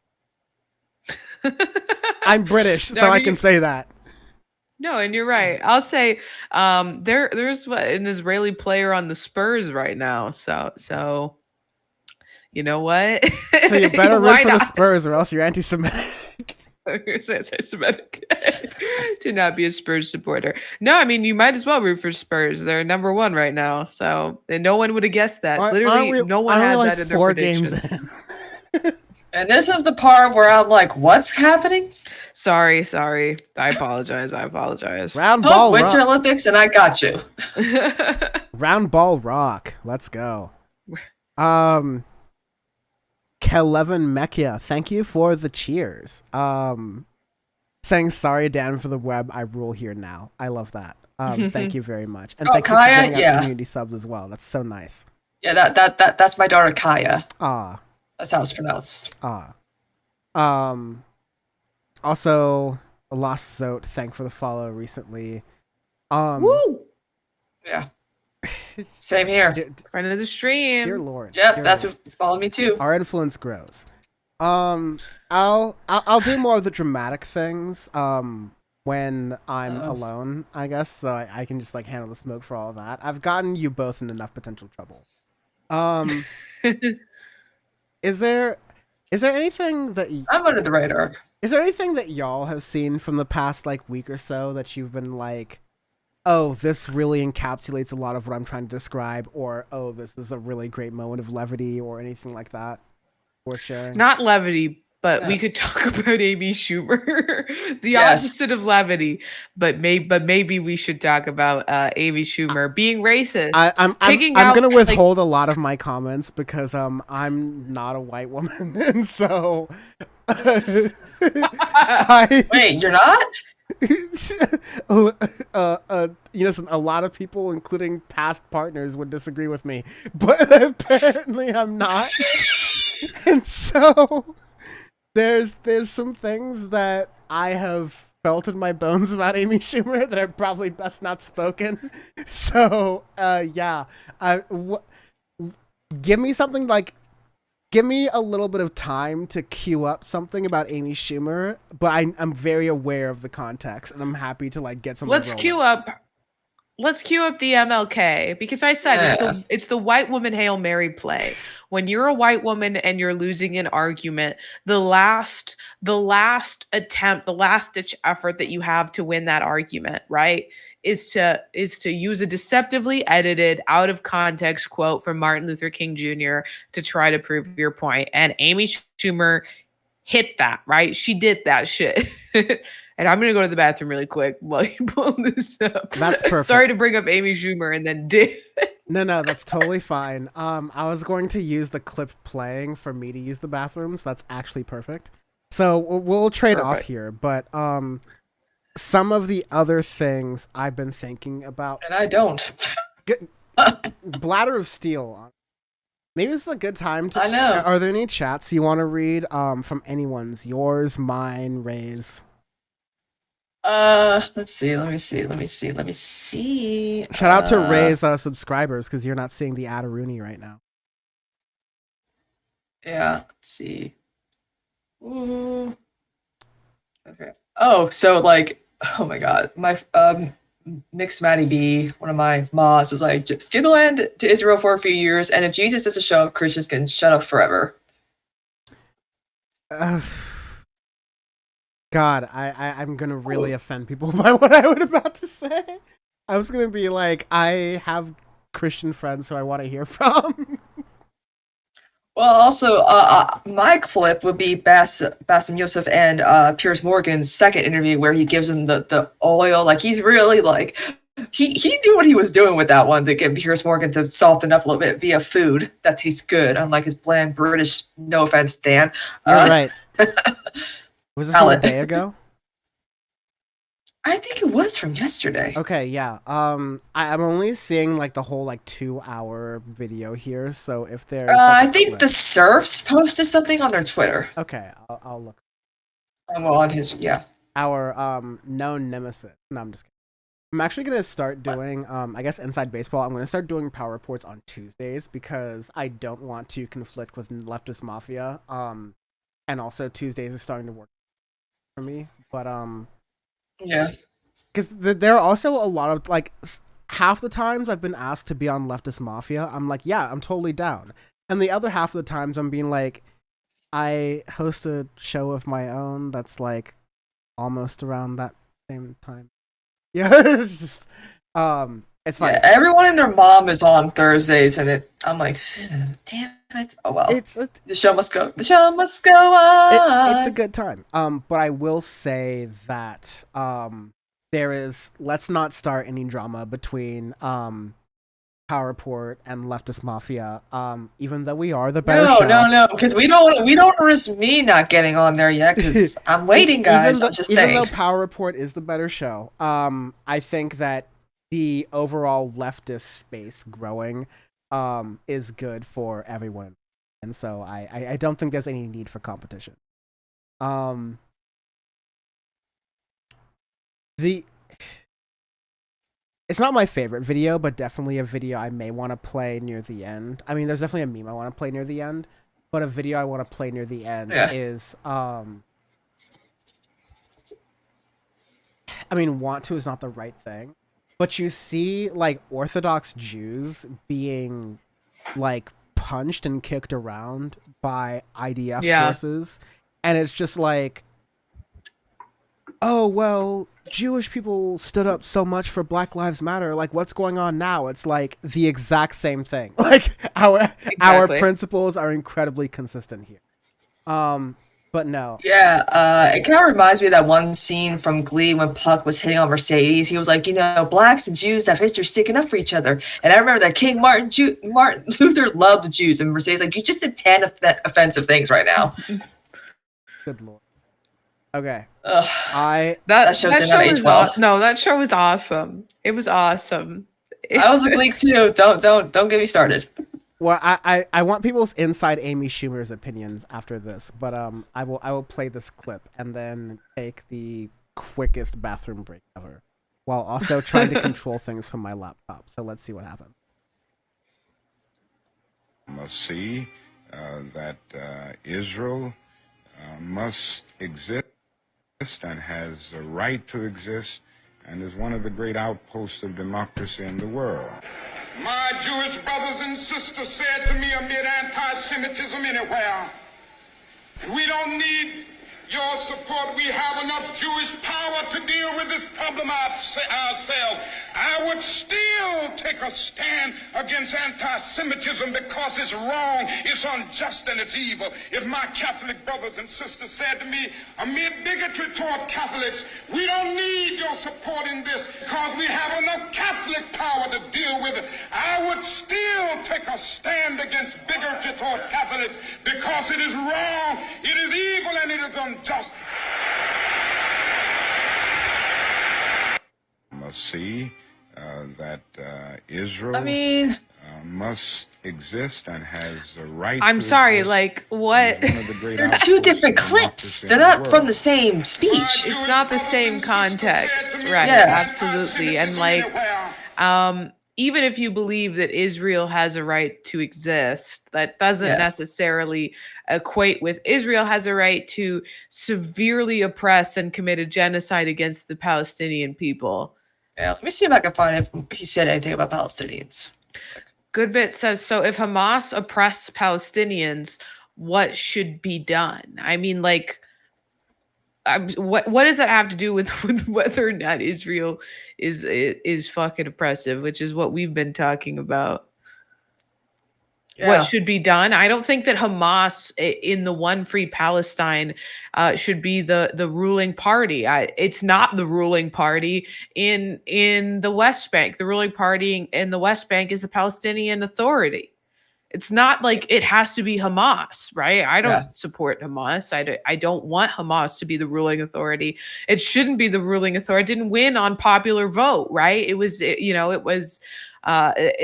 I'm British, so I can say that. No, and you're right. I'll say there's an Israeli player on the Spurs right now. So you know what? So you better root for the Spurs or else you're anti-Semitic. Anti-Semitic to not be a Spurs supporter. No, I mean you might as well root for Spurs. They're number 1 right now. So and no one would have guessed that. Literally, no one had that in their predictions. And this is the part where I'm like, what's happening? Sorry. I apologize. Round ball Winter rock. Olympics, and I got you. Round ball rock. Let's go. Kelevin Mekia, thank you for the cheers. Saying sorry, Dan, for the web. I rule here now. I love that. Thank you very much, and thank you for Kaya, giving out community subs as well. That's so nice. Yeah, that's my daughter Kaya. Ah, that's how it's pronounced. Also, Lost Zote, thank for the follow recently. Woo! Yeah. Same here. Friend of the stream. Dear Lord. Yep, dear that's Lord. what follow me too. Our influence grows. I'll do more of the dramatic things when I'm alone, I guess, so I can just like handle the smoke for all of that. I've gotten you both in enough potential trouble. Is there anything that I'm under the radar? Is there anything that y'all have seen from the past like week or so that you've been like, oh, this really encapsulates a lot of what I'm trying to describe, or oh, this is a really great moment of levity, or anything like that worth sharing? Not levity, but we could talk about Amy Schumer. The opposite of levity, but maybe we should talk about Amy Schumer being racist. I'm gonna withhold a lot of my comments because I'm not a white woman, and so Wait, you're not? A lot of people, including past partners, would disagree with me, but apparently I'm not. And so there's some things that I have felt in my bones about Amy Schumer that are probably best not spoken. So give me something like. Give me a little bit of time to queue up something about Amy Schumer, but I'm very aware of the context, and I'm happy to like get something. Let's queue up the MLK, because I said it's the white woman Hail Mary play. When you're a white woman and you're losing an argument, the last attempt, the last ditch effort that you have to win that argument, right, is to use a deceptively edited, out of context quote from Martin Luther King Jr. to try to prove your point. And Amy Schumer hit that, right? She did that shit. And I'm gonna go to the bathroom really quick while you pull this up. That's perfect. Sorry to bring up Amy Schumer and then did. No, that's totally fine. I was going to use the clip playing for me to use the bathroom, so that's actually perfect. So we'll trade off here, but some of the other things I've been thinking about, and I don't. Bladder of Steel. Maybe this is a good time to. I know. Are there any chats you want to read? From anyone's, yours, mine, Ray's. Let's see. Let me see. Shout out to Ray's subscribers, because you're not seeing the Adaruni right now. Yeah. Let's see. Ooh. Okay. Oh, so like, oh my God, my Mixed Maddie B, one of my mods, is like, just give the land to Israel for a few years, and if Jesus doesn't show up, Christians can shut up forever. God, I'm gonna really offend people by what I was about to say. I was gonna be like, I have Christian friends who I want to hear from. Well, also, my clip would be Bassem Youssef and Piers Morgan's second interview, where he gives him the oil. Like, he's really like, he knew what he was doing with that one, to get Piers Morgan to soften up a little bit via food that tastes good, unlike his bland British, no offense, Dan. You're right. Was this a day ago? I think it was from yesterday. Okay, yeah. I'm only seeing like the whole like 2-hour video here, so if there's I think the Surfs posted something on their Twitter. Okay, I'll look. Well, on his our known nemesis. No, I'm just kidding. I'm actually gonna start doing I guess Inside Baseball. I'm gonna start doing power reports on Tuesdays, because I don't want to conflict with leftist mafia. And also Tuesdays is starting to work for me, but yeah, because there are also a lot of like half the times I've been asked to be on leftist mafia, I'm like, yeah, I'm totally down, and the other half of the times I'm being like, I host a show of my own that's like almost around that same time. Yeah, it's just it's fine. Yeah, everyone and their mom is on Thursdays, and I'm like, damn it. Oh well. The show must go. The show must go on. It's a good time. But I will say that there is. Let's not start any drama between PowerPort and leftist mafia. Even though we are the better show. No, because we don't risk me not getting on there yet. Because I'm waiting, guys. I'm just saying. Even though PowerPort is the better show, I think that the overall leftist space growing is good for everyone, and so I don't think there's any need for competition. It's not my favorite video, but definitely a video I may want to play near the end. I mean, there's definitely a meme I want to play near the end, but a video I want to play near the end is I mean, want to is not the right thing. But you see, like, Orthodox Jews being, like, punched and kicked around by IDF forces. And it's just like, oh, well, Jewish people stood up so much for Black Lives Matter. Like, what's going on now? It's, like, the exact same thing. Like, our principles are incredibly consistent here. But no. Yeah, it kind of reminds me of that one scene from Glee when Puck was hitting on Mercedes. He was like, blacks and Jews have history sticking up for each other. And I remember that King Martin Luther loved the Jews, and Mercedes like, you just did 10 offensive things right now. Good lord. Okay. That show did not age well. No, that show was awesome. It was awesome. I was a Glee too. Don't get me started. Well, I want people's inside Amy Schumer's opinions after this, but I will play this clip and then take the quickest bathroom break ever, while also trying to control things from my laptop. So let's see what happens. Must see that Israel must exist and has a right to exist and is one of the great outposts of democracy in the world. My Jewish brothers and sisters said to me amid anti-Semitism anywhere, we don't need your support. We have enough Jewish power to deal with this problem ourselves. I would still take a stand against anti-Semitism because it's wrong, it's unjust, and it's evil. If my Catholic brothers and sisters said to me, amid bigotry toward Catholics, we don't need your support in this because we have enough Catholic power to deal with it, I would still take a stand against bigotry toward Catholics because it is wrong, it is evil, and it is unjust. Must see that Israel must exist and has a right I'm to sorry, exist. like, what? They're two different clips. They're not from the same speech. It's not the same context, right? Yeah. Absolutely. And like, even if you believe that Israel has a right to exist, that doesn't necessarily equate with Israel has a right to severely oppress and commit a genocide against the Palestinian people. Yeah, let me see if I can find if he said anything about Palestinians. Goodbit says, so if Hamas oppress Palestinians, what should be done? I mean, like, what does that have to do with whether or not Israel is fucking oppressive, which is what we've been talking about. Yeah. What should be done? I don't think that Hamas in the One Free Palestine should be the ruling party. It's not the ruling party in the West Bank. The ruling party in the West Bank is the Palestinian Authority. It's not like it has to be Hamas, right? I don't support Hamas. I don't want Hamas to be the ruling authority. It shouldn't be the ruling authority. It didn't win on popular vote, right? It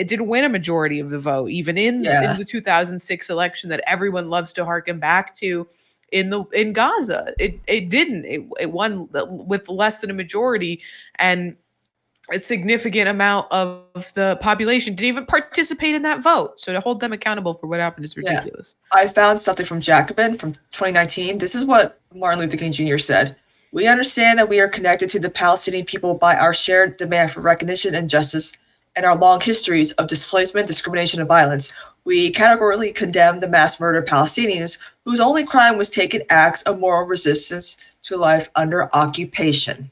didn't win a majority of the vote, even in the 2006 election that everyone loves to harken back to in Gaza. It didn't. It won with less than a majority, and a significant amount of the population didn't even participate in that vote. So to hold them accountable for what happened is ridiculous. I found something from Jacobin from 2019. This is what Martin Luther King Jr. said. We understand that we are connected to the Palestinian people by our shared demand for recognition and justice and our long histories of displacement, discrimination, and violence. We categorically condemn the mass murder of Palestinians whose only crime was taking acts of moral resistance to life under occupation.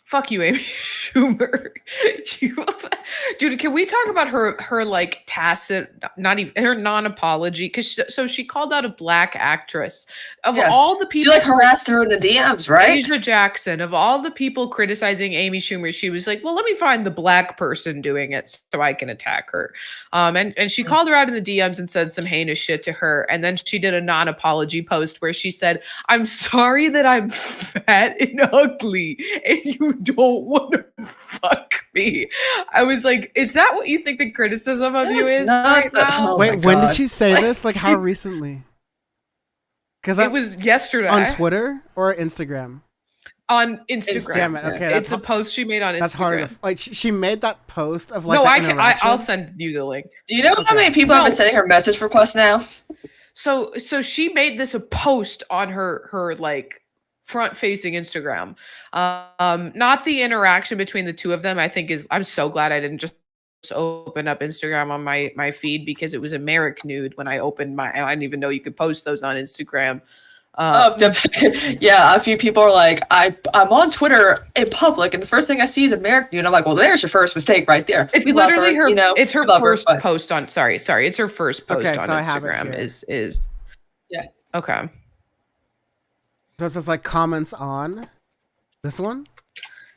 Fuck you, Amy Schumer. Dude, can we talk about her like tacit, not even her non-apology? Because so she called out a black actress of all the people. She like harassed her in the DMs, right? Asia Jackson, of all the people criticizing Amy Schumer, she was like, "Well, let me find the black person doing it so I can attack her." And she called her out in the DMs and said some heinous shit to her. And then she did a non-apology post where she said, "I'm sorry that I'm fat and ugly, and you don't want to fuck me." I was like, is that what you think the criticism of you is right now? Wait, when did she say this? Like, how recently? Because it was yesterday. On Twitter or Instagram? On Instagram. Damn it, okay. It's a post she made on Instagram. That's hard enough. Like, she made that post of like, I'll send you the link. Do you know how many people have been sending her message requests now? So she made this a post on her like front-facing Instagram. Not the interaction between the two of them, I think I'm so glad I didn't just open up Instagram on my feed, because it was a Merrick nude when I opened I didn't even know you could post those on Instagram. Yeah, a few people are like, I'm on Twitter in public, and the first thing I see is a Merrick nude. I'm like, well, there's your first mistake right there. It's literally her. It's her first post on. Sorry. It's her first post on Instagram. Is yeah. Okay. So it says like comments on this one.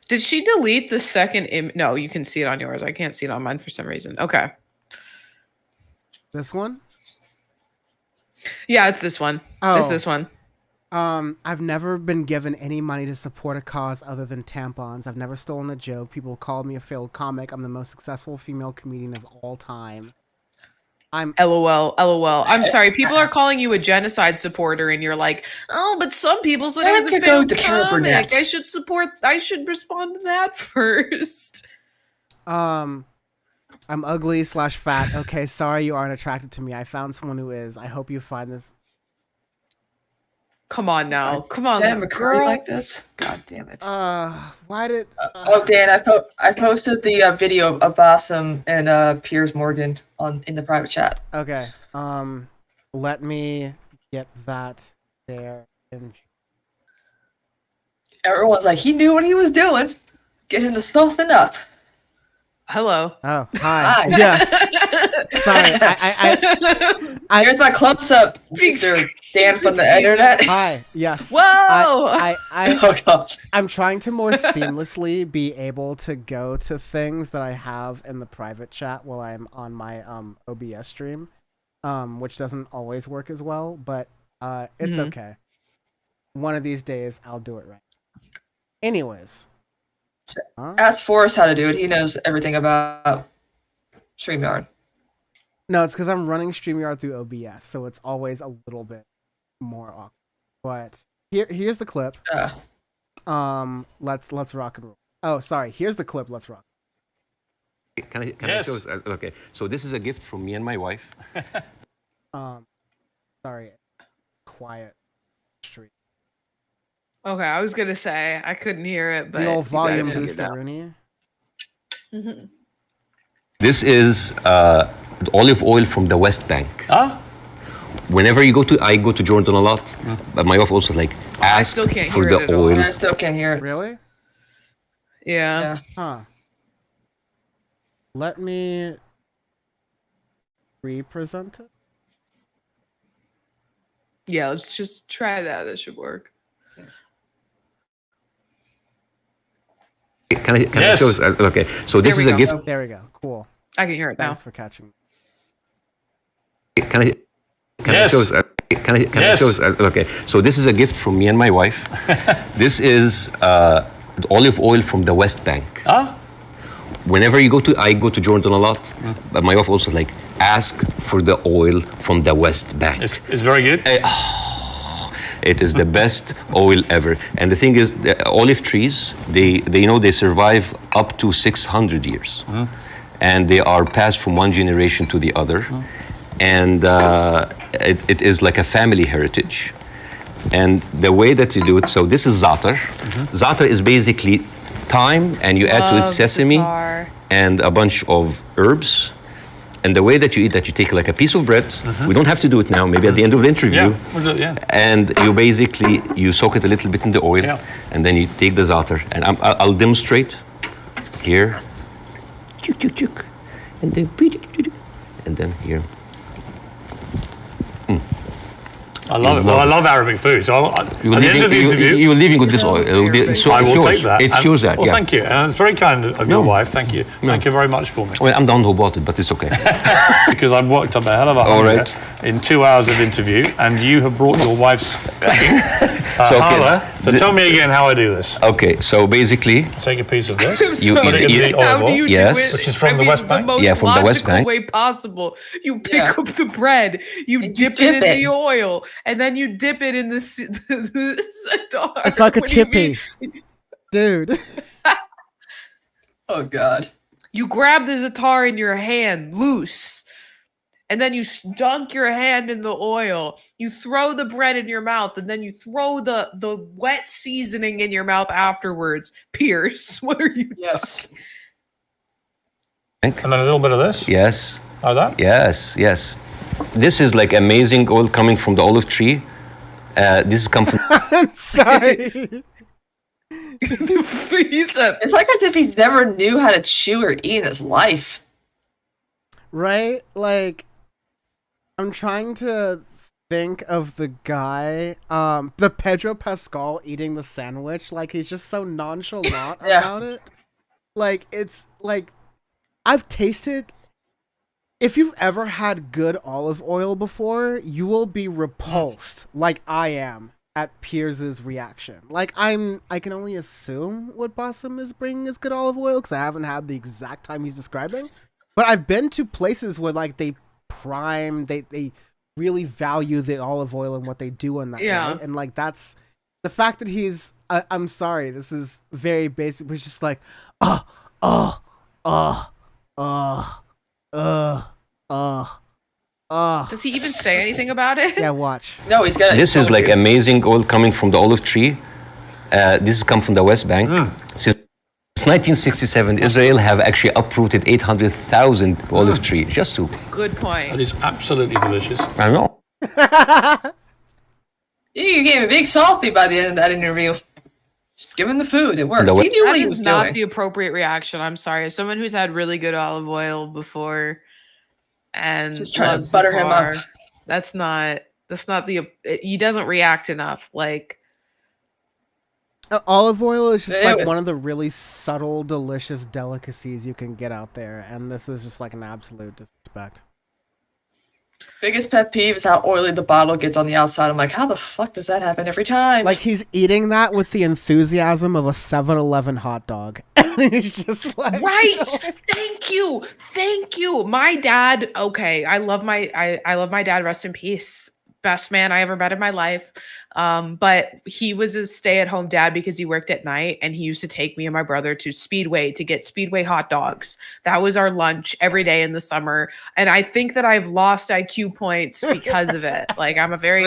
Did she delete the second image? No, you can see it on yours. I can't see it on mine for some reason. Okay. This one? Yeah, it's this one. Oh. It's this one. I've never been given any money to support a cause other than tampons. I've never stolen a joke. People call me a failed comic. I'm the most successful female comedian of all time. I'm LOL. I'm sorry. People are calling you a genocide supporter, and you're like, oh, but some people said I was a failed comic. I should respond to that first. I'm ugly/fat. Okay, sorry you aren't attracted to me. I found someone who is. I hope you find this. Come on now. Come on, Dan McCurry girl. like this? God damn it. Why did... Dan, I posted the video of Bassem and Piers Morgan in the private chat. Okay. Let me get that there. Everyone's like, he knew what he was doing. Get him to soften up. Hello. Oh, hi. Yes. Sorry. Here's my close-up, Mr. Dan from the internet. Hi. Yes. Whoa. Oh, God. I'm trying to more seamlessly be able to go to things that I have in the private chat while I'm on my OBS stream, which doesn't always work as well, but it's okay. One of these days, I'll do it right. Anyways. Ask Forrest how to do it. He knows everything about StreamYard. No, it's because I'm running StreamYard through OBS, so it's always a little bit more awkward. But here's the clip. Let's rock and roll. Oh, sorry. Here's the clip. Let's rock. Can I show? Okay. So this is a gift from me and my wife. Sorry. Quiet stream. Okay, I was gonna say I couldn't hear it, but the old volume booster, Rooney. This is olive oil from the West Bank. Whenever I go to Jordan a lot, but my wife also like ask for the oil. I still can't hear it. Really? Yeah. Huh. Let me represent it. Yeah, let's just try that. That should work. Can I show? Okay, so this is a gift. There we go. Cool. I can hear it now. Thanks for catching. Can I show? Can I show? Okay, so this is a gift from me and my wife. This is olive oil from the West Bank. Whenever I go to Jordan a lot, but my wife also like ask for the oil from the West Bank. It's very good. It is the best oil ever. And the thing is, the olive trees, they survive up to 600 years. And they are passed from one generation to the other. And it is like a family heritage. And the way that you do it, so this is za'atar. Za'atar is basically thyme, and you add to it sesame and a bunch of herbs. And the way that you eat that, you take like a piece of bread. We don't have to do it now. Maybe at the end of the interview. Yeah, we'll do it, yeah. And you soak it a little bit in the oil, and then you take the za'atar. And I'll demonstrate here. Chuk, chuk, chuk. And then here. I love it. Well, I love Arabic food. So at the end of the interview, you're leaving with this oil. I will take that. It shows that. Well, thank you. And it's very kind of your wife. Thank you. Thank you very much for me. Well, I'm the one who bought it, but it's okay. Because I've worked up a hell of a hunger in 2 hours of interview, and you have brought your wife's cooking. So tell me again how I do this. Okay, so basically, take a piece of this. Put it in the olive oil, yes, which is from the West Bank. The Yeah, from the West Bank. way possible. You pick up the bread, you dip it in the oil, and then you dip it in the za'atar. It's like a What do you chippy, dude. Oh God! You grab the za'atar in your hand, loose, and then you dunk your hand in the oil. You throw the bread in your mouth, and then you throw the wet seasoning in your mouth afterwards. Pierce, what are you talking? And then a little bit of this. Yes. Like that? Yes. This is like amazing oil coming from the olive tree. This is come from. I'm sorry. It's like as if he's never knew how to chew or eat in his life. Right? Like, I'm trying to think of the guy, the Pedro Pascal eating the sandwich. Like, he's just so nonchalant about it. Like, it's like, I've tasted. If you've ever had good olive oil before, you will be repulsed, like I am, at Piers's reaction. Like, I can only assume what Bassem is bringing is good olive oil, because I haven't had the exact time he's describing. But I've been to places where, like, they really value the olive oil and what they do in that way. And, like, that's the fact that he's, I'm sorry, this is very basic, but it's just like, Does he even say anything about it? Yeah, watch. No, he's got. This is like amazing oil coming from the olive tree. This has come from the West Bank. Since 1967, Israel have actually uprooted 800,000 olive trees just to. Good point. That is absolutely delicious. I know. You gave a big salty by the end of that interview. Just give him the food. It works. He knew what he was doing. That is not the appropriate reaction. I'm sorry. As someone who's had really good olive oil before, and just trying to butter him up. That's not the. He doesn't react enough. Like. Olive oil is just like one of the really subtle, delicious delicacies you can get out there, and this is just like an absolute disrespect. Biggest pet peeve is how oily the bottle gets on the outside. I'm like, how the fuck does that happen every time? Like, he's eating that with the enthusiasm of a 7-Eleven hot dog. And he's just like... Right! Thank you! My dad, okay, I love my dad, rest in peace. Best man I ever met in my life. But he was a stay-at-home dad because he worked at night, and he used to take me and my brother to Speedway to get Speedway hot dogs. That was our lunch every day in the summer. And I think that I've lost IQ points because of it. Like, I'm a very,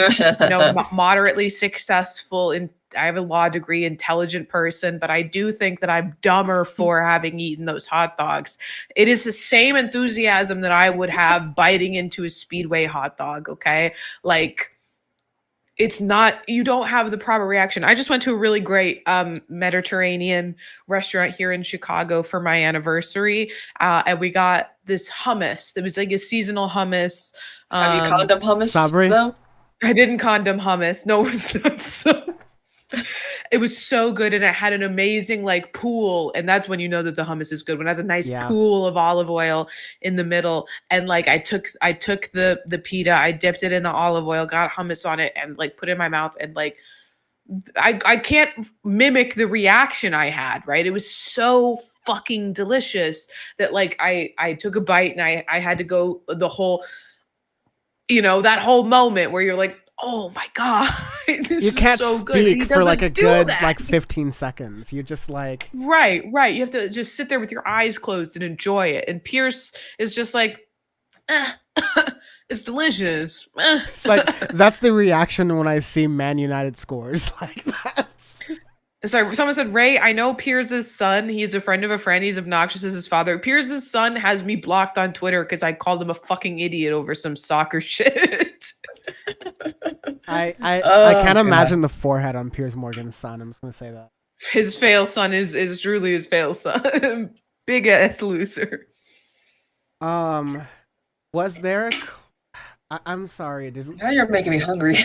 moderately successful and I have a law degree, intelligent person, but I do think that I'm dumber for having eaten those hot dogs. It is the same enthusiasm that I would have biting into a Speedway hot dog, okay? Like, it's not, you don't have the proper reaction. I just went to a really great Mediterranean restaurant here in Chicago for my anniversary, and we got this hummus. It was like a seasonal hummus. Have you condom hummus, Sabri? though? I didn't condom hummus. No, it was not so. It was so good, and it had an amazing like pool, and that's when you know that the hummus is good, when it has a nice pool of olive oil in the middle. And like I took the pita, I dipped it in the olive oil, got hummus on it, and like put it in my mouth, and like I can't mimic the reaction I had, right? It was so fucking delicious that like I took a bite, and I had to go the whole, that whole moment where you're like, oh my God, you can't so speak for like a good like 15 seconds. You're just like right. You have to just sit there with your eyes closed and enjoy it. And Pierce is just like, it's delicious. It's like that's the reaction when I see Man United scores. Like that's Sorry, someone said, Ray, I know Piers' son. He's a friend of a friend. He's obnoxious as his father. Piers' son has me blocked on Twitter because I called him a fucking idiot over some soccer shit. I can't imagine the forehead on Piers Morgan's son. I'm just gonna say that. His fail son is truly his fail son. Big ass loser. Was there I'm sorry, Now you're making me hungry.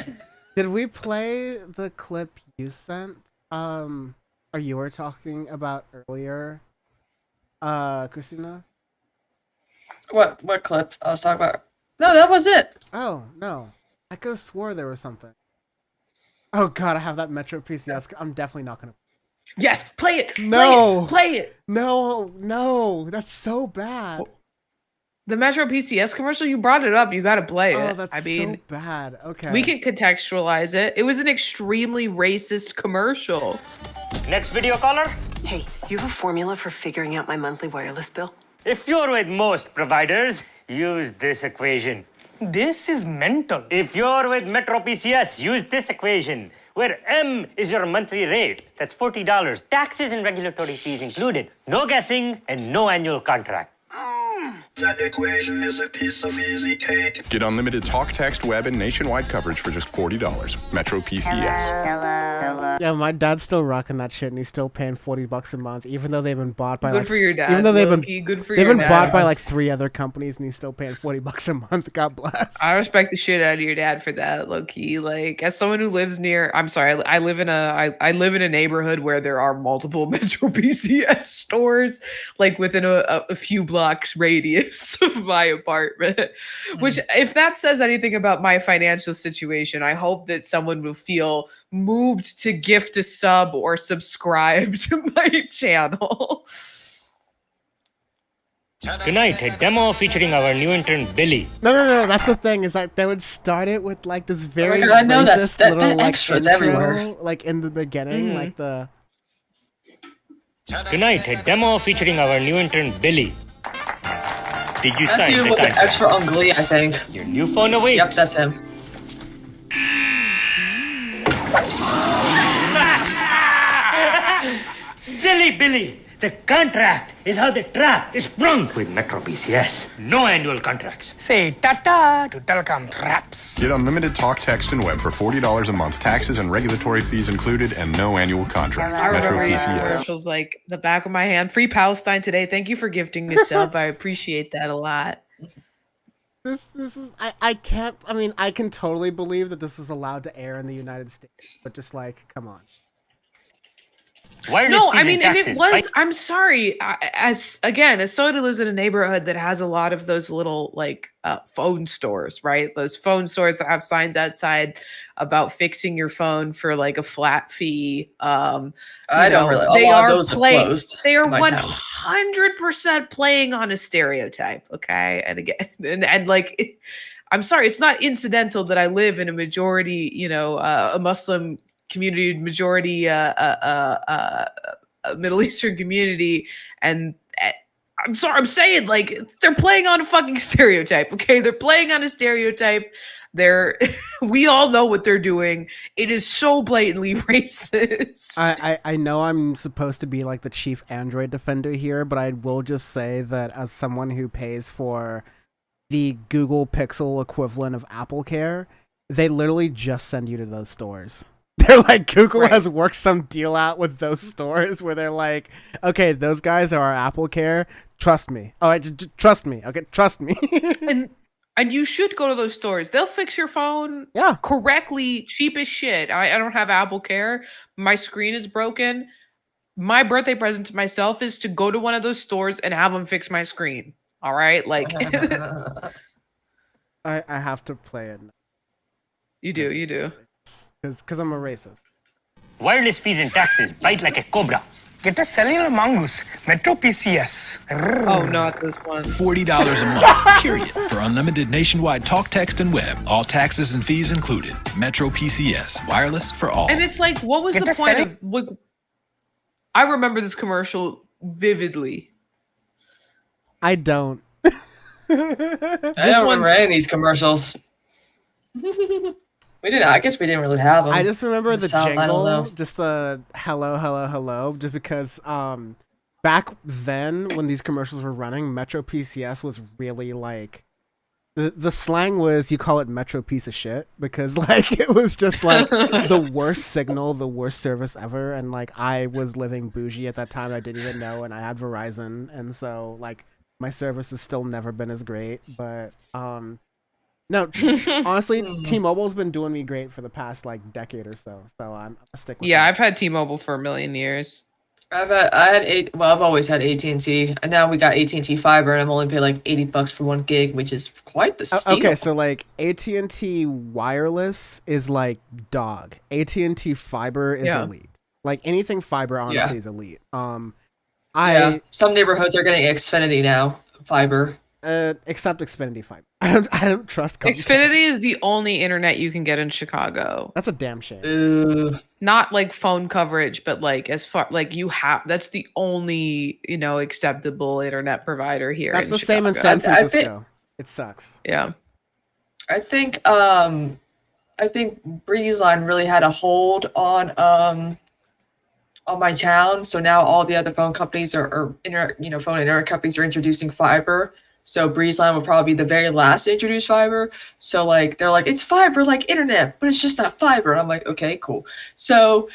Did we play the clip you sent? Or you were talking about earlier, Christina? What clip I was talking about? No, that was it. Oh, no. I could have swore there was something. Oh god, I have that Metro PCS. I'm definitely not gonna. Yes, play it. No, play it. No, that's so bad. The Metro PCS commercial, you brought it up. You got to play it. Oh, that's so bad. Okay. We can contextualize it. It was an extremely racist commercial. Next video caller. Hey, you have a formula for figuring out my monthly wireless bill? If you're with most providers, use this equation. This is mental. If you're with Metro PCS, use this equation, where M is your monthly rate. That's $40, taxes and regulatory fees included. No guessing and no annual contract. That equation is a piece of easy cake. Get unlimited talk, text, web, and nationwide coverage for just $40. Metro PCS. Hello. Yeah, my dad's still rocking that shit, and he's still paying $40 a month, even though they've been bought by Good for your dad. Even though they've been bought by like 3 other companies, and he's still paying $40 a month. God bless. I respect the shit out of your dad for that, low key. Like, as someone who lives near, I'm sorry, I live in a neighborhood where there are multiple Metro PCS stores, like within a few blocks radius of my apartment. Which, if that says anything about my financial situation, I hope that someone will feel moved to gift a sub or subscribe to my channel. Tonight, a demo featuring our new intern, Billy. No. That's the thing, is that they would start it with like this very God, no, racist that little like extras intro, everywhere. like in the beginning, like the. Tonight, a demo featuring our new intern, Billy. Did you That sign dude the was an contract? extra on Glee, I think. Your new phone awaits. Yep, that's him. Silly Billy! The contract is how the trap is sprung with Metro PCS. No annual contracts. Say ta-ta to telecom traps. Get unlimited talk, text, and web for $40 a month, taxes and regulatory fees included, and no annual contract. I Metro remember these PCS. commercials like the back of my hand. Free Palestine today. Thank you for gifting me a sub. I appreciate that a lot. This is I can't. I mean, I can totally believe that this was allowed to air in the United States, but just like, come on. Wireless No, fees I mean, and and taxes. it was. I'm sorry. As someone lives in a neighborhood that has a lot of those little like phone stores, right? Those phone stores that have signs outside about fixing your phone for like a flat fee. I don't really. A lot of those have closed. They are in my town. 100% playing on a stereotype. Okay, and again, and like, I'm sorry, it's not incidental that I live in a majority, a Muslim community, majority Middle Eastern community, and I'm sorry, I'm saying, like, they're playing on a fucking stereotype. Okay, they're playing on a stereotype. We all know what they're doing. It is so blatantly racist. I know I'm supposed to be like the chief Android defender here, but I will just say that as someone who pays for the Google Pixel equivalent of Apple Care, they literally just send you to those stores. They're like, Google has worked some deal out with those stores where they're like, okay, those guys are our Apple Care. Trust me. All right, trust me. Okay, trust me. And you should go to those stores. They'll fix your phone correctly, cheap as shit. I don't have Apple Care. My screen is broken. My birthday present to myself is to go to one of those stores and have them fix my screen. All right? Like, I have to play it. You do. Because I'm a racist. Wireless fees and taxes bite like a cobra. Get a cellular mongoose. Metro PCS. Oh, not this one. $40 a month, period, for unlimited nationwide talk, text, and web. All taxes and fees included. Metro PCS. Wireless for all. And it's like, what was the point of... Like, I remember this commercial vividly. I don't. I don't remember any of these commercials. We didn't. I guess we didn't really have them. I just remember the South, I don't jingle, know. just the hello, hello, hello, just because back then when these commercials were running, Metro PCS was really like the slang was you call it Metro piece of shit because like it was just like the worst signal, the worst service ever, and like I was living bougie at that time. I didn't even know, and I had Verizon, and so like my service has still never been as great. But no, honestly, T-Mobile's been doing me great for the past like decade or so. So I'm gonna stick with Yeah, it. I've had T-Mobile for a million years. I've always had AT&T, and now we got AT&T fiber, and I'm only paying like $80 for 1 gig, which is quite the steal. Okay, so like AT&T wireless is like dog. AT&T fiber is elite. Like anything fiber honestly is elite. Some neighborhoods are getting Xfinity now, fiber. Except Xfinity fiber. I don't trust Comcast. Xfinity is the only internet you can get in Chicago. That's a damn shame. Not like phone coverage, but like as far like that's the only, acceptable internet provider here. That's in the Chicago. same in San Francisco. It sucks. Yeah. I think BreezeLine really had a hold on my town. So now all the other phone companies phone and internet companies are introducing fiber. So BreezeLine will probably be the very last to introduce fiber. So like they're like, it's fiber like internet, but it's just not fiber. And I'm like, okay, cool. So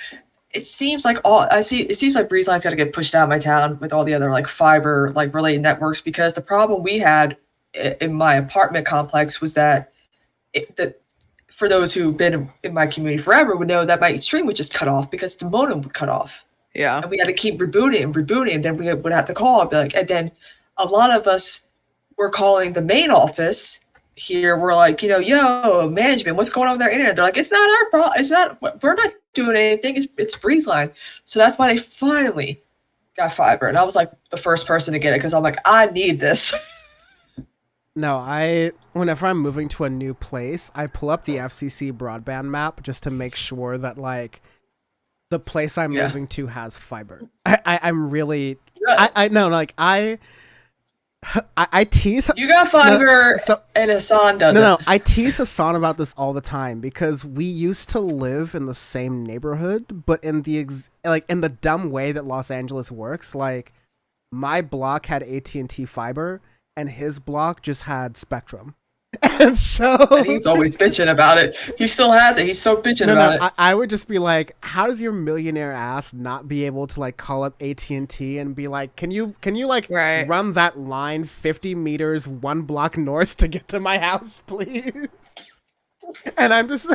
it seems like BreezeLine's got to get pushed out of my town with all the other like fiber like related networks, because the problem we had in my apartment complex was that for those who've been in my community forever would know that my stream would just cut off because the modem would cut off. Yeah. And we had to keep rebooting, and then we would have to call and be like, and then a lot of us were calling the main office here. We're like, yo, management, what's going on with their internet? They're like, it's not our problem. We're not doing anything. It's BreezeLine. So that's why they finally got fiber. And I was like the first person to get it because I'm like, I need this. No, whenever I'm moving to a new place, I pull up the FCC broadband map just to make sure that like the place I'm moving to has fiber. I'm really, I tease. You got fiber, and Hassan doesn't. No, I tease Hassan about this all the time because we used to live in the same neighborhood, but in the in the dumb way that Los Angeles works, like my block had AT&T fiber, and his block just had Spectrum. And he's always bitching about it. He still has it. He's so bitching about it. I would just be like, how does your millionaire ass not be able to like call up AT&T and be like, can you like run that line 50 meters 1 block north to get to my house, please? And I'm just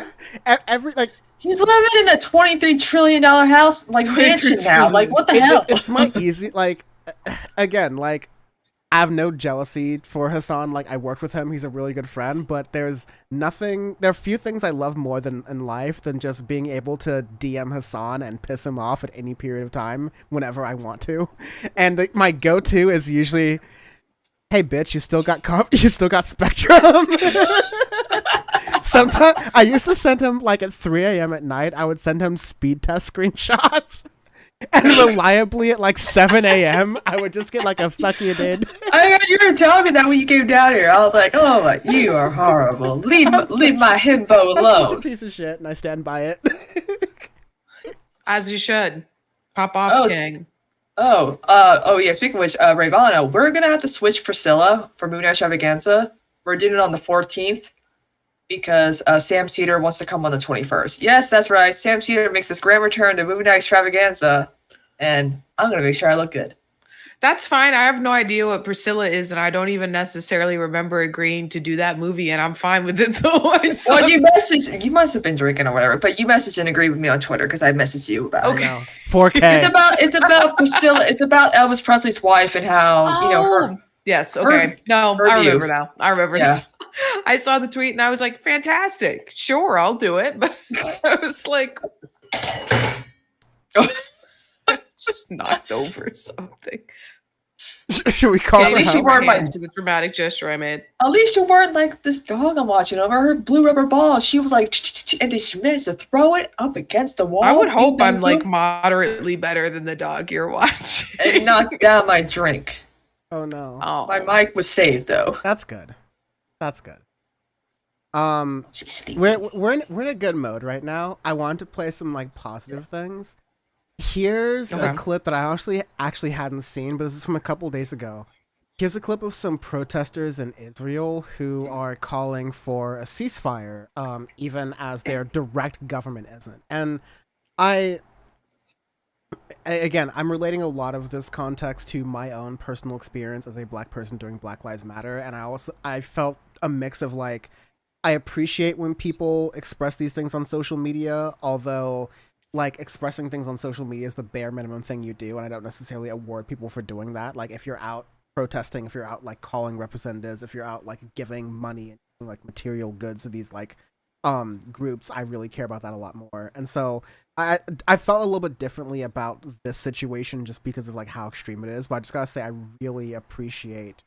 he's living in a $23 trillion house, like mansion now. Like what the hell? It's my easy again, like I have no jealousy for Hassan. Like I worked with him. He's a really good friend, but there are few things I love more in life than just being able to DM Hassan and piss him off at any period of time whenever I want to. And my go-to is usually, hey bitch, you still got Spectrum. Sometimes I used to send him like at 3 a.m. at night, I would send him speed test screenshots. And reliably at like 7 a.m., I would just get like a fuck you did. I you were telling me that when you came down here. I was like, oh, you are horrible. Leave my himbo alone. I'm such a piece of shit, and I stand by it. As you should. Pop off, King. Yeah. Speaking of which, Rayyvana, we're gonna have to switch Priscilla for Moon Extravaganza. We're doing it on the 14th. Because Sam Cedar wants to come on the 21st. Yes, that's right. Sam Cedar makes his grand return to Movie Night Extravaganza, and I'm going to make sure I look good. That's fine. I have no idea what Priscilla is, and I don't even necessarily remember agreeing to do that movie, and I'm fine with it, though. Well, you must have been drinking or whatever, but you messaged and agreed with me on Twitter because I messaged you about it. 4K. It's about Priscilla. It's about Elvis Presley's wife and how, her. Yes, okay. I remember now. Yeah. I saw the tweet and I was like, fantastic. Sure, I'll do it. But I was like, just knocked over something. Should we call at least you weren't for the dramatic gesture I made. At least you weren't like this dog I'm watching over her blue rubber ball. She was like, and then she managed to throw it up against the wall. I would hope I'm like moderately better than the dog you're watching. And knocked down my drink. Oh no. Oh. My mic was saved though. That's good. That's good. We're in a good mode right now. I want to play some like positive things. Here's a clip that I actually hadn't seen, but this is from a couple days ago. Here's a clip of some protesters in Israel who are calling for a ceasefire, even as their direct government isn't. And again, I'm relating a lot of this context to my own personal experience as a black person during Black Lives Matter, and I felt a mix of like, I appreciate when people express these things on social media, although like expressing things on social media is the bare minimum thing you do, and I don't necessarily award people for doing that. Like if you're out protesting, if you're out like calling representatives, if you're out like giving money and like material goods to these like groups, I really care about that a lot more. And so I felt a little bit differently about this situation just because of like how extreme it is, but I just gotta say I really appreciate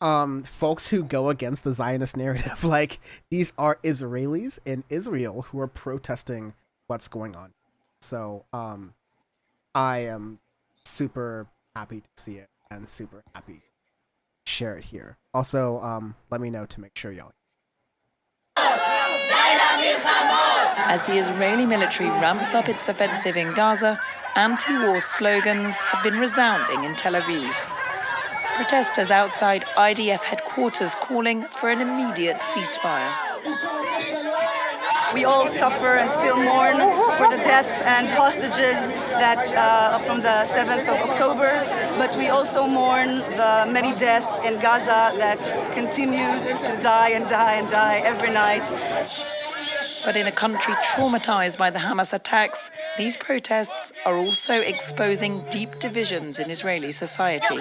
folks who go against the Zionist narrative. Like these are Israelis in Israel who are protesting what's going on. So I am super happy to see it and super happy to share it here. Also, let me know to make sure y'all. As the Israeli military ramps up its offensive in Gaza, anti-war slogans have been resounding in Tel Aviv. Protesters outside IDF headquarters calling for an immediate ceasefire. We all suffer and still mourn for the death and hostages that from the 7th of October, but we also mourn the many deaths in Gaza that continue to die and die and die every night. But in a country traumatized by the Hamas attacks, these protests are also exposing deep divisions in Israeli society.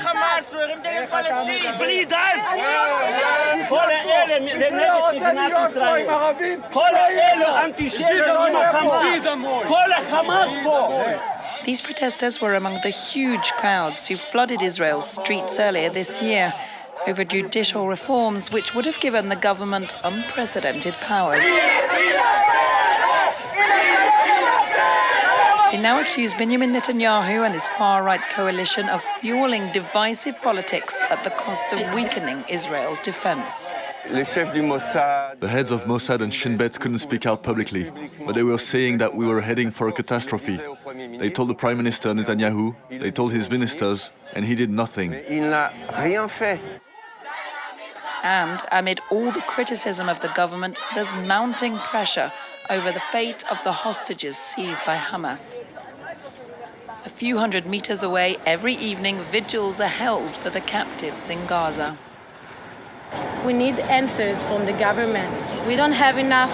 These protesters were among the huge crowds who flooded Israel's streets earlier this year over judicial reforms which would have given the government unprecedented powers. They now accuse Benjamin Netanyahu and his far-right coalition of fueling divisive politics at the cost of weakening Israel's defense. The heads of Mossad and Shin Bet couldn't speak out publicly, but they were saying that we were heading for a catastrophe. They told the Prime Minister Netanyahu, they told his ministers, and he did nothing. And amid all the criticism of the government, there's mounting pressure over the fate of the hostages seized by Hamas. A few hundred meters away, every evening, vigils are held for the captives in Gaza. We need answers from the governments. We don't have enough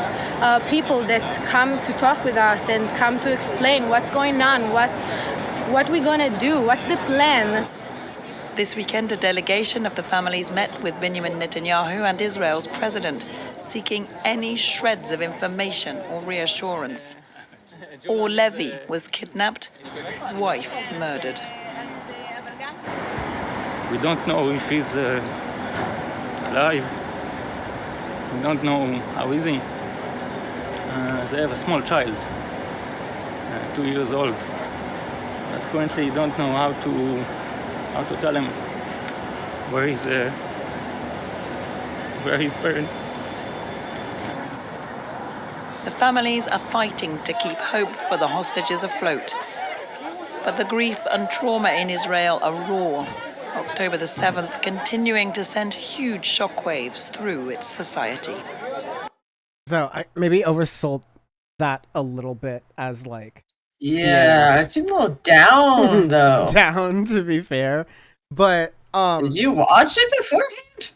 people that come to talk with us and come to explain what's going on, what we're going to do, what's the plan. This weekend, a delegation of the families met with Benjamin Netanyahu and Israel's president, seeking any shreds of information or reassurance. Or Levy was kidnapped, his wife murdered. We don't know if he's alive. We don't know how is he. They have a small child, 2 years old. But currently don't know how to tell him where his parents. The families are fighting to keep hope for the hostages afloat. But the grief and trauma in Israel are raw. October the 7th continuing to send huge shockwaves through its society. So I maybe oversold that a little bit as like... Yeah, it seemed a little down though. Down, to be fair. But did you watch it beforehand?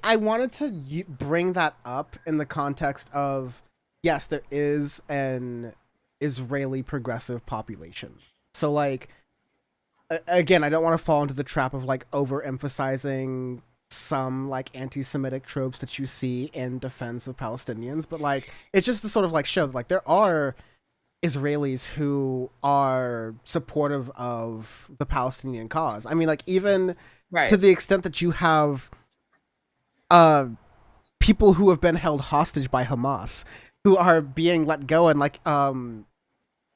I wanted to bring that up in the context of, yes, there is an Israeli progressive population. So like, again, I don't want to fall into the trap of like overemphasizing some like anti-Semitic tropes that you see in defense of Palestinians, but like it's just to sort of like show that like there are Israelis who are supportive of the Palestinian cause. I mean, like even to the extent that you have people who have been held hostage by Hamas who are being let go, and like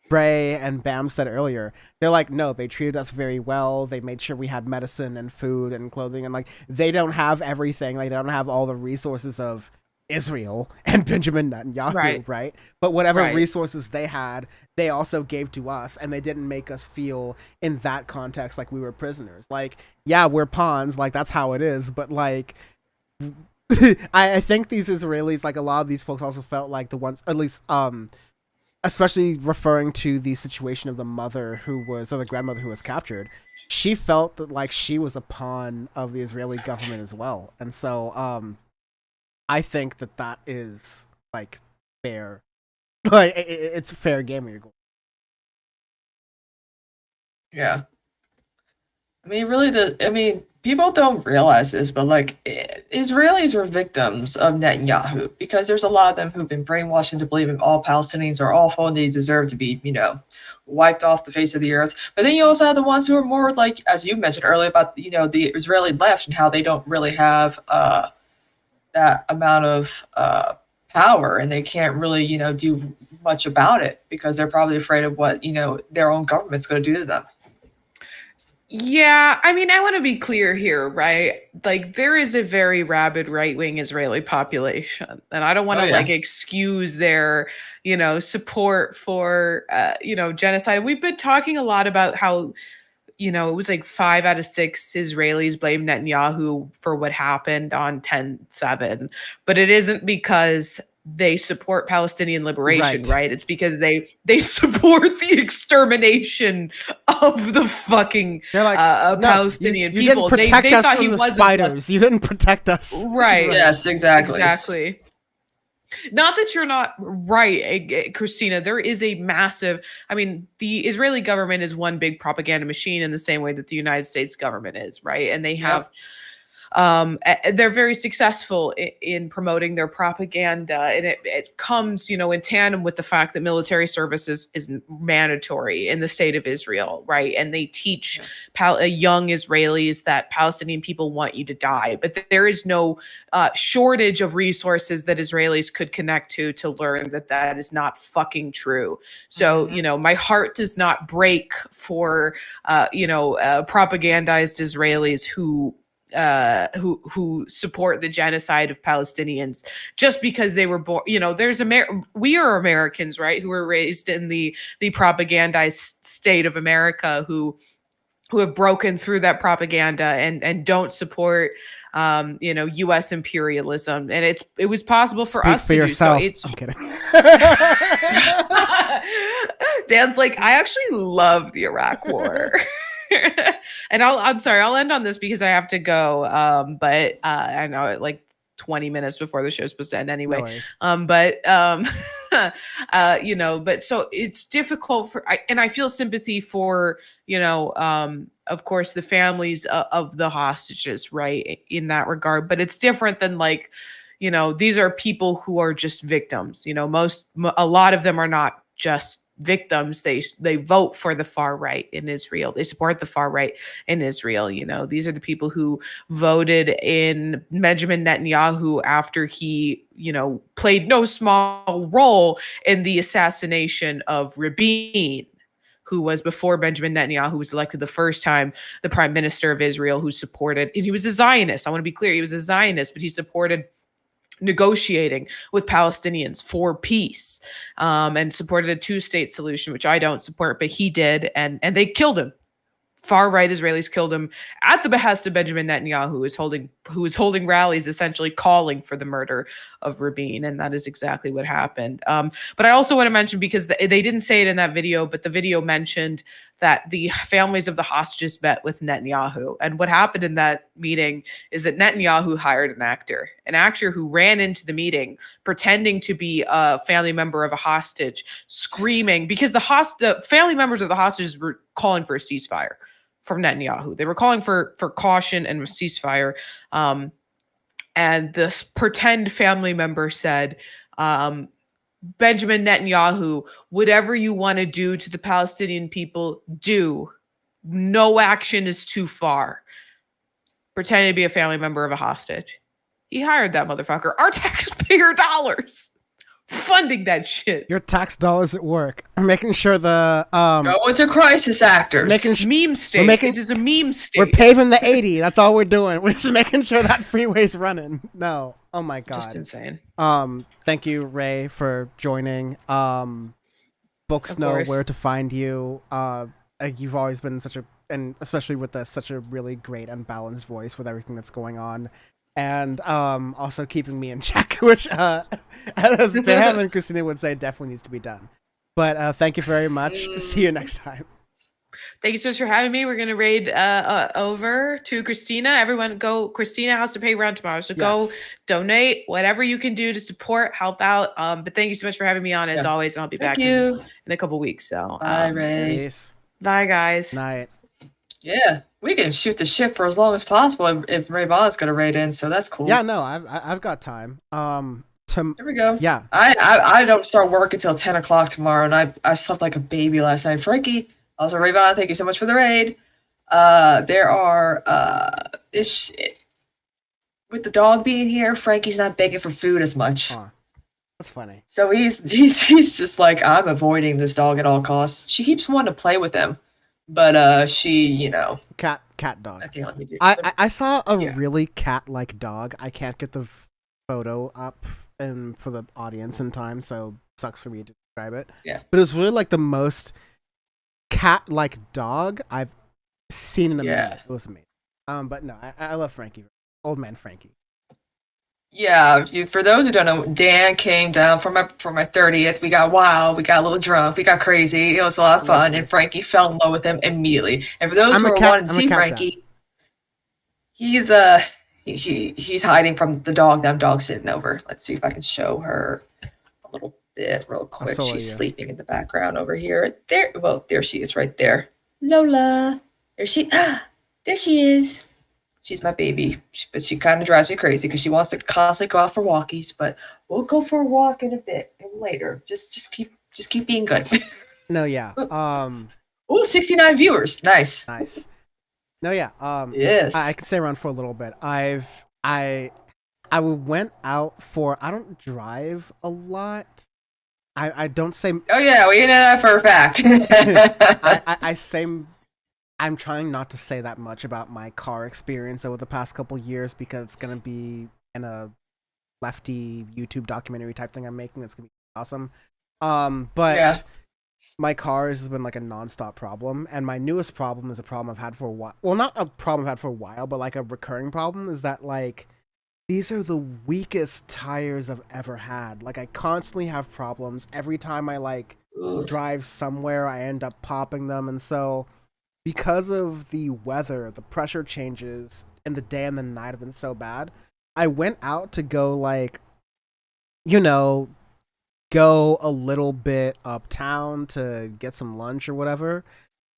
Ray and Bam said earlier, they're like, no, they treated us very well. They made sure we had medicine and food and clothing, and like they don't have everything. They don't have all the resources of Israel and Benjamin Netanyahu, right? But whatever resources they had, they also gave to us, and they didn't make us feel in that context like we were prisoners. Like, yeah, we're pawns, like that's how it is, but like I think these Israelis, like a lot of these folks also felt like the ones, at least especially referring to the situation of the mother or the grandmother who was captured, she felt that like she was a pawn of the Israeli government as well. And so I think that is like fair. Like it's fair game where you're going. Yeah. I mean, really, people don't realize this, but like Israelis are victims of Netanyahu because there's a lot of them who've been brainwashed into believing all Palestinians are awful and they deserve to be, wiped off the face of the earth. But then you also have the ones who are more like, as you mentioned earlier, about, the Israeli left and how they don't really have that amount of power, and they can't really, do much about it because they're probably afraid of what, their own government's going to do to them. Yeah, I mean, I want to be clear here, right? Like, there is a very rabid right-wing Israeli population, and I don't want to excuse their, support for, genocide. We've been talking a lot about how, it was like 5 out of 6 Israelis blame Netanyahu for what happened on 10/7, but it isn't because they support Palestinian liberation, right? It's because they support the extermination of the fucking Palestinian you people. Didn't protect they us thought from he the wasn't spiders. You didn't protect us. Right. Yes, exactly. Exactly. Not that you're not right, Christina. There is a massive, the Israeli government is one big propaganda machine in the same way that the United States government is, right? And they have they're very successful in promoting their propaganda, and it comes, in tandem with the fact that military service is mandatory in the state of Israel, right? And they teach young Israelis that Palestinian people want you to die, but there is no shortage of resources that Israelis could connect to learn that is not fucking true. So, my heart does not break for, propagandized Israelis who support the genocide of Palestinians just because they were born. We are Americans, right, who were raised in the propagandized state of America, who have broken through that propaganda and don't support U.S. imperialism, and it was possible for us to do so. I'm kidding. Dan's like, I actually love the Iraq War. And I'm sorry, I'll end on this because I have to go. But I know like 20 minutes before the show's supposed to end anyway. But so it's difficult and I feel sympathy for, of course, the families of the hostages, right, in that regard. But it's different than like, these are people who are just victims. A lot of them are not just victims. They vote for the far right in Israel. They support the far right in Israel. These are the people who voted in Benjamin Netanyahu after he, played no small role in the assassination of Rabin, who was, before Benjamin Netanyahu was elected the first time, the prime minister of Israel, who supported, and he was a Zionist. I want to be clear. He was a Zionist, but he supported negotiating with Palestinians for peace, and supported a 2-state solution, which I don't support, but he did, and they killed him. Far right Israelis killed him at the behest of Benjamin Netanyahu, who is holding rallies essentially calling for the murder of Rabin, and that is exactly what happened. But I also want to mention, because they didn't say it in that video, but the video mentioned that the families of the hostages met with Netanyahu. And what happened in that meeting is that Netanyahu hired an actor who ran into the meeting pretending to be a family member of a hostage, screaming, because the family members of the hostages were calling for a ceasefire from Netanyahu. They were calling for caution and a ceasefire. And this pretend family member said, Benjamin Netanyahu, whatever you want to do to the Palestinian people, do. No action is too far. Pretending to be a family member of a hostage. He hired that motherfucker. Our taxpayer dollars funding that shit. Your tax dollars at work. Making sure the go into crisis actors. Meme state. It is a meme state. We're paving the 80. That's all we're doing. We're just making sure that freeway's running. No. Oh my god. Just insane. Thank you, Ray, for joining. Books know where to find you. You've always been such a, and especially with such a really great and balanced voice with everything that's going on. And also keeping me in check, which as Pam and Christina would say, definitely needs to be done. But thank you very much. See you next time. Thank you so much for having me. We're going to raid over to Christina. Everyone go. Christina has to pay rent tomorrow. So go donate whatever you can do to support, help out. But thank you so much for having me on as always. And I'll be back in a couple weeks. So bye, Ray. Peace. Bye, guys. Night. Yeah, we can shoot the shit for as long as possible if Rayyvana's going to raid in. So that's cool. Yeah, no, I've got time. There we go. Yeah. I don't start work until 10 o'clock tomorrow. And I slept like a baby last night. Frankie. Also, Rayyvana, thank you so much for the raid. There are with the dog being here, Frankie's not begging for food as much. Huh. That's funny. So he's just like, I'm avoiding this dog at all costs. She keeps wanting to play with him, but she, cat dog. I can't let me do. I saw a really cat-like dog. I can't get the photo up and for the audience in time, so sucks for me to describe it. Yeah. But it was really like the most cat-like dog I've seen in a minute. It was amazing. But no, I love Frankie. Old man Frankie. Yeah, for those who don't know, Dan came down for my 30th. We got wild, we got a little drunk, we got crazy. It was a lot of fun, and Frankie fell in love with him immediately. And for those who wanted to see Frankie, he's hiding from the dog that I'm dog sitting over. Let's see if I can show her a little bit real quick. She's sleeping in the background over here. There she is right there. Lola. There she is. She's my baby, but she kind of drives me crazy because she wants to constantly go out for walkies. But we'll go for a walk in a bit and later. Just keep being good. No, yeah. 69 viewers. Nice. No, yeah. Yes. I can stay around for a little bit. I went out for. I don't drive a lot. I don't say. Oh yeah, we know that for a fact. I say. I'm trying not to say that much about my car experience over the past couple years because it's gonna be in a lefty YouTube documentary type thing I'm making. That's gonna be awesome. But my car has been like a nonstop problem, and my newest problem is a problem I've had for a while. Well, not a problem I've had for a while, but like a recurring problem is that like these are the weakest tires I've ever had. Like I constantly have problems. Every time I like drive somewhere, I end up popping them, and so. Because of the weather, the pressure changes in the day and the night have been so bad. I went out to go go a little bit uptown to get some lunch or whatever.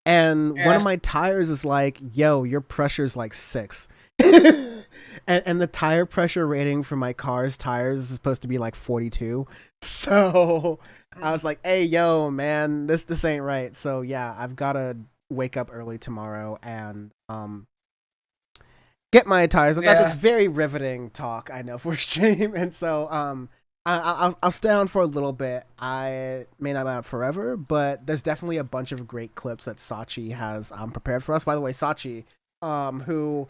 And one of my tires is like, yo, your pressure's like 6. and the tire pressure rating for my car's tires is supposed to be like 42. So I was like, hey, yo, man, this ain't right. So yeah, I've got to wake up early tomorrow and get my tires. That's very riveting talk, I know, for stream. And so I'll stay on for a little bit. I may not be out forever, but there's definitely a bunch of great clips that Sachi has prepared for us. By the way, Sachi, who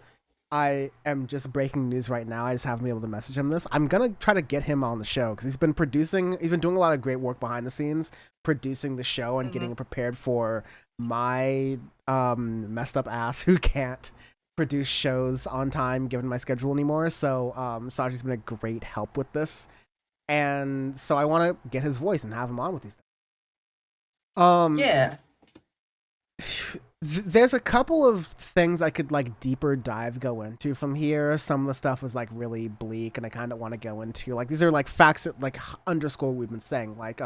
I am just breaking news right now. I just haven't been able to message him this. I'm gonna try to get him on the show because he's been doing a lot of great work behind the scenes, producing the show and getting it prepared for my messed up ass who can't produce shows on time given my schedule anymore. So Sachi's been a great help with this, and so I want to get his voice and have him on with these things. There's a couple of things I could like deeper go into from here. Some of the stuff is like really bleak and I kind of want to go into like these are like facts that like underscore what we've been saying, like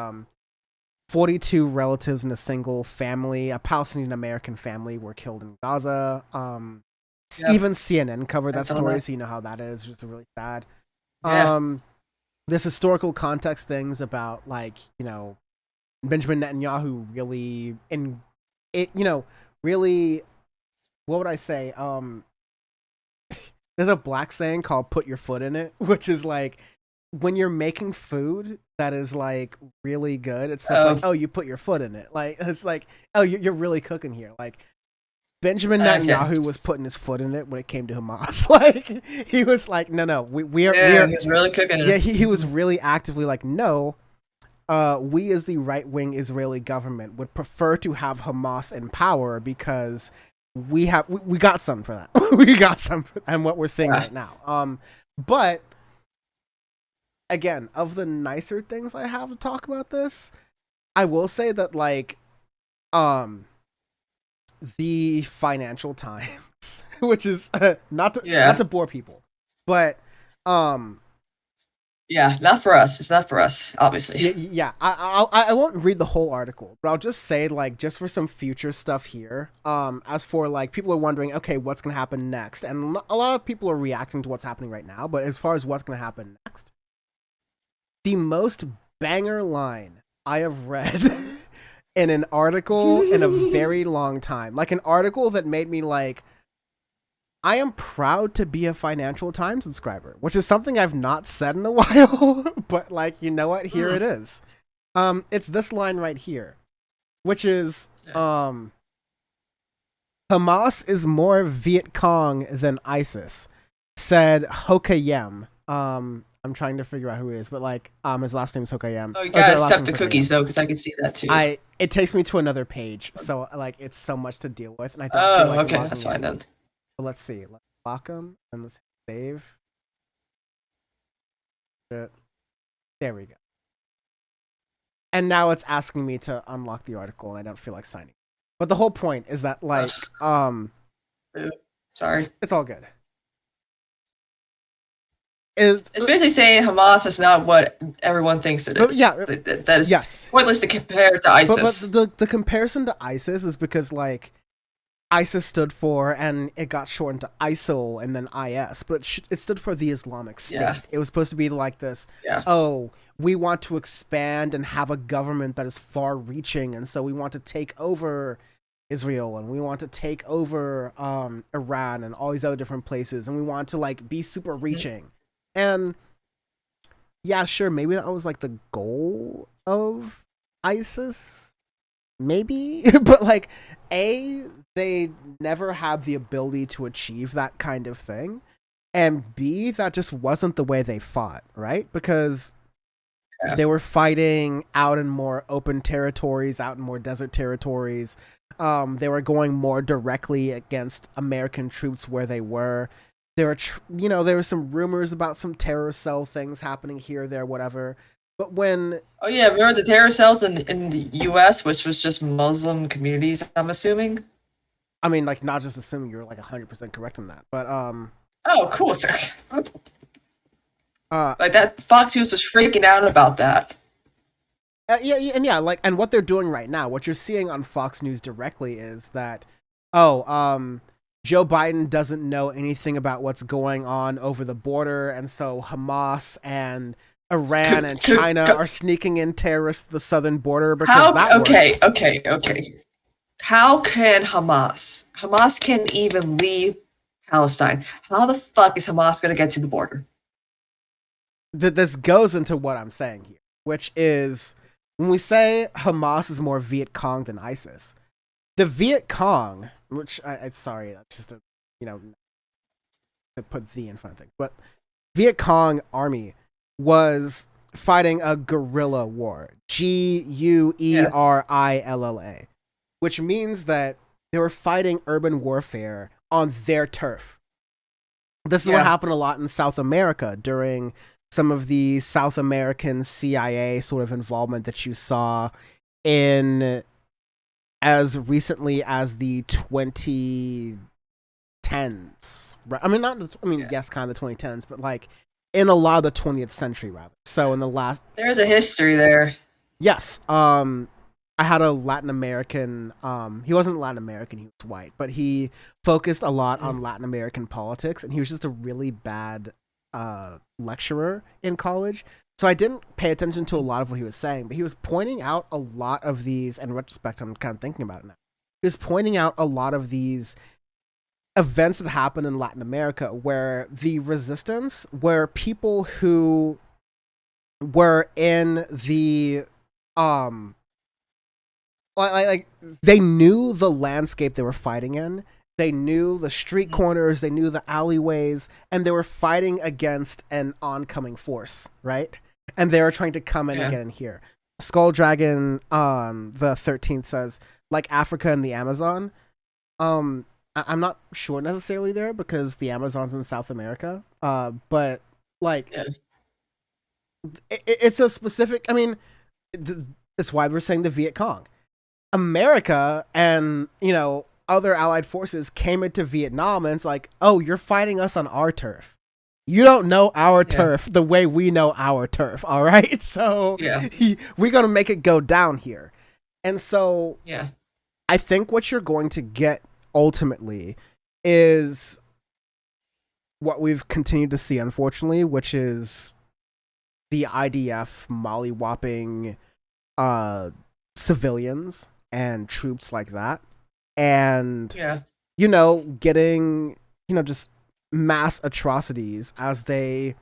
42 relatives in a single family, a Palestinian American family, were killed in Gaza. Even CNN covered that story, so you know how that is. It's just really sad. There's historical context things about like, Benjamin Netanyahu really really, what would I say? There's a black saying called "put your foot in it," which is like when you're making food that is like really good. It's just like, oh, you put your foot in it. Like it's like, oh, you're really cooking here. Like Benjamin Netanyahu was putting his foot in it when it came to Hamas. Like, he was like, no, we are. He's really cooking it. Yeah, he was really actively like, no, we as the right-wing Israeli government would prefer to have Hamas in power because we got some for that. We got some for, and what we're seeing right now. But again, of the nicer things I have to talk about this, I will say that like, the Financial Times, which is not to bore people, but yeah, not for us. It's not for us, obviously. Yeah. I won't read the whole article, but I'll just say, like, just for some future stuff here. As for like, people are wondering, okay, what's gonna happen next, and a lot of people are reacting to what's happening right now. But as far as what's gonna happen next, the most banger line I have read in an article in a very long time, like an article that made me like, I am proud to be a Financial Times subscriber, which is something I've not said in a while, but like, you know what? Here it is. It's this line right here, which is, Hamas is more Viet Cong than ISIS, said Hokayem. I'm trying to figure out who he is, but like, his last name is Hokayem. Oh, you gotta accept the cookies though, because I can see that too. It takes me to another page, so like, it's so much to deal with, and I don't feel like okay, that's fine then. But let's see. Let's lock them and let's save. There we go. And now it's asking me to unlock the article, and I don't feel like signing. But the whole point is that, like, sorry, it's all good. It's basically saying Hamas is not what everyone thinks it is. Yeah, that is pointless to compare to ISIS. But the comparison to ISIS is because, like, ISIS stood for, and it got shortened to ISIL and then IS, but it stood for the Islamic State. Yeah. It was supposed to be like this, we want to expand and have a government that is far-reaching, and so we want to take over Israel, and we want to take over Iran and all these other different places, and we want to, like, be super reaching. And yeah, sure, maybe that was like the goal of ISIS, maybe, but like, they never had the ability to achieve that kind of thing, and B, that just wasn't the way they fought, right? Because they were fighting out in more open territories, out in more desert territories. They were going more directly against American troops where they were. There were, there were some rumors about some terror cell things happening here, there, whatever. But when... Oh yeah, remember the terror cells in the U.S., which was just Muslim communities, I'm assuming? I mean, like, not just assuming, you're like 100% correct in that, but Oh, cool. Like, that Fox News was freaking out about that. And what they're doing right now, what you're seeing on Fox News directly is that, Joe Biden doesn't know anything about what's going on over the border, and so Hamas and Iran and China are sneaking in terrorists to the southern border because okay. How can Hamas can't even leave Palestine. How the fuck is Hamas going to get to the border? This goes into what I'm saying here, which is when we say Hamas is more Viet Cong than ISIS, the Viet Cong, which I'm sorry, that's just to put the in front of things, but Viet Cong army was fighting a guerrilla war, Guerrilla, which means that they were fighting urban warfare on their turf. This is what happened a lot in South America during some of the South American CIA sort of involvement that you saw in as recently as the 2010s. Yes, kind of the 2010s, but like in a lot of the 20th century, rather. So in the last... There's a history there. Yes. I had a Latin American... he wasn't Latin American, he was white, but he focused a lot on Latin American politics, and he was just a really bad lecturer in college. So I didn't pay attention to a lot of what he was saying, but he was pointing out a lot of these, in retrospect, I'm kind of thinking about it now. He was pointing out a lot of these events that happened in Latin America where the resistance were people who were in the like they knew the landscape they were fighting in. They knew the street corners, they knew the alleyways, and they were fighting against an oncoming force, right? And they were trying to come in and get in here. Skull Dragon, the 13th says, like Africa and the Amazon. I'm not sure necessarily there because the Amazon's in South America. But like, it's a specific. I mean, that's why we're saying the Viet Cong. America and other allied forces came into Vietnam, and it's like, oh, you're fighting us on our turf. You don't know our turf the way we know our turf, all right? So we're going to make it go down here. And so I think what you're going to get ultimately is what we've continued to see, unfortunately, which is the IDF molly-whopping civilians and troops like that. And, getting, just mass atrocities as they,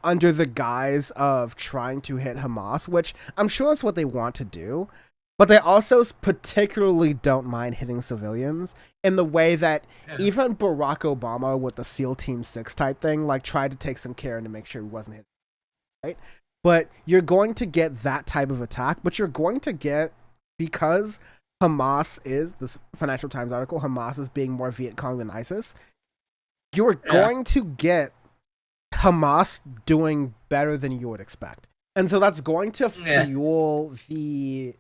under the guise of trying to hit Hamas, which I'm sure that's what they want to do. But they also particularly don't mind hitting civilians in the way that even Barack Obama with the SEAL Team 6 type thing, like, tried to take some care to make sure he wasn't hit. Right? But you're going to get that type of attack, but you're going to get, because Hamas is, this Financial Times article, Hamas is being more Viet Cong than ISIS, you're going to get Hamas doing better than you would expect. And so that's going to fuel the...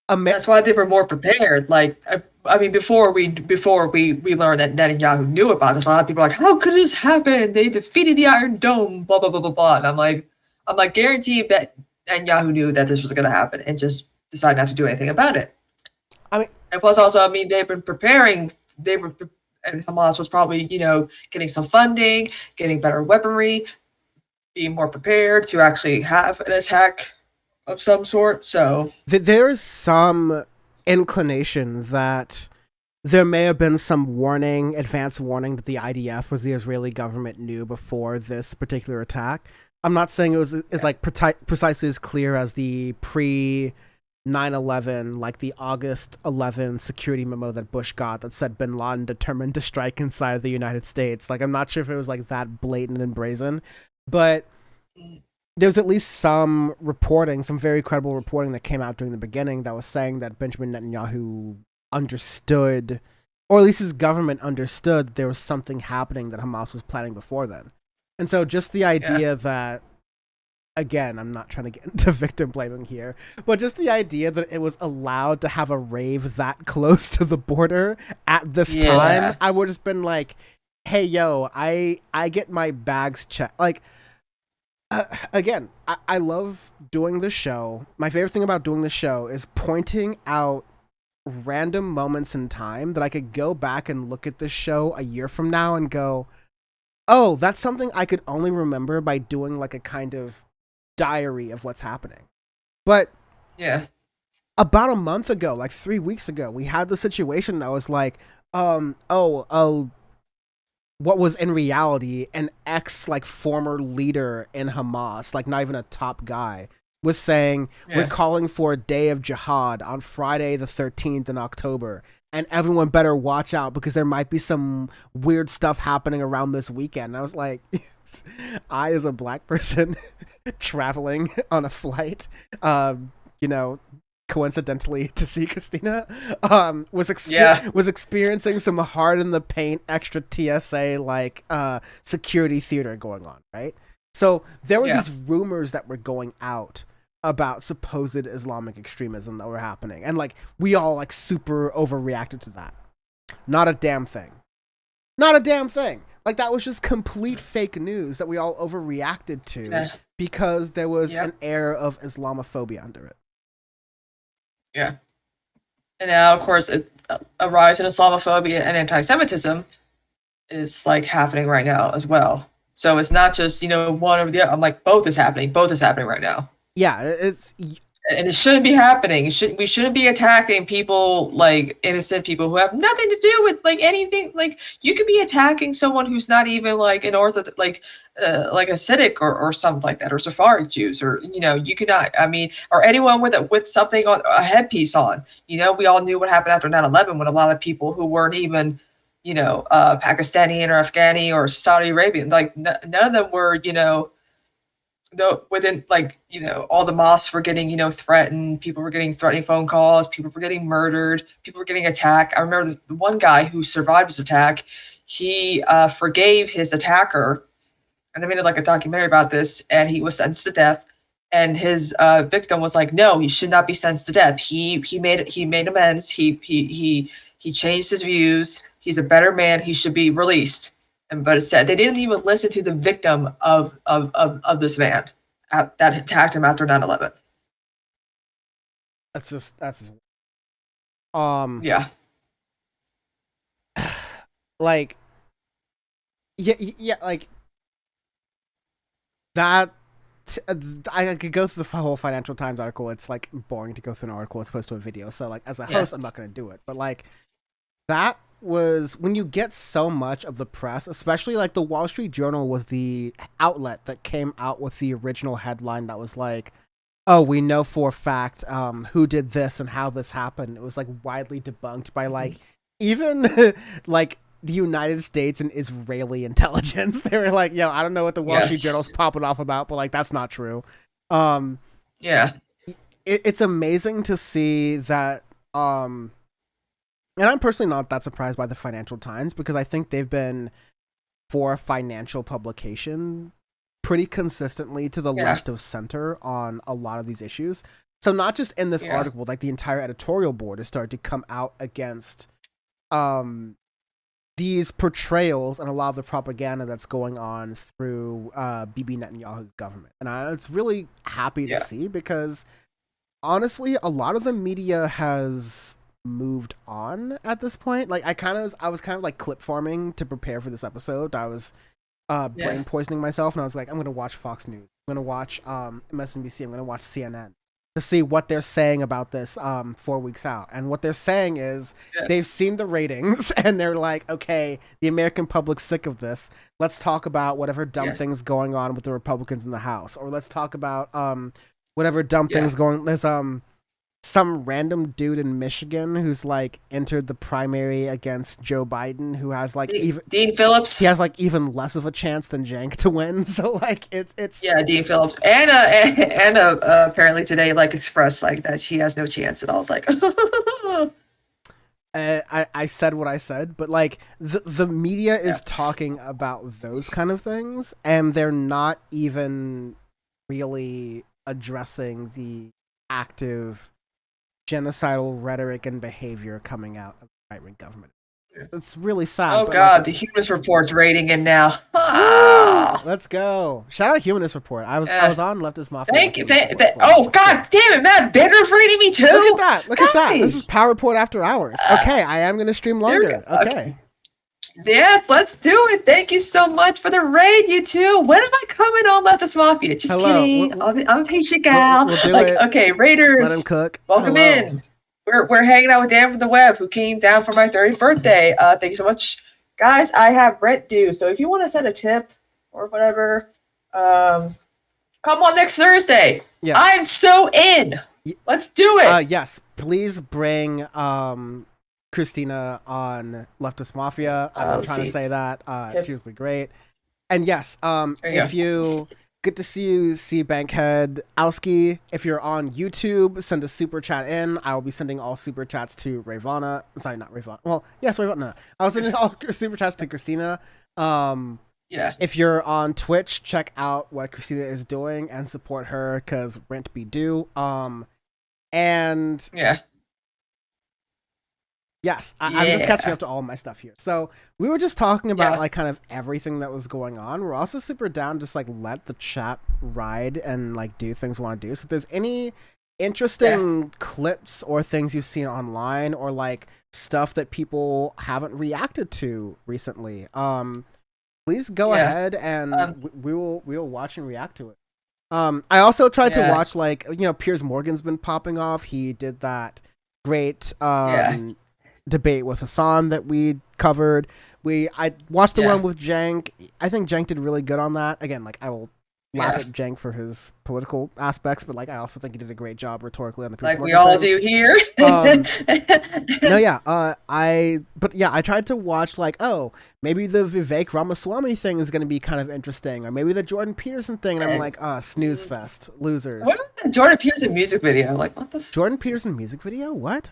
That's why they were more prepared. Like, I mean, before we learned that Netanyahu knew about this, a lot of people are like, how could this happen? They defeated the Iron Dome, blah, blah, blah, blah, blah. And I'm like, guarantee that Netanyahu knew that this was going to happen and just decided not to do anything about it. I mean, and plus also, I mean, they've been preparing, and Hamas was probably, getting some funding, getting better weaponry, being more prepared to actually have an attack of some sort. So there's some inclination that there may have been some advance warning that the IDF was the Israeli government knew before this particular attack. I'm not saying it's like precisely as clear as the pre 9/11, like the August 11 security memo that Bush got that said bin Laden determined to strike inside the United States. Like, I'm not sure if it was like that blatant and brazen, but there's at least some reporting, some very credible reporting that came out during the beginning that was saying that Benjamin Netanyahu understood, or at least his government understood, that there was something happening that Hamas was planning before then. And so just the idea that, again, I'm not trying to get into victim blaming here, but just the idea that it was allowed to have a rave that close to the border at this time, I would have been like, hey, yo, I get my bags checked. Like, again, I love doing this show. My favorite thing about doing this show is pointing out random moments in time that I could go back and look at this show a year from now and go, oh, that's something I could only remember by doing like a kind of diary of what's happening. But about a month ago, like 3 weeks ago, we had the situation that was like, what was in reality an former leader in Hamas, like not even a top guy, was saying, we're calling for a day of jihad on Friday the 13th in October, and everyone better watch out because there might be some weird stuff happening around this weekend. And I was like, I, as a black person traveling on a flight, coincidentally to see Christina, was experiencing some hard in the paint extra TSA like security theater going on, right? So there were these rumors that were going out about supposed Islamic extremism that were happening, and like we all like super overreacted to that. Not a damn thing. Like, that was just complete fake news that we all overreacted to because there was an air of Islamophobia under it. Yeah. And now, of course, a rise in Islamophobia and anti-Semitism is like happening right now as well. So it's not just, one over the other. I'm like, both is happening. Both is happening right now. Yeah, it's... And it shouldn't be happening. We shouldn't be attacking people, like innocent people who have nothing to do with like anything. Like you could be attacking someone who's not even like an Orthodox, like a Hasidic or something like that, or Sephardic Jews, or you could not. I mean, or anyone with something on a headpiece on. We all knew what happened after 9/11 when a lot of people who weren't even Pakistani or Afghani or Saudi Arabian, like none of them were within all the mosques were getting threatened. People were getting threatening phone calls. People were getting murdered. People were getting attacked. I remember the one guy who survived his attack. He forgave his attacker, and they made like a documentary about this. And he was sentenced to death. And his victim was like, "No, he should not be sentenced to death. He made amends. He changed his views. He's a better man. He should be released." But it said they didn't even listen to the victim of this man that attacked him after 9/11. That's yeah. Like yeah, like that. I could go through the whole Financial Times article. It's like boring to go through an article as opposed to a video. So like as a host, I'm not going to do it. But like that was when you get so much of the press, especially like the Wall Street Journal was the outlet that came out with the original headline that was like, "Oh, we know for a fact who did this and how this happened." It was like widely debunked by like even like the United States and Israeli intelligence. They were like, "Yo, I don't know what the Wall Street Journal's popping off about, but like that's not true." It's amazing to see that. And I'm personally not that surprised by the Financial Times because I think they've been, for a financial publication, pretty consistently to the left of center on a lot of these issues. So not just in this article, like the entire editorial board has started to come out against these portrayals and a lot of the propaganda that's going on through Bibi Netanyahu's government. And it's really happy to see because honestly, a lot of the media has moved on at this point. Like I was kind of like clip farming to prepare for this episode. I was brain poisoning myself and I was like, I'm gonna watch Fox News, I'm gonna watch MSNBC, I'm gonna watch CNN to see what they're saying about this 4 weeks out. And what they're saying is they've seen the ratings and they're like, okay, the American public's sick of this, let's talk about whatever dumb things going on with the Republicans in the House, or let's talk about whatever dumb things going. There's some random dude in Michigan who's like entered the primary against Joe Biden, who has like Dean Phillips. He has like even less of a chance than Jank to win. So like it's Dean Phillips and apparently today like expressed like that she has no chance, and I was like, I said what I said, but like the media is talking about those kind of things, and they're not even really addressing the active genocidal rhetoric and behavior coming out of the right-wing government. It's really sad. Oh God, like, the Humanist Report's rating him now. Let's go! Shout out Humanist Report. I was on Leftist Mafia. Thank you. Oh God, damn it, Matt Bitter's rating me too. Look at that! Look at that! This is Power Report after hours. Okay, I am going to stream longer. Okay. Yes, let's do it. Thank you so much for the raid, you two. When am I coming on Leftist Mafia? Just kidding. I'm a patient gal. We'll do it. Okay, Raiders. Let him cook. Welcome in. We're hanging out with Dan from the web, who came down for my 30th birthday. Thank you so much, guys. I have rent due, so if you want to send a tip or whatever, come on next Thursday. Yeah. I'm so in. Let's do it. Yes, please bring Christina on Leftist Mafia. I'm trying to say that. She would be great. And yes, if you good to see you, see Bankhead Owski. If you're on YouTube, send a super chat in. I will be sending all super chats to Rayyvana. Sorry, not Rayyvana. Well, yes, Rayyvana. No. I was sending all super chats to Christina. If you're on Twitch, check out what Christina is doing and support her because rent be due. Yes, I'm just catching up to all of my stuff here. So we were just talking about like kind of everything that was going on. We're also super down just like let the chat ride and like do things we want to do. So if there's any interesting clips or things you've seen online or like stuff that people haven't reacted to recently, please go ahead and we will watch and react to it. I also tried to Yeah. watch Piers Morgan's been popping off. He did that great debate with Hassan that we covered. I watched the one with Jank. I think Jank did really good on that. Again, I will laugh at Jank for his political aspects, but I also think he did a great job rhetorically on the Piers Like we Morgan all thing. do here. I tried to watch maybe the Vivek Ramaswamy thing is going to be kind of interesting, or maybe the Jordan Peterson thing, and I'm like, snooze fest, losers. What about the Jordan Peterson music video? Like, what the? Jordan Peterson music video? What?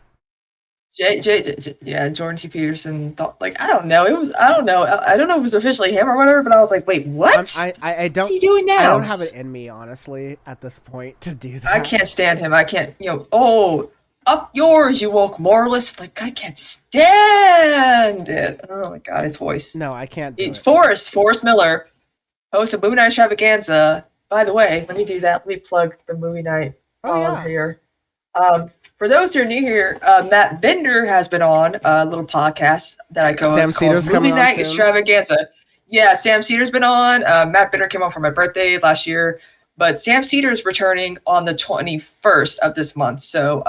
Jordan T. Peterson thought, I don't know. I don't know if it was officially him or whatever, but I was like, wait, what? I don't. What's he doing now? I don't have it in me, honestly, at this point to do that. I can't stand him. I can't, up yours, you woke moralist. I can't stand it. Oh my God, his voice. No, I can't do it's it. Forrest Miller, host of Movie Night Extravaganza. By the way, let me do that. Let me plug the movie night here. For those who are new here, Matt Bender has been on a little podcast that I co-host called Movie Night Extravaganza. Yeah, Sam Cedar's been on. Matt Bender came on for my birthday last year, but Sam Cedar's returning on the 21st of this month. So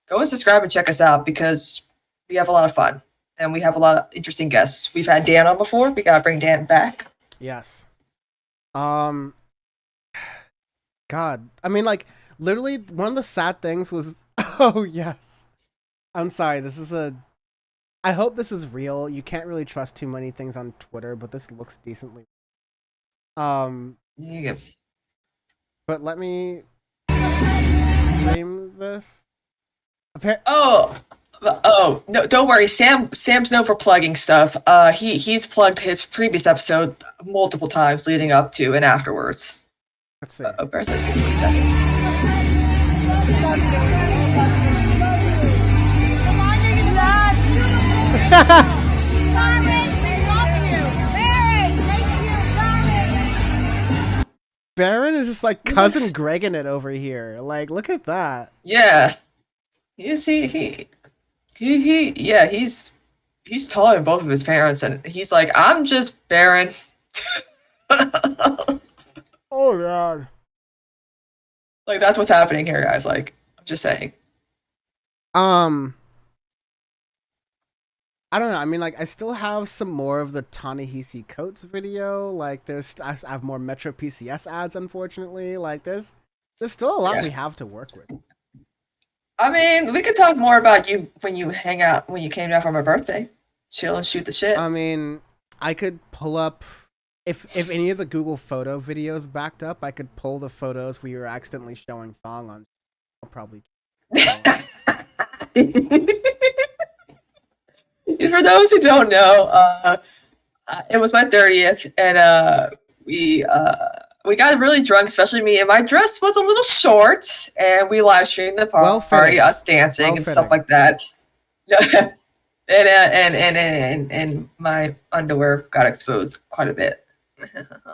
go and subscribe and check us out because we have a lot of fun and we have a lot of interesting guests. We've had Dan on before. We gotta bring Dan back. Yes. God, I mean, literally one of the sad things was. Oh yes. I'm sorry. I hope this is real. You can't really trust too many things on Twitter, but this looks decently. Yeah. But let me frame this. No, don't worry. Sam's known for plugging stuff. He's plugged his previous episode multiple times leading up to and afterwards. Let's see. Bears like 6'7". Baron is just cousin Gregging it over here. Look at that. Yeah. He's taller than both of his parents, and he's like, I'm just Baron. Oh God. That's what's happening here, guys. I'm just saying. I don't know. I mean, I still have some more of the Ta-Nehisi Coates video. I have more Metro PCS ads, unfortunately. There's still a lot we have to work with. I mean, we could talk more about you when you hang out, when you came down for my birthday. Chill and shoot the shit. I mean, I could pull up, if any of the Google photo videos backed up, I could pull the photos where you were accidentally showing thong on. I'll probably. For those who don't know, it was my 30th, and we got really drunk, especially me, and my dress was a little short, and we live streamed the party, us dancing and stuff like that. and my underwear got exposed quite a bit.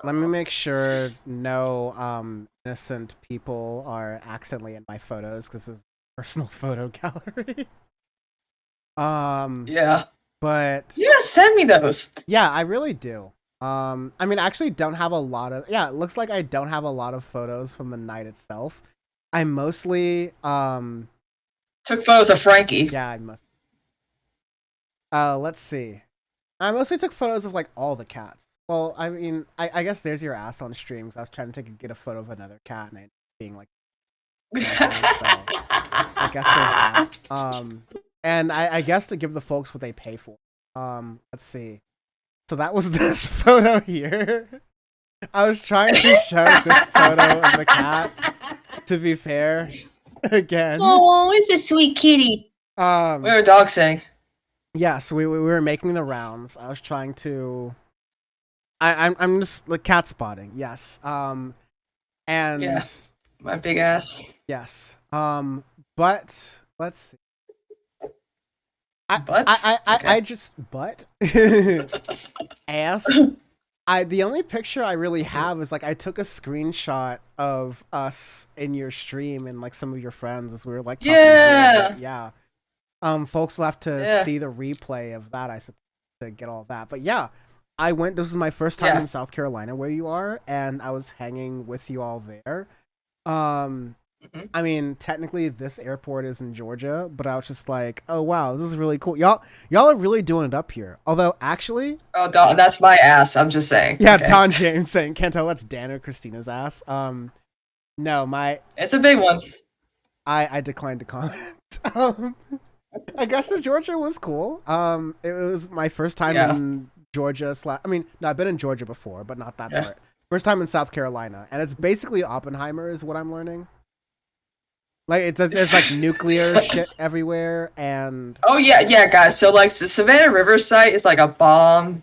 Let me make sure no innocent people are accidentally in my photos because this is a personal photo gallery. Yeah. But you gotta send me those. Yeah, I really do. I mean, I actually don't have a lot of. Yeah, it looks like I don't have a lot of photos from the night itself. I mostly took photos of Frankie. Yeah, I must. Let's see. I mostly took photos of all the cats. Well, I mean, I guess there's your ass on stream because I was trying to get a photo of another cat and it being I guess there's that. And I guess to give the folks what they pay for. Let's see. So that was this photo here. I was trying to show this photo of the cat. To be fair, again. Oh, it's a sweet kitty. We were dog sitting. Yeah, so we were making the rounds. I was trying to. I'm just cat spotting. Yes. And yeah, my big ass. Yes. But let's see. I just ass. The only picture I really have is I took a screenshot of us in your stream and some of your friends as we were talking. Yeah. Folks will have to see the replay of that, I suppose, to get all that. But yeah, I went. This was my first time in South Carolina, where you are, and I was hanging with you all there. I mean, technically, this airport is in Georgia, but I was just like, oh wow, this is really cool. Y'all are really doing it up here. Although, actually, Don, that's my ass. I'm just saying. Yeah, okay. Don James saying, can't tell that's Dan or Christina's ass. No, it's a big one. I declined to comment. I guess the Georgia was cool. It was my first time in Georgia. I mean, no, I've been in Georgia before, but not that part. First time in South Carolina, and it's basically Oppenheimer, is what I'm learning. Like there's like nuclear shit everywhere, and yeah, guys. So like the Savannah River site is like a bomb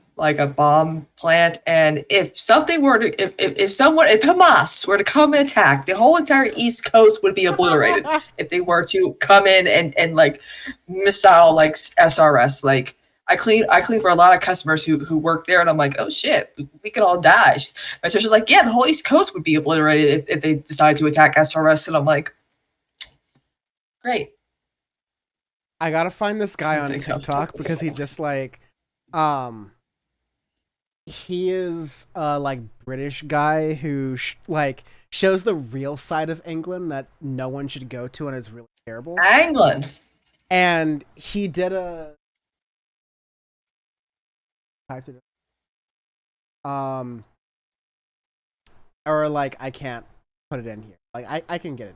plant, and if something were to, if Hamas were to come and attack, the whole entire East Coast would be obliterated. If they were to come in and like missile like SRS, like I clean for a lot of customers who work there, and I'm like, oh shit, we could all die. My sister's like, yeah, the whole East Coast would be obliterated if they decide to attack SRS, and I'm like, great. I gotta find this guy on TikTok because he just like, he is like British guy who like shows the real side of England that no one should go to and is really terrible. England. And he did a typed it or like I can't put it in here. Like I can get it.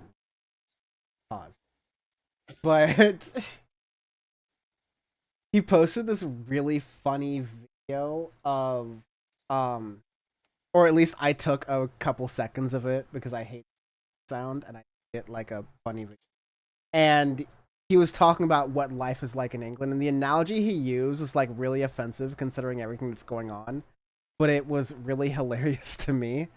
Pause. But he posted this really funny video of or at least I took a couple seconds of it because I hate sound and I get like a funny video. And he was talking about what life is like in England, and the analogy he used was like really offensive considering everything that's going on, but it was really hilarious to me.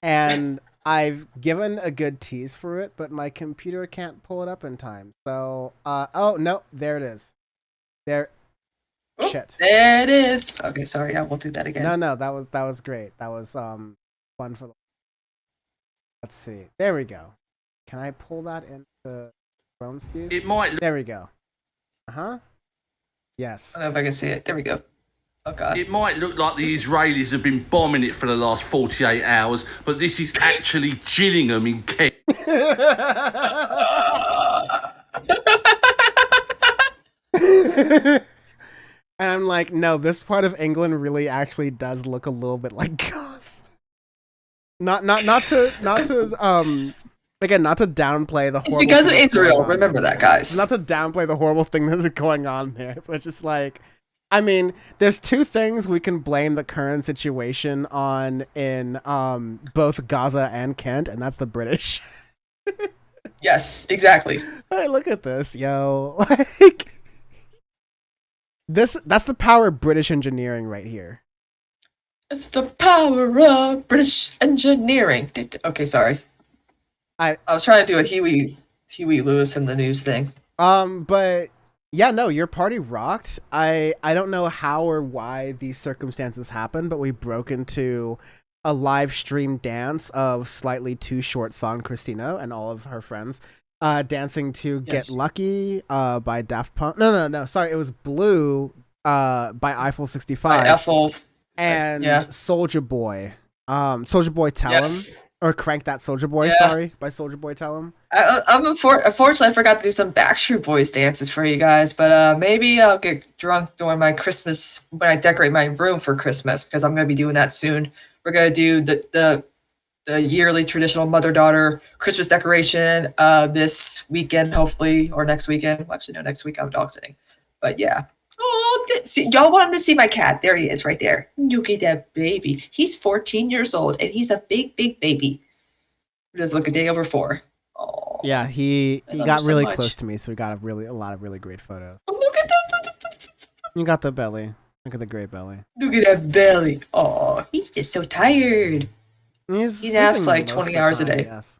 And I've given a good tease for it, but my computer can't pull it up in time. So, oh no, there it is. There. Oh, shit. There it is. Okay, sorry, I won't do that again. No, that was great. That was fun for the. Let's see. There we go. Can I pull that into Chrome skis? It might. There we go. Yes. I don't know if I can see it. There we go. Oh god. It might look like the Israelis have been bombing it for the last 48 hours, but this is actually Gillingham in Kent. And I'm like, no, this part of England really actually does look a little bit like Gaza. Not to again, not to downplay the horrible. Because of Israel, remember that, guys. Not to downplay the horrible thing that's going on there, but just like, I mean, there's two things we can blame the current situation on in both Gaza and Kent, and that's the British. Yes, exactly. Hey, look at this, yo. Like that's the power of British engineering right here. It's the power of British engineering. Okay, sorry. I was trying to do a Huey Lewis in the news thing. But yeah, no, your party rocked. I don't know how or why these circumstances happened, but we broke into a live stream dance of Slightly Too Short Thon Christina and all of her friends dancing to Get Lucky by Daft Punk. No, sorry, it was Blue by Eiffel 65. By Eiffel. And Soulja Boy. Soulja Boy Tell Him. Or Crank That Soulja Boy, sorry, by Soulja Boy Tell Him. Unfortunately, I forgot to do some Backstreet Boys dances for you guys, but maybe I'll get drunk during my Christmas, when I decorate my room for Christmas, because I'm going to be doing that soon. We're going to do the yearly traditional mother-daughter Christmas decoration this weekend, hopefully, or next weekend. Well, actually, no, next week I'm dog sitting. But yeah. Oh, y'all wanted to see my cat. There he is right there. Look at that baby. He's 14 years old, and he's a big, big baby. He does look a day over 4. Oh, yeah, he got really close to me, so we got a lot of really great photos. Oh, look at that. You got the belly. Look at the great belly. Look at that belly. Oh, he's just so tired. He naps like 20 hours a day. Yes.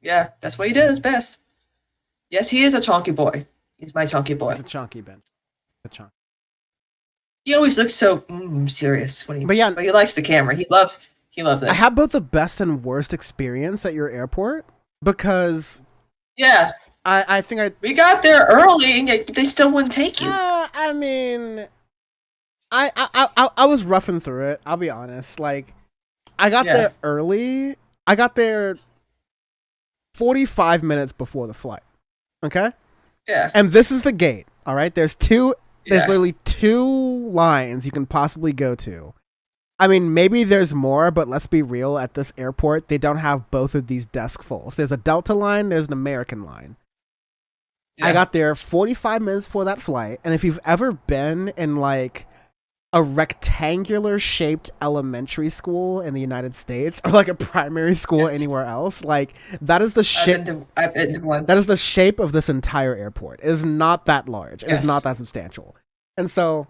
Yeah, that's what he does best. Yes, he is a chunky boy. He's my chunky boy. He's a chunky Ben. He always looks so serious when he. But he likes the camera. He loves it. I have both the best and worst experience at your airport because. Yeah. I think we got there early and yet they still wouldn't take you. I mean, I was roughing through it. I'll be honest. Like, I got there early. I got there 45 minutes before the flight. Okay. Yeah. And this is the gate. All right. There's literally 2 lines you can possibly go to. I mean, maybe there's more, but let's be real. At this airport, they don't have both of these deskfuls. There's a Delta line. There's an American line. I got there 45 minutes before that flight. And if you've ever been in like a rectangular shaped elementary school in the United States or like a primary school anywhere else, like that is the shape. I've been to one. That is the shape of this entire airport. It is not that large. It is not that substantial. And so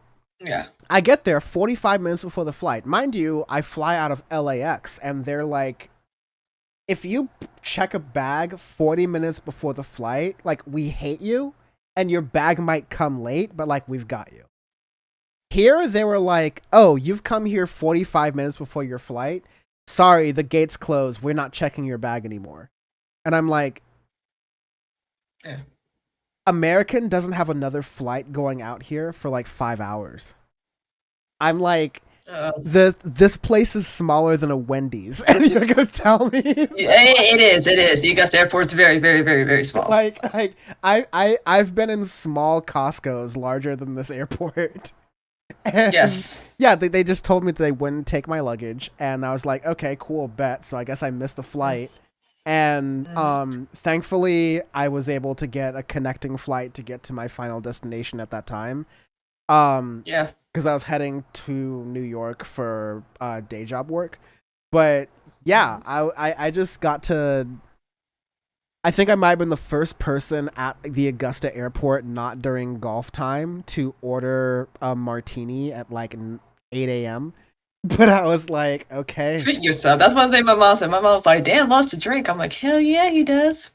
I get there 45 minutes before the flight. Mind you, I fly out of LAX and they're like, if you check a bag 40 minutes before the flight, like, we hate you and your bag might come late, but like, we've got you. Here, they were like, oh, you've come here 45 minutes before your flight. Sorry, the gate's closed. We're not checking your bag anymore. And I'm like, American doesn't have another flight going out here for like 5 hours. I'm like, this place is smaller than a Wendy's, and you're gonna tell me? It is. The Augusta airport's very, very, very, very small. Like I've been in small Costco's larger than this airport. And yeah, they just told me that they wouldn't take my luggage, and I was like, okay, cool, bet. So I guess I missed the flight. And thankfully I was able to get a connecting flight to get to my final destination at that time. Because I was heading to New York for day job work. But yeah, I just got to, I think I might have been the first person at the Augusta airport, not during golf time, to order a martini at like 8 a.m. But I was like, okay. Treat yourself. That's one thing my mom said. My mom was like, Dan loves to drink. I'm like, hell yeah, he does.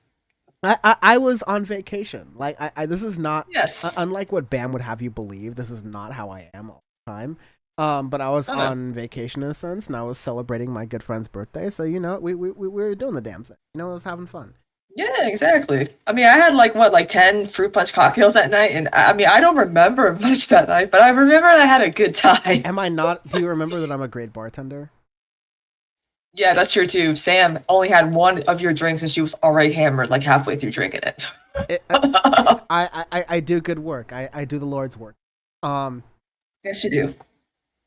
I was on vacation. Like, this is not, unlike what Bam would have you believe, this is not how I am all the time. But I was on vacation in a sense, and I was celebrating my good friend's birthday. So, you know, we were doing the damn thing. You know, I was having fun. Yeah, exactly. I mean, I had like 10 fruit punch cocktails that night, and I mean, I don't remember much that night, but I remember I had a good time. Am I not? Do you remember that I'm a great bartender? Yeah, that's true too. Sam only had one of your drinks, and she was already hammered like halfway through drinking it. I do good work. I do the Lord's work. Yes, you do.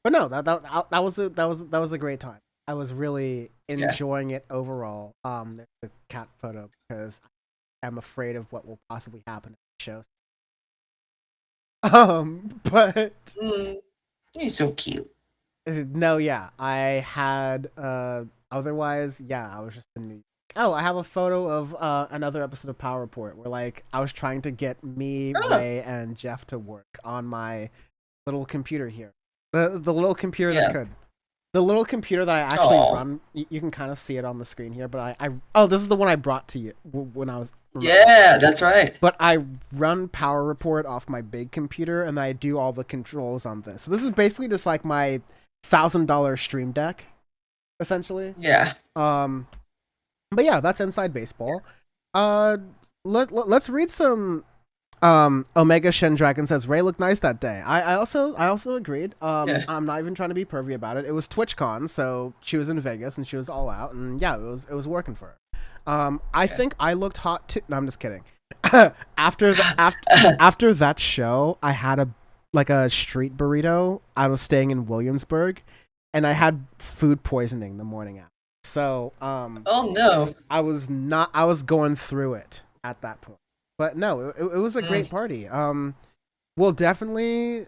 But no, that was a great time. I was really enjoying it overall. There's the cat photo because I'm afraid of what will possibly happen in the show. But he's so cute. No, yeah, I had otherwise, yeah, I was just in New York. Oh, I have a photo of another episode of Power Report where like I was trying to get me, Ray, and Jeff to work on my little computer here. The little computer that could. The little computer that I actually run, you can kind of see it on the screen here, but this is the one I brought to you when I was... Yeah, that's right. But I run Power Report off my big computer, and I do all the controls on this. So this is basically just like my $1,000 Stream Deck, essentially. Yeah. But yeah, that's Inside Baseball. Let's read some... Omega Shen Dragon says Ray looked nice that day. I also agreed. I'm not even trying to be pervy about it. It was TwitchCon, so she was in Vegas and she was all out, and yeah, it was working for her. I think I looked hot too. No, I'm just kidding. after that show, I had a street burrito. I was staying in Williamsburg, and I had food poisoning the morning after. So oh no, I was going through it at that point. But no, it was a great party. We'll definitely...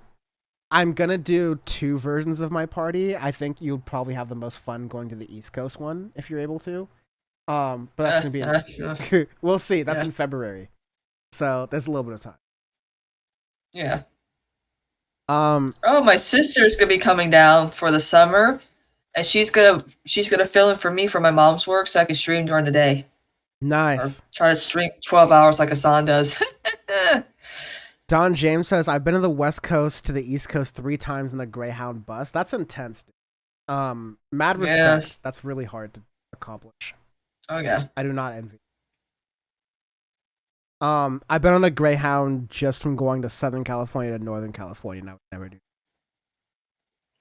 I'm gonna do 2 versions of my party. I think you'll probably have the most fun going to the East Coast one, if you're able to. But that's gonna be... We'll see. That's in February. So there's a little bit of time. Yeah. Oh, my sister's gonna be coming down for the summer, and she's gonna fill in for me for my mom's work so I can stream during the day. Nice. Or try to stream 12 hours like Hassan does. Don James says, I've been to the West Coast to the East Coast 3 times in a Greyhound bus. That's intense. Dude. Mad respect. Yeah. That's really hard to accomplish. Oh, yeah. I do not envy. I've been on a Greyhound just from going to Southern California to Northern California, and I would never do.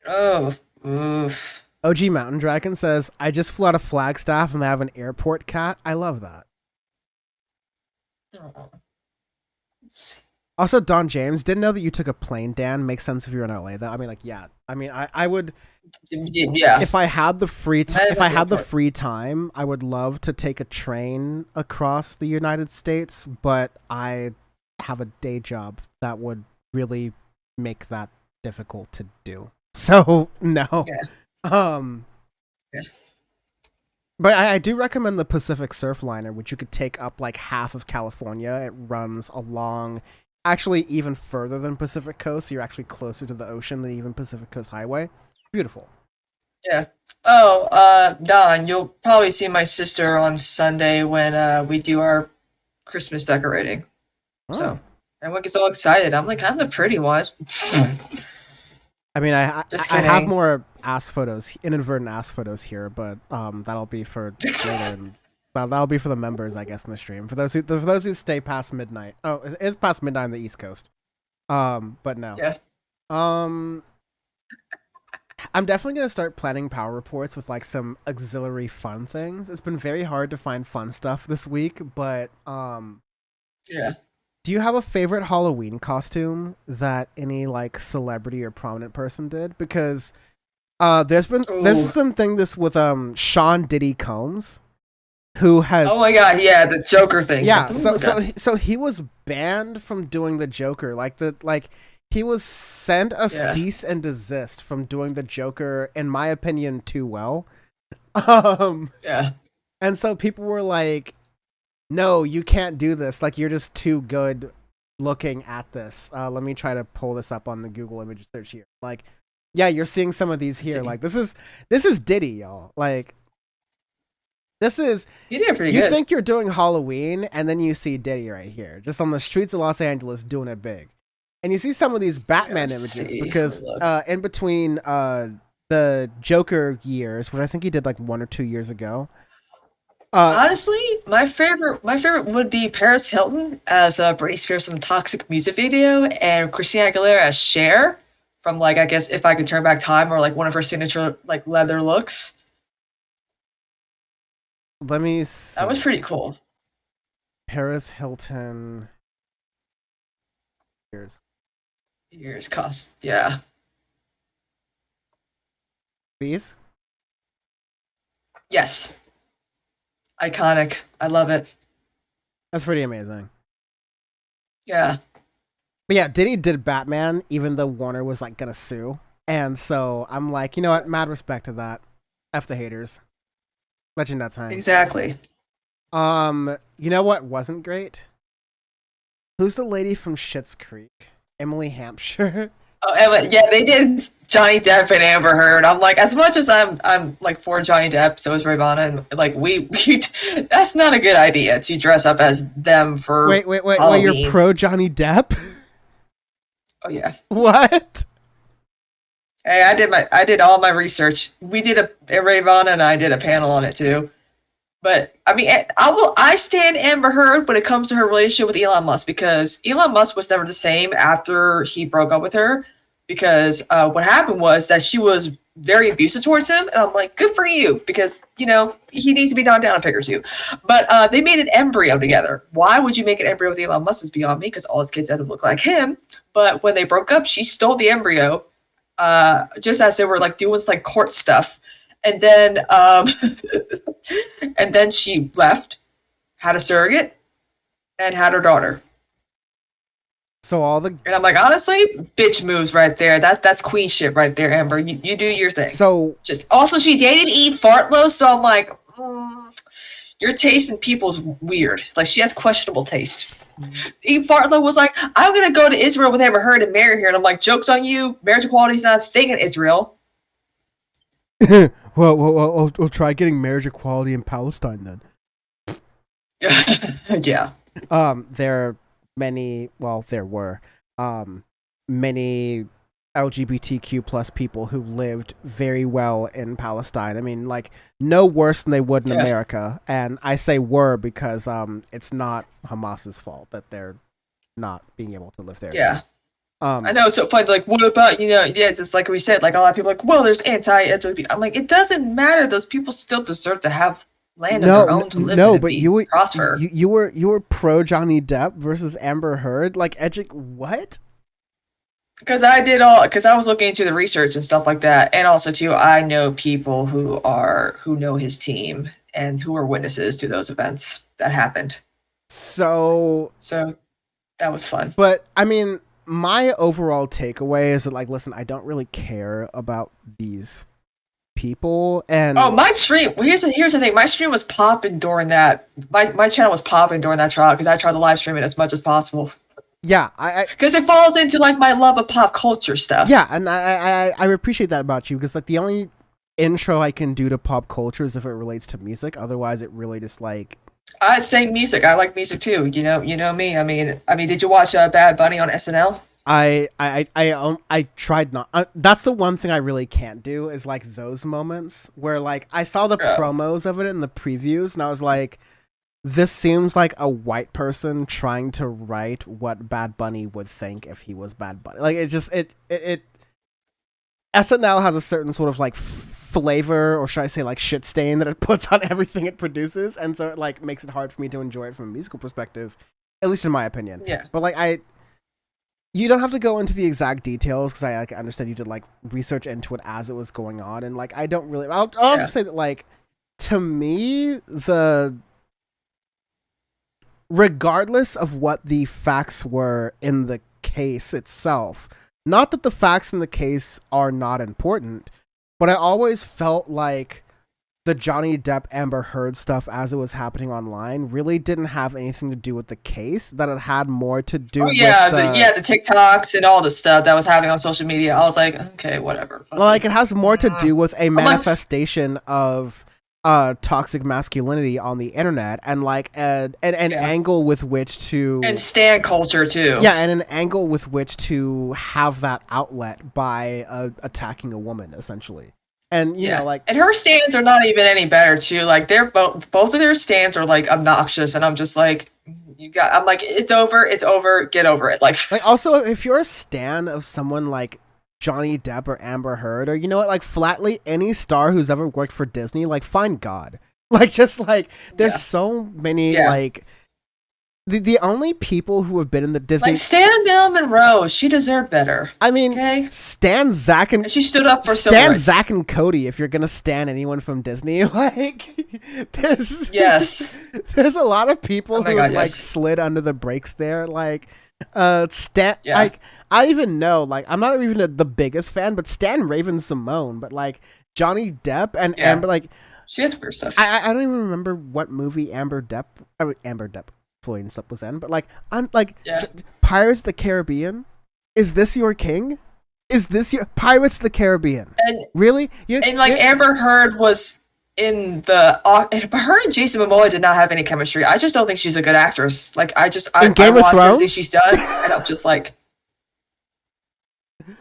Oh, oof. OG Mountain Dragon says, I just flew out of Flagstaff and they have an airport cat. I love that. Oh. Also, Don James, didn't know that you took a plane, Dan. Makes sense if you're in LA, though. I mean, like, yeah. I mean, I would... Yeah. If I had the free time, I would love to take a train across the United States, but I have a day job that would really make that difficult to do. So, no. Yeah. Yeah. But I do recommend the Pacific Surfliner, which you could take up like half of California. It runs along, actually even further than Pacific Coast. So you're actually closer to the ocean than even Pacific Coast Highway. Beautiful. Yeah. Oh, Don, you'll probably see my sister on Sunday when we do our Christmas decorating. Oh. So everyone gets all excited. I'm like, I'm the pretty one. I mean, I Just have kidding. more ass photos, inadvertent ass photos here, but that'll be for later. And that'll be for the members, I guess, in the stream. For those who stay past midnight. Oh, it is past midnight on the East Coast. But no. Yeah. I'm definitely gonna start planning power reports with like some auxiliary fun things. It's been very hard to find fun stuff this week, but Yeah. do you have a favorite Halloween costume that any like celebrity or prominent person did? Because there's been thing this with Sean Diddy Combs, who has Oh my god, yeah, the Joker thing. yeah, Ooh, so he was banned from doing the Joker. He was sent a cease and desist from doing the Joker, in my opinion, too well. Yeah. And so people were like, no, you can't do this. Like, you're just too good looking at this. Let me try to pull this up on the Google image search here. Like, yeah, you're seeing some of these here. Like, this is Diddy, y'all. Like, this is... You did pretty you good. think you're doing Halloween, and then you see Diddy right here, just on the streets of Los Angeles doing it big. And you see some of these Batman images because in between the Joker years, which I think he did like 1 or 2 years ago. Honestly, my favorite would be Paris Hilton as Britney Spears in the Toxic music video, and Christina Aguilera as Cher from like, I guess, If I Could Turn Back Time, or like one of her signature like leather looks. Let me see. That was pretty cool. Paris Hilton. Years cost. Yeah. These? Yes. Iconic. I love it. That's pretty amazing. Yeah. But yeah, Diddy did Batman, even though Warner was like gonna sue. And so I'm like, you know what? Mad respect to that. F the haters. Let your nuts hang. Exactly. You know what wasn't great? Who's the lady from Schitt's Creek? Emily Hampshire. Oh, Emma, yeah, they did Johnny Depp and Amber Heard. I'm like, as much as I'm like for Johnny Depp, so is Rayyvana, and like we that's not a good idea to dress up as them for Wait, Halloween. you're pro Johnny Depp? Oh yeah. What? Hey, I did all my research. We did Rayyvana and I did a panel on it too. But I mean, I stand Amber Heard when it comes to her relationship with Elon Musk, because Elon Musk was never the same after he broke up with her. Because what happened was that she was very abusive towards him, and I'm like, good for you, because you know he needs to be knocked down and pickers you. But they made an embryo together. Why would you make an embryo with Elon Musk is beyond me, because all his kids had to look like him. But when they broke up, she stole the embryo, just as they were like doing like court stuff. And then, and then she left, had a surrogate, and had her daughter. So and I'm like, honestly, bitch moves right there. That's queen shit right there, Amber. You do your thing. So just also she dated Eve Fartlow, so I'm like, your taste in people's weird. Like she has questionable taste. Eve Fartlow was like, I'm gonna go to Israel with Amber Heard and marry her, and I'm like, joke's on you. Marriage equality is not a thing in Israel. Well, I'll try getting marriage equality in Palestine then. Yeah. There were many LGBTQ plus people who lived very well in Palestine. I mean, like no worse than they would in America. And I say were because it's not Hamas's fault that they're not being able to live there. Yeah. I know it's so funny. Like, what about just like we said, like a lot of people are like, well, there's anti-LGBT. I'm like, it doesn't matter. Those people still deserve to have land of their own to live in and but be prosper. You were pro Johnny Depp versus Amber Heard. Like, Edgic, what? Because I was looking into the research and stuff like that, and also too, I know people who know his team and who are witnesses to those events that happened. So that was fun. But I mean, my overall takeaway is that, like, listen, I don't really care about these people, and my stream. Well, here's the thing. My stream was popping during that. My channel was popping during that trial because I tried to live stream it as much as possible. Yeah, because it falls into like my love of pop culture stuff. Yeah, and I appreciate that about you, because like the only intro I can do to pop culture is if it relates to music. Otherwise, it really just like. I say music. I like music too. You know me. I mean, did you watch Bad Bunny on SNL? I tried not. That's the one thing I really can't do is like those moments where like I saw the promos of it in the previews and I was like, this seems like a white person trying to write what Bad Bunny would think if he was Bad Bunny. Like it SNL has a certain sort of like flavor, or should I say like shit stain, that it puts on everything it produces, and so it like makes it hard for me to enjoy it from a musical perspective, at least in my opinion. Yeah. But like you don't have to go into the exact details because I like understand you did like research into it as it was going on, and like I don't really. I'll also say that like to me regardless of what the facts were in the case itself, not that the facts in the case are not important, but I always felt like the Johnny Depp Amber Heard stuff as it was happening online really didn't have anything to do with the case, that it had more to do with the TikToks and all the stuff that was happening on social media. I was like, okay, whatever. Like it has more to do with a manifestation of toxic masculinity on the internet, and like an angle with which to, and stan culture too. Yeah, and an angle with which to have that outlet by attacking a woman, essentially. And you know, like, and her stands are not even any better too. Like they're both of their stands are like obnoxious, and I'm just like, I'm like, it's over, get over it. Like also, if you're a stan of someone like Johnny Depp or Amber Heard, or you know what, like flatly any star who's ever worked for Disney, like find God. Like just like there's so many like the only people who have been in the Disney, like Stan Bill Monroe, she deserved better. I mean, Stan, Zach, and she stood up for Stan, Zach, and Cody. If you're gonna stan anyone from Disney, like there's there's a lot of people who have like slid under the brakes there. Like Stan, like I even know, like I'm not even the biggest fan, but Stan Raven-Symoné, but like Johnny Depp and Amber, like she has weird stuff. I don't even remember what movie Amber Depp Floyd and stuff was in, but like I'm like Pirates of the Caribbean. Is this your king? Is this your Pirates of the Caribbean? And really? Amber Heard was in the her and Jason Momoa did not have any chemistry. I just don't think she's a good actress. Like I Game of watched Thrones? everything she's done, and I'm just like,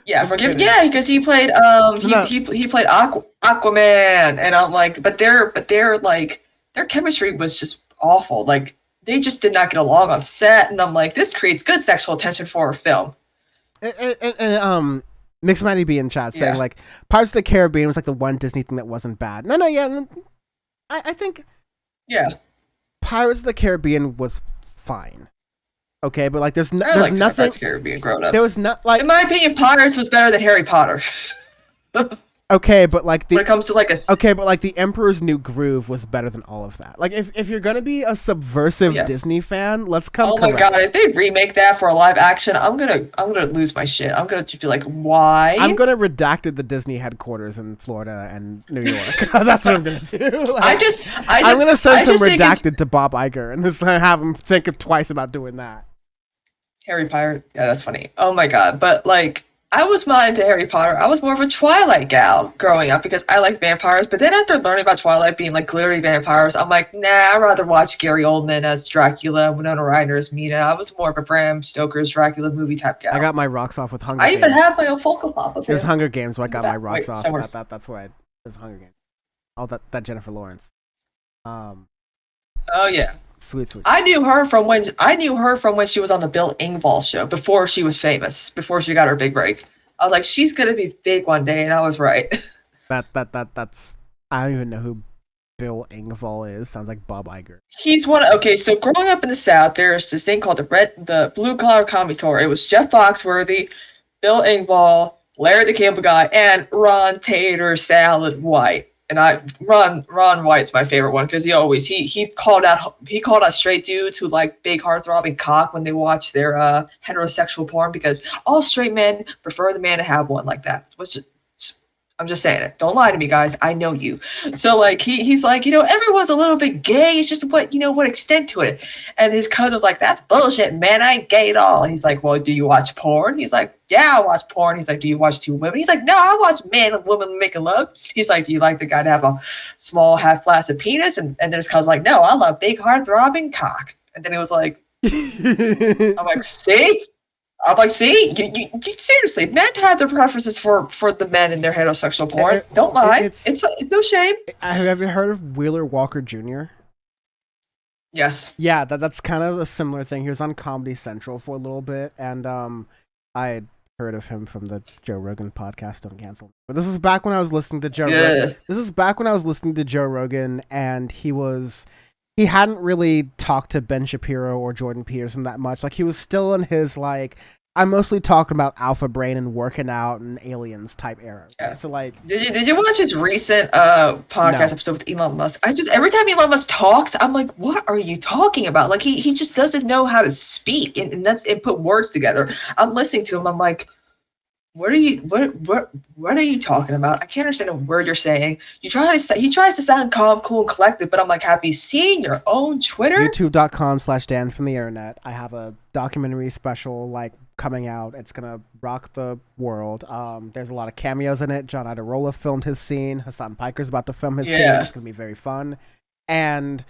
because he played he played Aquaman, and I'm like, but they're like their chemistry was just awful. Like they just did not get along on set, and I'm like, this creates good sexual tension for a film. And Mixed Mighty B in chat saying like Pirates of the Caribbean was like the one Disney thing that wasn't bad. I think Pirates of the Caribbean was fine. Okay, but like there's nothing. Pirates of the Caribbean grown up. There was not like, in my opinion, Pirates was better than Harry Potter. Okay, but like when it comes to like the Emperor's New Groove was better than all of that. Like if you're gonna be a subversive Disney fan, let's come. Oh my god! If they remake that for a live action, I'm gonna lose my shit. I'm gonna be like, why? I'm gonna redact the Disney headquarters in Florida and New York. That's what I'm gonna do. Like, I'm gonna send some redacted to Bob Iger and just have him think twice about doing that. Harry Potter, yeah, that's funny. Oh my god! But like, I was not into Harry Potter. I was more of a Twilight gal growing up because I like vampires. But then after learning about Twilight being like glittery vampires, I'm like, nah, I'd rather watch Gary Oldman as Dracula, Winona Ryder as Mina. I was more of a Bram Stoker's Dracula movie type gal. I got my rocks off with Hunger Games. I even have my own Funko Pop of it. It was Hunger Games, so I got my rocks off. That's why it was Hunger Games. All that Jennifer Lawrence. Oh yeah. Sweet. I knew her from when she was on the Bill Engvall show before she was famous, before she got her big break. I was like, she's gonna be big one day, and I was right. That's I don't even know who Bill Engvall is. Sounds like Bob Iger. He's one. Okay, so growing up in the South, there's this thing called the Blue Collar Comedy Tour. It was Jeff Foxworthy, Bill Engvall, Larry the Cable Guy, and Ron Tater Salad White. And Ron White's my favorite one because he called out straight dudes who like big heart throbbing cock when they watch their heterosexual porn, because all straight men prefer the man to have one like that. I'm just saying it. Don't lie to me, guys. I know you. So like he's like, everyone's a little bit gay. It's just what extent to it. And his cousin was like, that's bullshit, man. I ain't gay at all. He's like, well, do you watch porn? He's like, yeah, I watch porn. He's like, do you watch two women? He's like, no, I watch man and woman making love. He's like, do you like the guy to have a small half flaccid penis? And then his cousin's like, no, I love big heart throbbing cock. And then he was like, I'm like, see, you seriously, men have their preferences for the men in their heterosexual porn. Don't lie. It's no shame. Have you heard of Wheeler Walker Jr.? Yes. Yeah, that's kind of a similar thing. He was on Comedy Central for a little bit, and I had heard of him from the Joe Rogan podcast. Don't cancel. But this is back when I was listening to Joe Rogan. This is back when I was listening to Joe Rogan, and he hadn't really talked to Ben Shapiro or Jordan Peterson that much. Like, he was still in his, like, I'm mostly talking about alpha brain and working out and aliens type era. Right? Yeah. So, like, did you watch his recent podcast episode with Elon Musk? Every time Elon Musk talks, I'm like, what are you talking about? Like, he just doesn't know how to speak, and put words together. I'm listening to him. I'm like, what are you talking about? I can't understand a word you're saying. He tries to sound calm, cool, and collected, but I'm like, have you seen your own Twitter? YouTube.com/Dan from the internet. I have a documentary special coming out. It's gonna rock the world. There's a lot of cameos in it. John Idarola filmed his scene. Hassan Piker's about to film his scene. It's gonna be very fun. And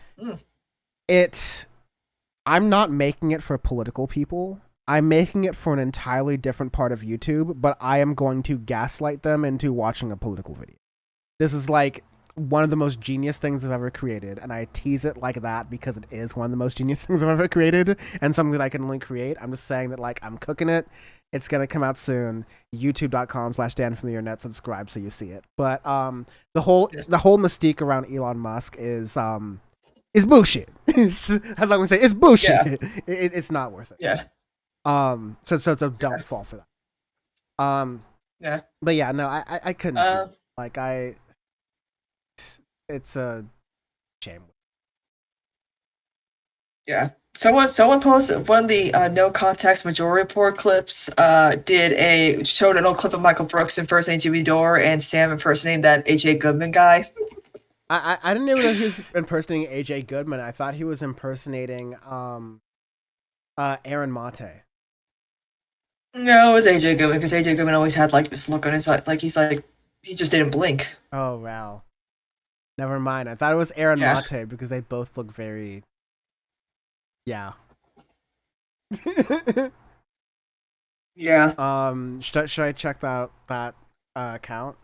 I'm not making it for political people. I'm making it for an entirely different part of YouTube, but I am going to gaslight them into watching a political video. This is like one of the most genius things I've ever created, and I tease it like that because it is one of the most genius things I've ever created, and something that I can only create. I'm just saying that, like, I'm cooking it. It's gonna come out soon. YouTube.com/Dan from the internet. Subscribe so you see it. But the whole mystique around Elon Musk is bullshit. As I'm gonna say, it's bullshit. Yeah. It's not worth it. Yeah. So don't fall for that. Yeah. But yeah, no, I couldn't do it. Like, it's a shame. Yeah. Someone posted one of the no context majority report clips. Showed an old clip of Michael Brooks impersonating Jimmy Dore and Sam impersonating that AJ Goodman guy. I didn't even know he was impersonating AJ Goodman. I thought he was impersonating Aaron Mate. No, it was AJ Goodman, because AJ Goodman always had like this look on his like he just didn't blink. Oh wow. Never mind. I thought it was Aaron Mate because they both look very. Yeah. Yeah. Should I check that account?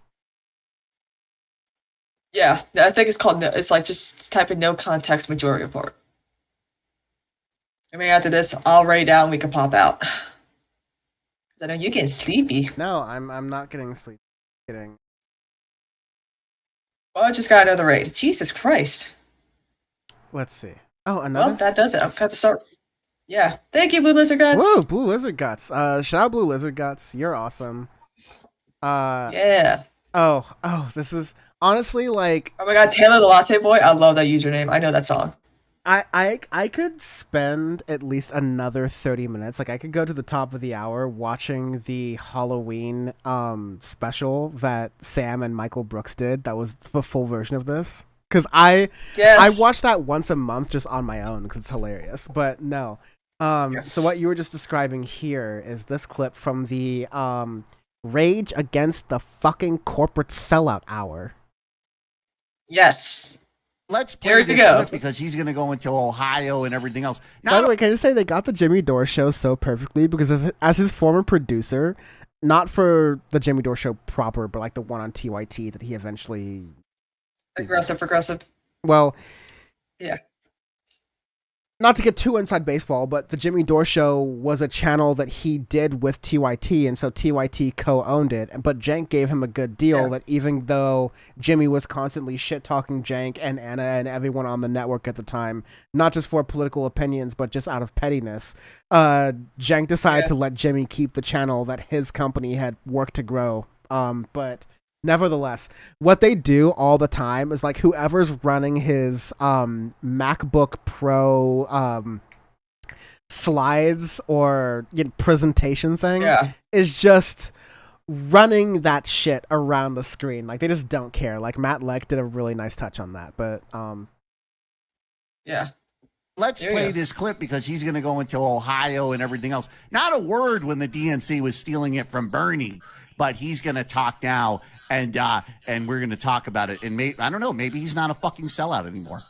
Yeah, I think it's called. It's like just type in no context majority report. I mean, after this, I'll write it down and we can pop out. I know you're getting sleepy. No, I'm not getting sleepy. I'm kidding. Well, I just got another raid. Jesus Christ. Let's see. Oh, another? Well, that does it. I've got to start. Yeah. Thank you, Blue Lizard Guts. Whoa, Blue Lizard Guts. Shout out Blue Lizard Guts. You're awesome. Yeah. Oh, this is honestly like. Oh my God, Taylor the Latte Boy. I love that username. I know that song. I could spend at least another 30 minutes. Like, I could go to the top of the hour watching the Halloween special that Sam and Michael Brooks did. That was the full version of this. Because I watch that once a month just on my own because it's hilarious. But no. So what you were just describing here is this clip from the Rage Against the Fucking Corporate Sellout Hour. Yes. Let's play this clip because he's going to go into Ohio and everything else. Now, by the way, can I just say they got the Jimmy Dore show so perfectly because as his former producer, not for the Jimmy Dore show proper, but like the one on TYT that he eventually... Progressive. Well... Yeah. not to get too inside baseball, but the Jimmy Dore Show was a channel that he did with TYT, and so TYT co-owned it. But Cenk gave him a good deal that even though Jimmy was constantly shit-talking Cenk and Anna and everyone on the network at the time, not just for political opinions, but just out of pettiness, Cenk decided to let Jimmy keep the channel that his company had worked to grow. But nevertheless, what they do all the time is like whoever's running his MacBook Pro slides or presentation thing is just running that shit around the screen. Like they just don't care. Like Matt Leck did a really nice touch on that, but Let's play this clip because he's going to go into Ohio and everything else. Not a word when the DNC was stealing it from Bernie. But he's going to talk now, and we're going to talk about it. And I don't know, maybe he's not a fucking sellout anymore.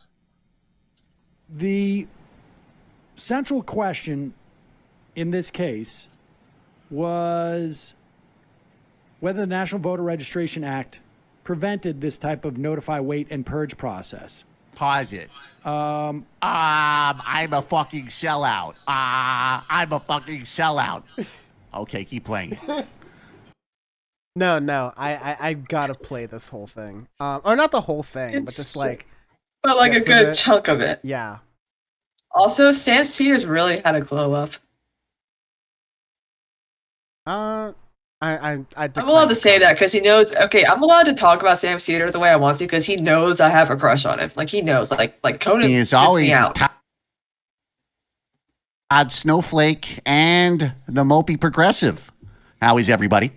The central question in this case was whether the National Voter Registration Act prevented this type of notify, wait, and purge process. Pause it. I'm a fucking sellout. I'm a fucking sellout. Okay, keep playing it. No, I gotta play this whole thing. Or not the whole thing, but just like... But like a good chunk of it. Yeah. Also, Sam Cedars really had a glow up. I'm allowed to say that because he knows. Okay, I'm allowed to talk about Sam Cedar the way I want to because he knows I have a crush on him. Like he knows, like Conan. He is always Todd Snowflake and the Mopey Progressive. How is everybody?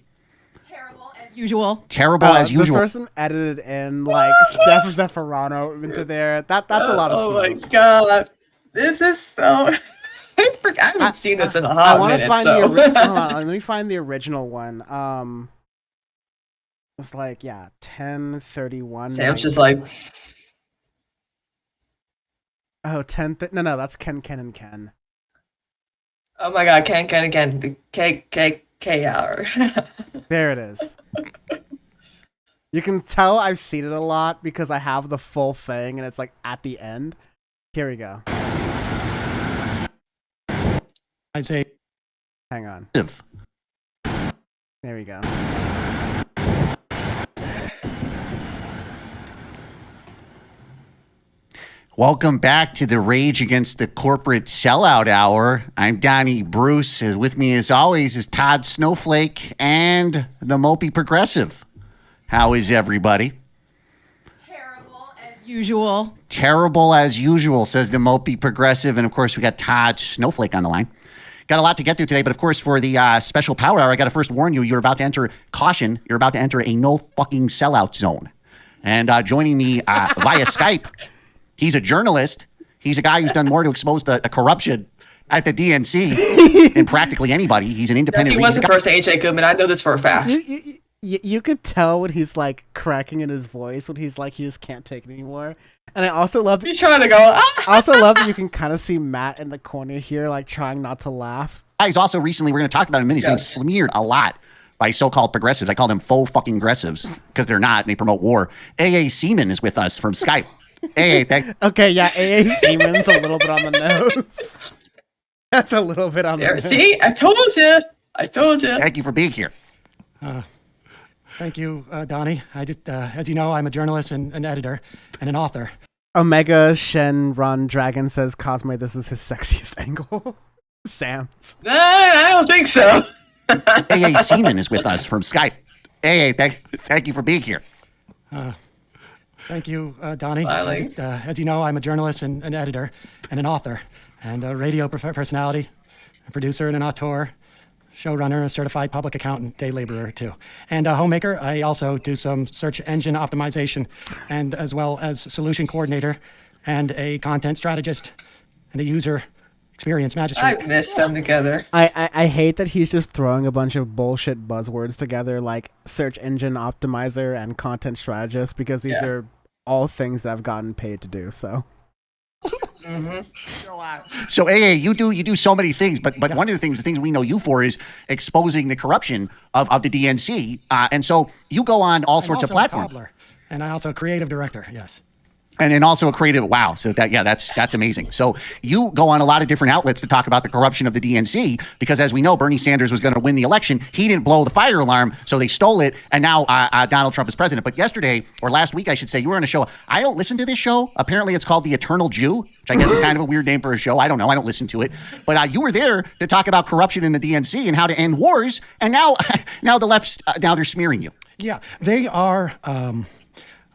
Usual. Terrible as usual. This person edited in like Steph Zaffarano into there. That's a lot of smoke. Oh my god, this is so. I haven't seen this in a hot minute. Hold on, let me find the original one. It was like 10:31. Sam's just like. Oh, 10. No, that's Ken and Ken. Oh my god, Ken again. The K hour. There it is. You can tell I've seen it a lot because I have the full thing and it's like at the end. Here we go. I say, hang on. There we go. Welcome back to the Rage Against the Corporate Sellout Hour. I'm Donnie Bruce. With me, as always, is Todd Snowflake and the Mopey Progressive. How is everybody? Usual. Terrible as usual, says the Mopey Progressive. And, of course, we got Todd Snowflake on the line. Got a lot to get through today, but, of course, for the special power hour, I got to first warn you, you're about to enter a no fucking sellout zone. And joining me via Skype, he's a journalist. He's a guy who's done more to expose the corruption at the DNC than practically anybody. He's an independent. He wasn't first AJ Goodman. I know this for a fact. You could tell when he's like cracking in his voice, when he's like he just can't take it anymore. And I also love that he's trying to go. I also love that you can kind of see Matt in the corner here, like trying not to laugh. He's also recently, we're going to talk about him in a minute, he's been smeared a lot by so-called progressives. I call them faux fucking aggressives because they're not, and they promote war. AA Seaman is with us from Skype. Okay, yeah, AA Seaman's a little bit on the nose. That's a little bit on the nose. See, I told you. Thank you for being here. Thank you, Donnie. I just, as you know, I'm a journalist and an editor and an author. Omega Shenron Dragon says, Cosme, this is his sexiest angle. Sam's. I don't think so. AA Seaman is with us from Skype. AA, thank you for being here. Thank you, Donnie. As you know, I'm a journalist and an editor and an author and a radio personality, a producer and an auteur, showrunner, a certified public accountant, day laborer too, and a homemaker. I also do some search engine optimization and as well as solution coordinator and a content strategist and a user experience magistrate. I missed them together. I hate that he's just throwing a bunch of bullshit buzzwords together like search engine optimizer and content strategist because these are all things that I've gotten paid to do. So. So AA, you do so many things, but one of the things we know you for is exposing the corruption of the DNC, and so you go on all sorts of platforms. And I also creative director. Yes. And also a creative, wow. So that's amazing. So you go on a lot of different outlets to talk about the corruption of the DNC because, as we know, Bernie Sanders was going to win the election. He didn't blow the fire alarm, so they stole it, and now Donald Trump is president. But yesterday, or last week, I should say, you were on a show. I don't listen to this show. Apparently, it's called The Eternal Jew, which I guess is kind of a weird name for a show. I don't know. I don't listen to it. But you were there to talk about corruption in the DNC and how to end wars, and now the left's, now they're smearing you. Yeah, they are,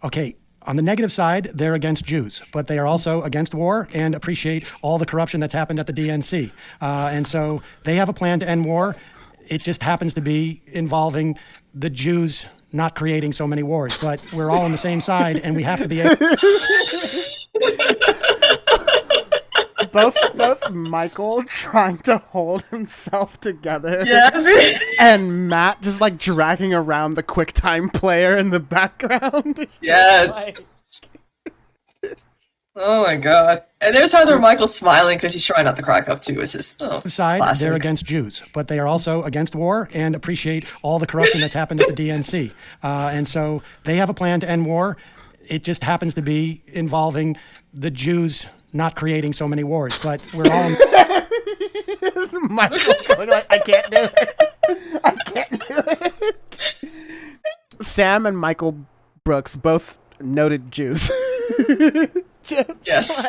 okay. On the negative side, they're against Jews, but they are also against war and appreciate all the corruption that's happened at the DNC. And so they have a plan to end war. It just happens to be involving the Jews not creating so many wars, but we're all on the same side and we have to be able... both Michael trying to hold himself together, and Matt just like dragging around the QuickTime player in the background. Yes. Oh my god! And there's times where Michael's smiling because he's trying not to crack up too. It's just side, classic. They're against Jews, but they are also against war and appreciate all the corruption that's happened at the DNC. And so they have a plan to end war. It just happens to be involving the Jews not creating so many wars, but we're all... This is Michael going like, I can't do it. I can't do it. Sam and Michael Brooks, both noted Jews. Yes.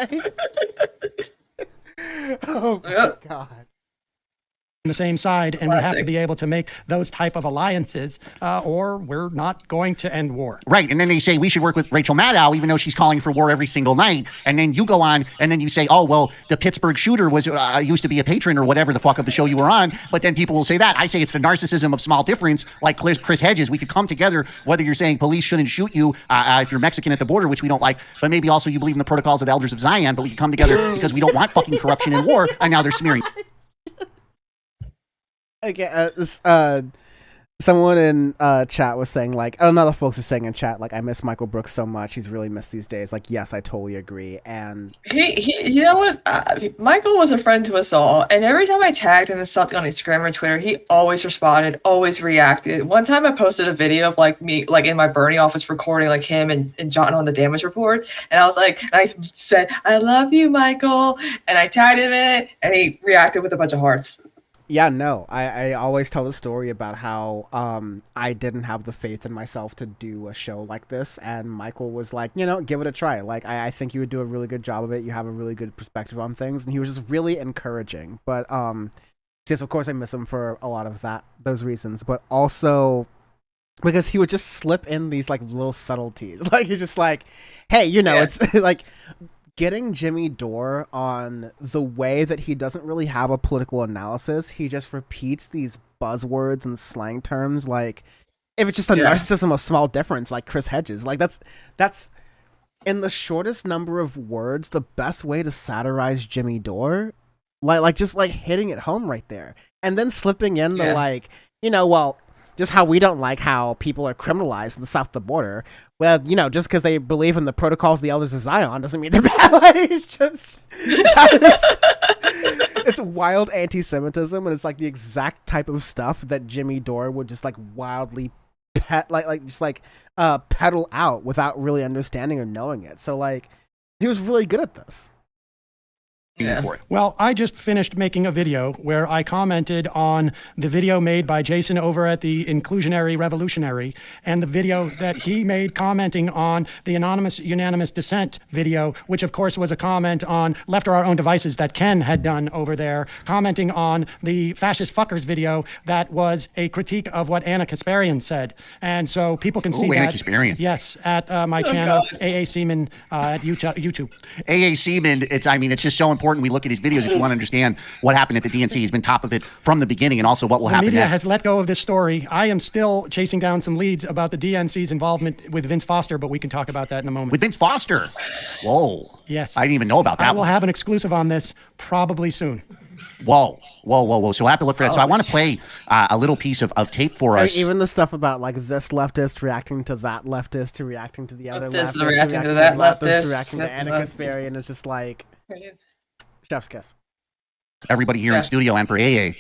Oh my God. On the same side, and we have to be able to make those type of alliances, or we're not going to end war. Right, and then they say we should work with Rachel Maddow, even though she's calling for war every single night. And then you go on, and then you say, oh, well, the Pittsburgh shooter was used to be a patron or whatever the fuck of the show you were on. But then people will say that. I say it's the narcissism of small difference, like Chris Hedges. We could come together, whether you're saying police shouldn't shoot you if you're Mexican at the border, which we don't like, but maybe also you believe in the protocols of the Elders of Zion, but we can come together because we don't want fucking corruption and war, and now they're smearing. Okay, someone in chat was saying, like, another folks were saying in chat, like, I miss Michael Brooks so much. He's really missed these days. Like, yes, I totally agree. And he you know what? Michael was a friend to us all, and every time I tagged him in something on Instagram or Twitter, he always responded, always reacted. One time I posted a video of like me, like in my Bernie office, recording like him and John on the damage report, and I was like, and I said, I love you, Michael, and I tagged him in it, and he reacted with a bunch of hearts. yeah, no, I always tell the story about how I didn't have the faith in myself to do a show like this, and Michael was like, you know, give it a try. Like, I think you would do a really good job of it. You have a really good perspective on things, and he was just really encouraging. But yes, of course, I miss him for a lot of those reasons, but also because he would just slip in these like little subtleties. Like, he's just like, hey, you know, it's like getting Jimmy Dore on the way that he doesn't really have a political analysis. He just repeats these buzzwords and slang terms. Like, if it's just a narcissism of small difference, like Chris Hedges, like that's in the shortest number of words, the best way to satirize Jimmy Dore. Like just like hitting it home right there. And then slipping in the like, you know, well, just how we don't like how people are criminalized in the south of the border. Well, you know, just because they believe in the protocols of the Elders of Zion doesn't mean they're bad. Like, it's just, it's wild anti-Semitism, and it's like the exact type of stuff that Jimmy Dore would just like wildly pedal out without really understanding or knowing it. So like, he was really good at this. Yeah. Well, I just finished making a video where I commented on the video made by Jason over at the Inclusionary Revolutionary and the video that he made commenting on the anonymous unanimous dissent video, which of course was a comment on Left to Our Own Devices that Ken had done over there, commenting on the Fascist Fuckers video that was a critique of what Anna Kasparian said. And so people can see Anna that. Kasparian. Yes, at my channel, AA Seaman at YouTube. AA Seaman, it's just so important. We look at his videos if you want to understand what happened at the DNC. He's been top of it from the beginning, and also what will happen next. The media has let go of this story. I am still chasing down some leads about the DNC's involvement with Vince Foster, but we can talk about that in a moment. With Vince Foster? Whoa. Yes. I didn't even know about that. I will have an exclusive on this probably soon. Whoa. So we'll have to look for that. So I want to play a little piece of tape for us. Even the stuff about like this leftist reacting to that leftist to reacting to the other leftist reacting to that leftist reacting to Anna Kasparian. It's just like chef's kiss. Everybody here in studio and for AA.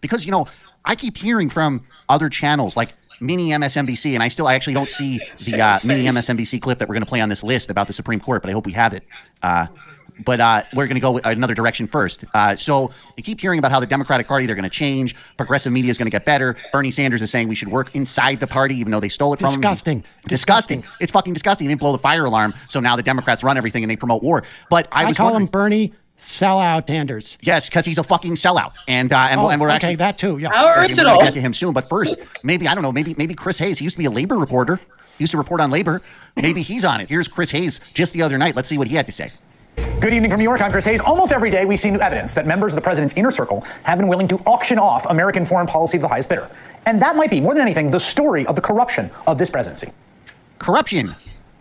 because, you know, I keep hearing from other channels like mini MSNBC, and I actually don't see the mini MSNBC clip that we're going to play on this list about the Supreme Court, but I hope we have it. But we're going to go another direction first. So you keep hearing about how the Democratic Party, they're going to change. Progressive media is going to get better. Bernie Sanders is saying we should work inside the party, even though they stole it from him. Disgusting. It's fucking disgusting. He didn't blow the fire alarm. So now the Democrats run everything and they promote war. But I call him Bernie sellout Sanders. Yes, because he's a fucking sellout. And we're actually that too. Yeah. How original. We'll get to him soon. But first, maybe, I don't know, maybe Chris Hayes. He used to be a labor reporter. He used to report on labor. Maybe he's on it. Here's Chris Hayes just the other night. Let's see what he had to say. Good evening from New York. I'm Chris Hayes. Almost every day we see new evidence that members of the president's inner circle have been willing to auction off American foreign policy to the highest bidder. And that might be, more than anything, the story of the corruption of this presidency. Corruption.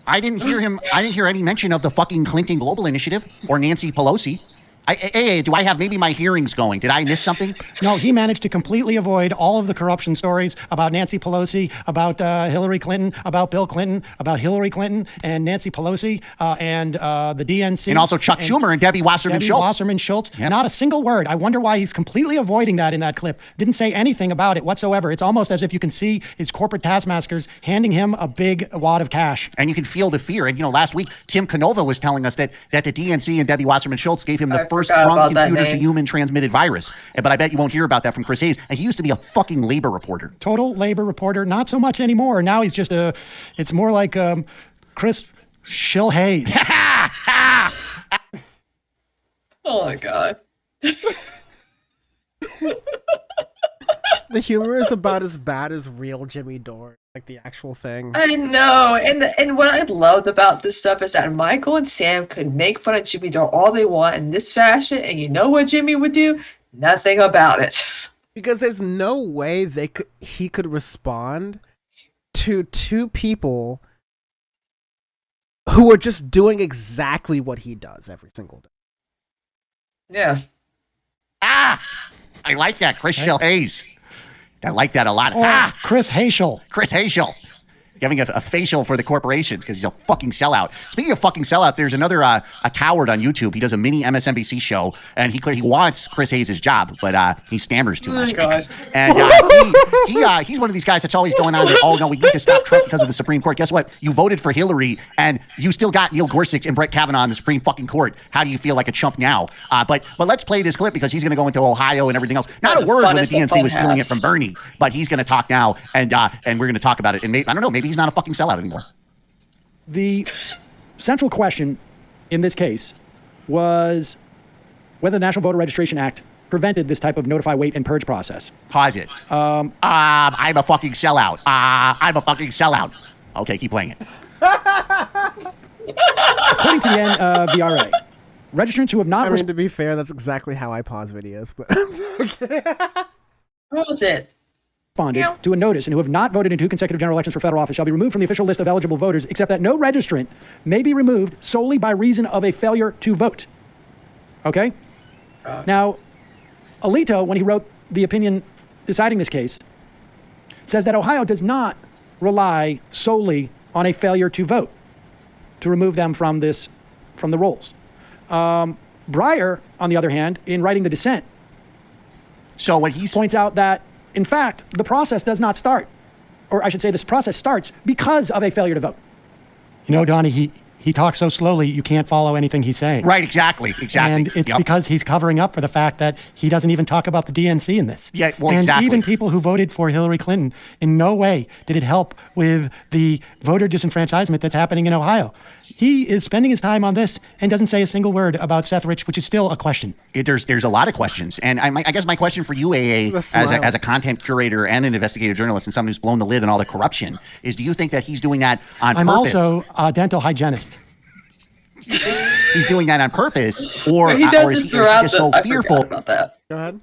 I didn't hear any mention of the fucking Clinton Global Initiative or Nancy Pelosi. Do I have maybe my hearings going? Did I miss something? No, he managed to completely avoid all of the corruption stories about Nancy Pelosi, about Hillary Clinton, about Bill Clinton, about Hillary Clinton and Nancy Pelosi and the DNC. And also Chuck Schumer and Debbie Wasserman Schultz. Yep. Not a single word. I wonder why he's completely avoiding that in that clip. Didn't say anything about it whatsoever. It's almost as if you can see his corporate taskmasters handing him a big wad of cash. And you can feel the fear. And, you know, last week, Tim Canova was telling us that the DNC and Debbie Wasserman Schultz gave him the first from computer to human transmitted virus. But I bet you won't hear about that from Chris Hayes. And he used to be a fucking labor reporter. Total labor reporter. Not so much anymore. Now he's just it's more like Chris Shill Hayes. Oh my God. The humor is about as bad as real Jimmy Dore, like the actual thing. I know, and what I loved about this stuff is that Michael and Sam could make fun of Jimmy Dore all they want in this fashion, and you know what Jimmy would do? Nothing about it. Because there's no way he could respond to two people who are just doing exactly what he does every single day. Yeah. I like that, Chris Shill Hayes. I like that a lot. Chris Hayshel. Chris Hayshel. Giving a facial for the corporations because he's a fucking sellout. Speaking of fucking sellouts, there's another a coward on YouTube. He does a mini MSNBC show, and he wants Chris Hayes' job, but he stammers too much. Oh my God. And he's one of these guys that's always going on there, oh no, we need to stop Trump because of the Supreme Court. Guess what? You voted for Hillary, and you still got Neil Gorsuch and Brett Kavanaugh in the Supreme fucking Court. How do you feel like a chump now? But let's play this clip because he's going to go into Ohio and everything else. Not a word when the DNC was stealing it from Bernie, but he's going to talk now, and we're going to talk about it. And I don't know, maybe he's not a fucking sellout anymore. The central question in this case was whether the National Voter Registration Act prevented this type of notify, wait, and purge process. Pause it. I'm a fucking sellout. I'm a fucking sellout. Okay, keep playing it. According to the NVRA, registrants who have not... I mean, to be fair, that's exactly how I pause videos, but... okay. What was it? Responded to a notice and who have not voted in 2 consecutive general elections for federal office shall be removed from the official list of eligible voters, except that no registrant may be removed solely by reason of a failure to vote. Okay? Now, Alito, when he wrote the opinion deciding this case, says that Ohio does not rely solely on a failure to vote to remove them from the rolls. Breyer, on the other hand, in writing the dissent, so when he points out that in fact, the process does not start, or I should say this process starts because of a failure to vote. You know, Donnie, he talks so slowly, you can't follow anything he's saying. Right, exactly. And it's because he's covering up for the fact that he doesn't even talk about the DNC in this. Yeah, well, and exactly. Even people who voted for Hillary Clinton, in no way did it help with the voter disenfranchisement that's happening in Ohio. He is spending his time on this and doesn't say a single word about Seth Rich, which is still a question. There's a lot of questions. And I guess my question for you, AA, as a content curator and an investigative journalist and someone who's blown the lid on all the corruption, is do you think that he's doing that on purpose? I'm also a dental hygienist. He's doing that on purpose, or he does is he throughout just so fearful about that. Go ahead.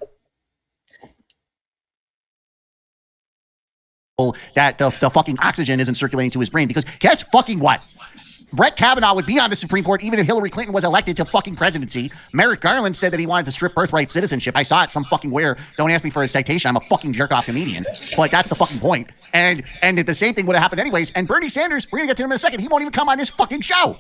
That the fucking oxygen isn't circulating to his brain? Because guess fucking what? Brett Kavanaugh would be on the Supreme Court even if Hillary Clinton was elected to fucking presidency. Merrick Garland said that he wanted to strip birthright citizenship. I saw it some fucking where. Don't ask me for a citation. I'm a fucking jerk-off comedian. But that's the fucking point. And the same thing would have happened anyways. And Bernie Sanders, we're going to get to him in a second. He won't even come on this fucking show.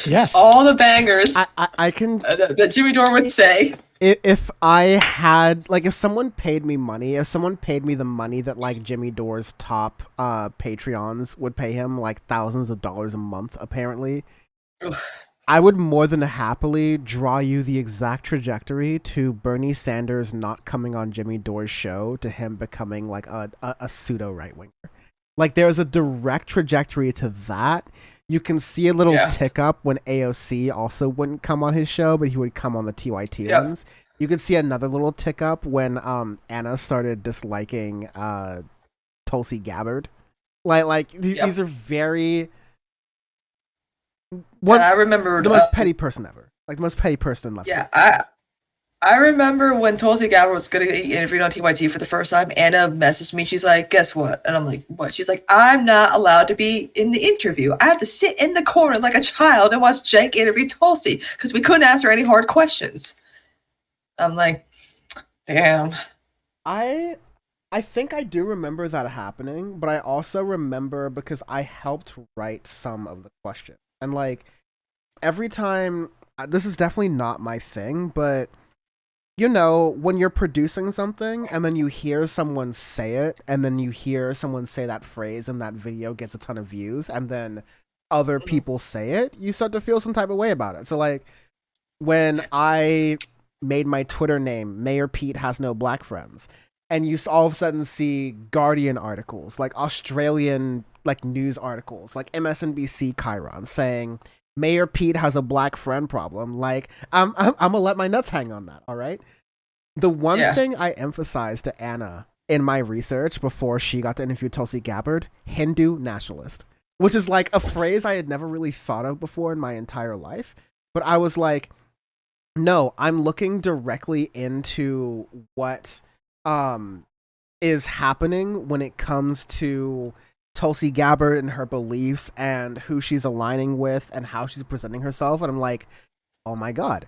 Yes. All the bangers I can that Jimmy Dore would say. If I had, like, if someone paid me money, if someone paid me the money that, like, Jimmy Dore's top Patreons would pay him, like, thousands of dollars a month, apparently, I would more than happily draw you the exact trajectory to Bernie Sanders not coming on Jimmy Dore's show to him becoming, like, a pseudo right-winger. Like, there's a direct trajectory to that. You can see a little tick up when AOC also wouldn't come on his show, but he would come on the TYT ones. You could see another little tick up when Anna started disliking Tulsi Gabbard. These are very... I remember... The most petty person ever. Like, the most petty person left. Yeah, I remember when Tulsi Gabbard was going to get interviewed on TYT for the first time, Anna messaged me. She's like, guess what? And I'm like, what? She's like, I'm not allowed to be in the interview. I have to sit in the corner like a child and watch Jake interview Tulsi because we couldn't ask her any hard questions. I'm like, damn. I think I do remember that happening, but I also remember because I helped write some of the questions. And, like, every time, this is definitely not my thing, but... You know, when you're producing something and then you hear someone say it and then you hear someone say that phrase and that video gets a ton of views and then other people say it, you start to feel some type of way about it. So, like, when I made my Twitter name, Mayor Pete has no black friends, and you all of a sudden see Guardian articles, like Australian, like, news articles, like MSNBC Chiron saying... Mayor Pete has a black friend problem. Like, I'm gonna let my nuts hang on that, all right? The one thing I emphasized to Anna in my research before she got to interview Tulsi Gabbard, Hindu nationalist, which is, like, a phrase I had never really thought of before in my entire life. But I was like, no, I'm looking directly into what is happening when it comes to Tulsi Gabbard and her beliefs and who she's aligning with and how she's presenting herself. And I'm like, oh my God,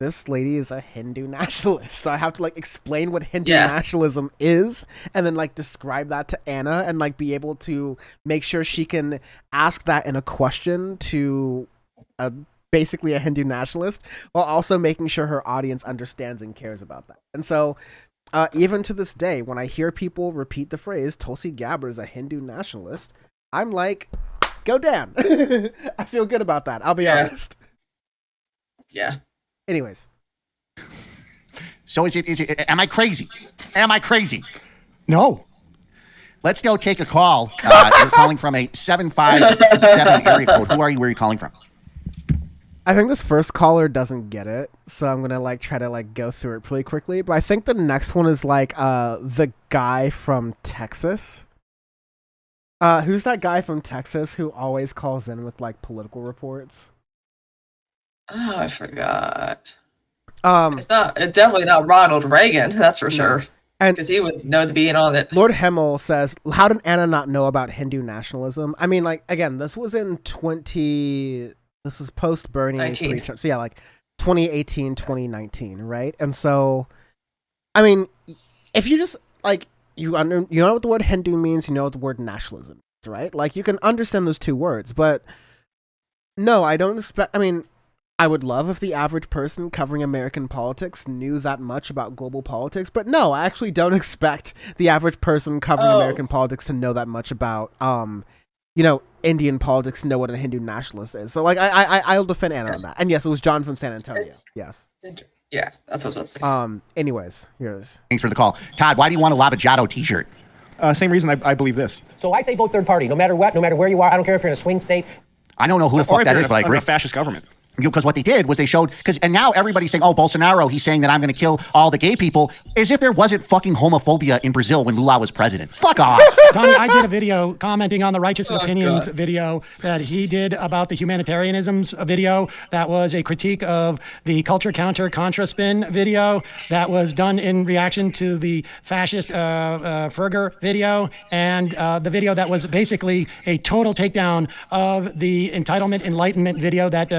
this lady is a Hindu nationalist. So I have to, like, explain what Hindu nationalism is and then, like, describe that to Anna and, like, be able to make sure she can ask that in a question to basically a Hindu nationalist while also making sure her audience understands and cares about that. And so even to this day, when I hear people repeat the phrase Tulsi Gabbard is a Hindu nationalist, I'm like, go Dan. I feel good about that. I'll be honest. Yeah. Anyways. So is it, am I crazy? Am I crazy? No. Let's go take a call. You're calling from a 757 area code. Who are you? Where are you calling from? I think this first caller doesn't get it, so I'm gonna, like, try to, like, go through it pretty quickly. But I think the next one is, like, the guy from Texas. Who's that guy from Texas who always calls in with, like, political reports? Oh, I forgot. It's definitely not Ronald Reagan, that's for sure. And because he would know to be in on it. Lord Hemmel says, how did Anna not know about Hindu nationalism? I mean, like, again, this was in this is post Bernie. So yeah, like 2018, 2019, right? And so, I mean, if you just, like, you know what the word Hindu means, you know what the word nationalism is, right? Like, you can understand those two words, but no, I don't expect, I mean, I would love if the average person covering American politics knew that much about global politics, but no, I actually don't expect the average person covering American politics to know that much about, you know, Indian politics, to know what a Hindu nationalist is. So, like, I'll defend Anna on that. And yes, it was John from San Antonio. Yes. Yeah, that's what I was saying. Anyways, here's. Thanks for the call. Todd, why do you want a Lavajato t-shirt? Same reason I believe this. So I say vote third party, no matter what, no matter where you are. I don't care if you're in a swing state. I don't know who the fuck that is, but I agree. A fascist government. Because what they did was they showed, and now everybody's saying, oh, Bolsonaro, he's saying that I'm going to kill all the gay people, as if there wasn't fucking homophobia in Brazil when Lula was president. Fuck off. Donnie, I did a video commenting on the Righteous Opinions video that he did about the humanitarianisms video. That was a critique of the culture counter contra spin video that was done in reaction to the fascist Ferger video, and the video that was basically a total takedown of the entitlement enlightenment video that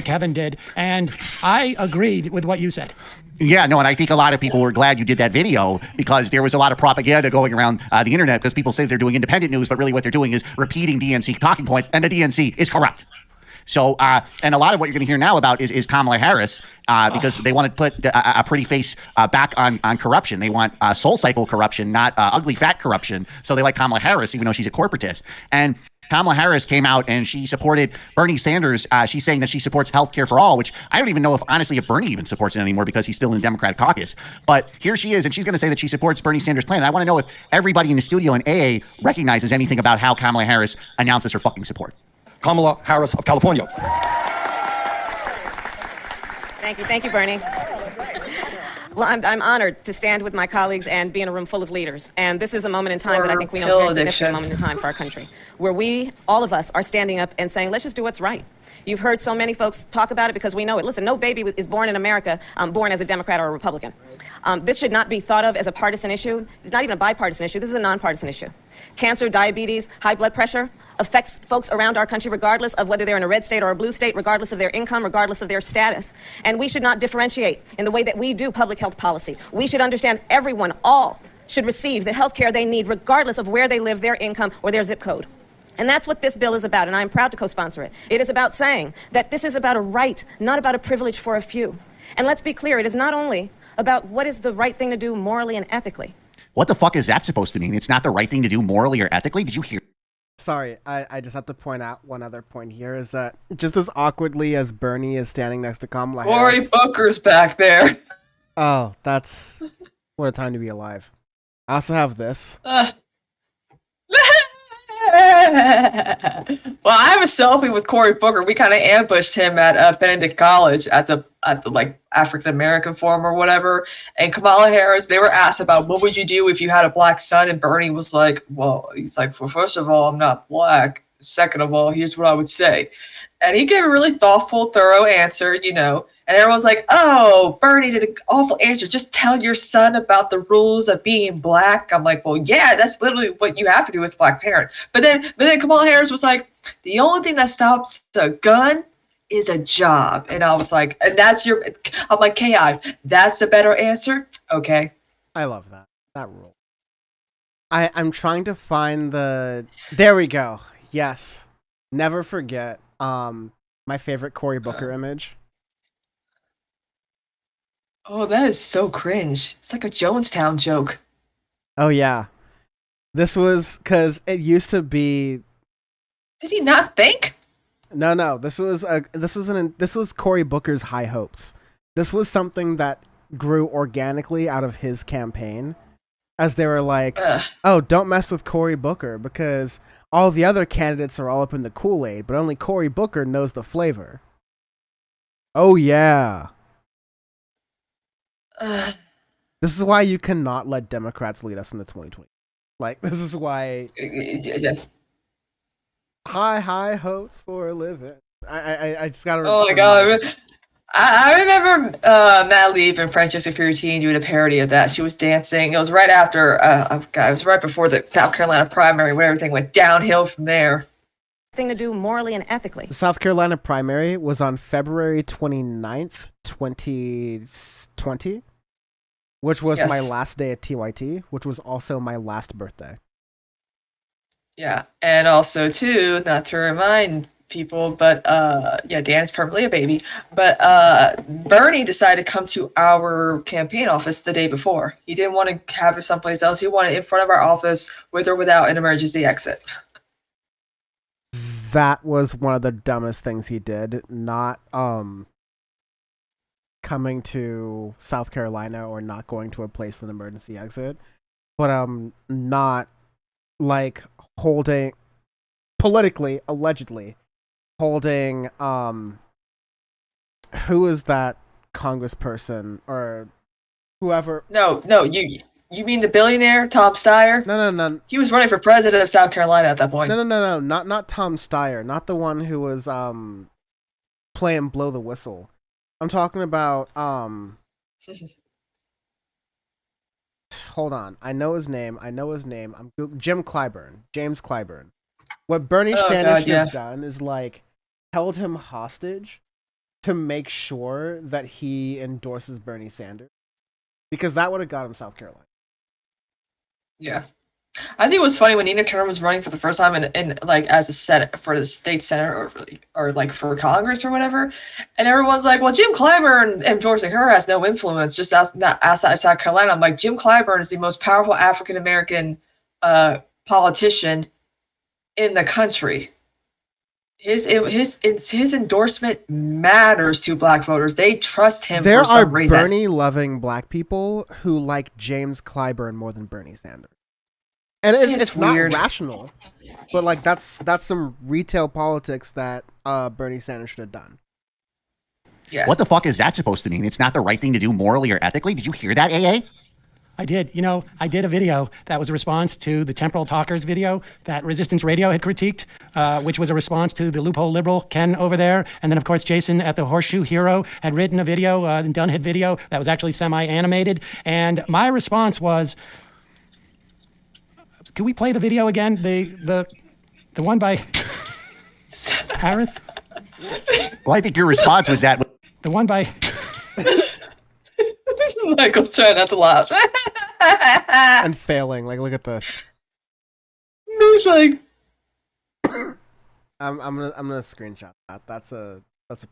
Kevin did, and I agreed with what you said. Yeah, no, and I think a lot of people were glad you did that video because there was a lot of propaganda going around the internet because people say they're doing independent news, but really what they're doing is repeating DNC talking points, and the DNC is corrupt. So, and a lot of what you're going to hear now about is Kamala Harris, because they want to put a pretty face back on corruption. They want soul cycle corruption, not ugly fat corruption. So they like Kamala Harris, even though she's a corporatist. And Kamala Harris came out and she supported Bernie Sanders. She's saying that she supports health care for all, which I don't even know if, honestly, if Bernie even supports it anymore because he's still in the Democratic caucus. But here she is, and she's going to say that she supports Bernie Sanders' plan. And I want to know if everybody in the studio in AA recognizes anything about how Kamala Harris announces her fucking support. Kamala Harris of California. Thank you, Bernie. Well, I'm honored to stand with my colleagues and be in a room full of leaders. And this is a moment in time that I think we know is a very significant moment in time for our country, where we, all of us, are standing up and saying, let's just do what's right. You've heard so many folks talk about it because we know it. Listen, no baby is born in America born as a Democrat or a Republican. This should not be thought of as a partisan issue. It's not even a bipartisan issue. This is a nonpartisan issue. Cancer, diabetes, high blood pressure affects folks around our country regardless of whether they're in a red state or a blue state, regardless of their income, regardless of their status. And we should not differentiate in the way that we do public health policy. We should understand everyone, all, should receive the health care they need regardless of where they live, their income, or their zip code. And that's what this bill is about, and I'm proud to co-sponsor it. It is about saying that this is about a right, not about a privilege for a few. And let's be clear, it is not only about what is the right thing to do morally and ethically. What the fuck is that supposed to mean? It's not the right thing to do morally or ethically? Did you hear? Sorry, I just have to point out one other point here is that just as awkwardly as Bernie is standing next to Kamala Harris. Cory Booker's back there. Oh, that's what a time to be alive. I also have this. Well, I have a selfie with Cory Booker. We kind of ambushed him at Benedict College at the like African American Forum or whatever. And Kamala Harris, they were asked about what would you do if you had a black son, and Bernie was like, well, he's like, well, first of all, I'm not black. Second of all, here's what I would say. And he gave a really thoughtful, thorough answer, you know. And everyone's like, oh, Bernie did an awful answer. Just tell your son about the rules of being black. I'm like, well, yeah, that's literally what you have to do as a black parent. But then Kamala Harris was like, the only thing that stops a gun is a job. And I was like, and that's your, I'm like, K.I., that's a better answer? Okay. I love that. That rule. I'm trying to find the, there we go. Yes. Never forget my favorite Cory Booker image. Oh, that is so cringe. It's like a Jonestown joke. Oh, yeah. This was because it used to be. Did he not think? No. This was Cory Booker's high hopes. This was something that grew organically out of his campaign, as they were like, "Oh, don't mess with Cory Booker because all the other candidates are all up in the Kool-Aid, but only Cory Booker knows the flavor." Oh yeah. This is why you cannot let Democrats lead us in the 2020. Like, this is why. High hopes for a living. I just gotta. Oh my god! I remember Matt Leaf and Francesca Fiorentini doing a parody of that. She was dancing. It was right after. It was right before the South Carolina primary, when everything went downhill from there. Thing to do morally and ethically. The South Carolina primary was on February 29th, 2020. Which was my last day at TYT, which was also my last birthday. Yeah, and also, too, not to remind people, but, Dan's permanently a baby, but Bernie decided to come to our campaign office the day before. He didn't want to have it someplace else. He wanted it in front of our office with or without an emergency exit. That was one of the dumbest things he did, not, coming to South Carolina or not going to a place with an emergency exit, but not like holding politically, allegedly holding who is that congressperson or whoever? No, you mean the billionaire Tom Steyer? No. He was running for president of South Carolina at that point. No. Not Tom Steyer, not the one who was playing blow the whistle. I'm talking about, hold on. I know his name. James Clyburn. What Bernie Sanders should have done is, like, held him hostage to make sure that he endorses Bernie Sanders. Because that would have got him South Carolina. Yeah. I think it was funny when Nina Turner was running for the first time in like as a Senate for the state senate or like for Congress or whatever, and everyone's like, "Well, Jim Clyburn endorsing her has no influence." Just outside South Carolina, I'm like, Jim Clyburn is the most powerful African American politician in the country. His endorsement matters to Black voters. They trust him. There for some are reason. Bernie-loving Black people who like James Clyburn more than Bernie Sanders. And it's not rational, but like that's some retail politics that Bernie Sanders should have done. Yeah. What the fuck is that supposed to mean? It's not the right thing to do morally or ethically? Did you hear that, AA? I did. You know, I did a video that was a response to the Temporal Talkers video that Resistance Radio had critiqued, which was a response to the Loophole Liberal, Ken over there. And then, of course, Jason at the Horseshoe Hero had written a video, Dunhead video, that was actually semi-animated. And my response was, can we play the video again? The one by Harris? Well, I think your response was that. The one by... Michael trying not to laugh. And failing. Like, look at this. He's like... I'm gonna screenshot that. That's a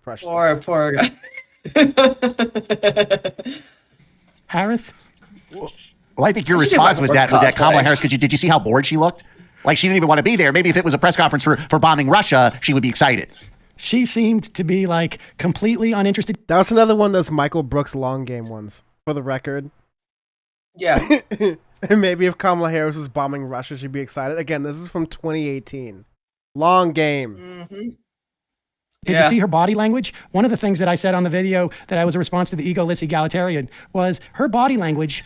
precious. Poor guy. Harris? Well, I think your response was that Kamala Harris. Did you see how bored she looked? Like she didn't even want to be there. Maybe if it was a press conference for bombing Russia, she would be excited. She seemed to be like completely uninterested. That was another one of those Michael Brooks long game ones, for the record. Yeah. And maybe if Kamala Harris was bombing Russia, she'd be excited. Again, this is from 2018. Long game. Mm-hmm. Did you see her body language? One of the things that I said on the video that I was a response to the egoless egalitarian was her body language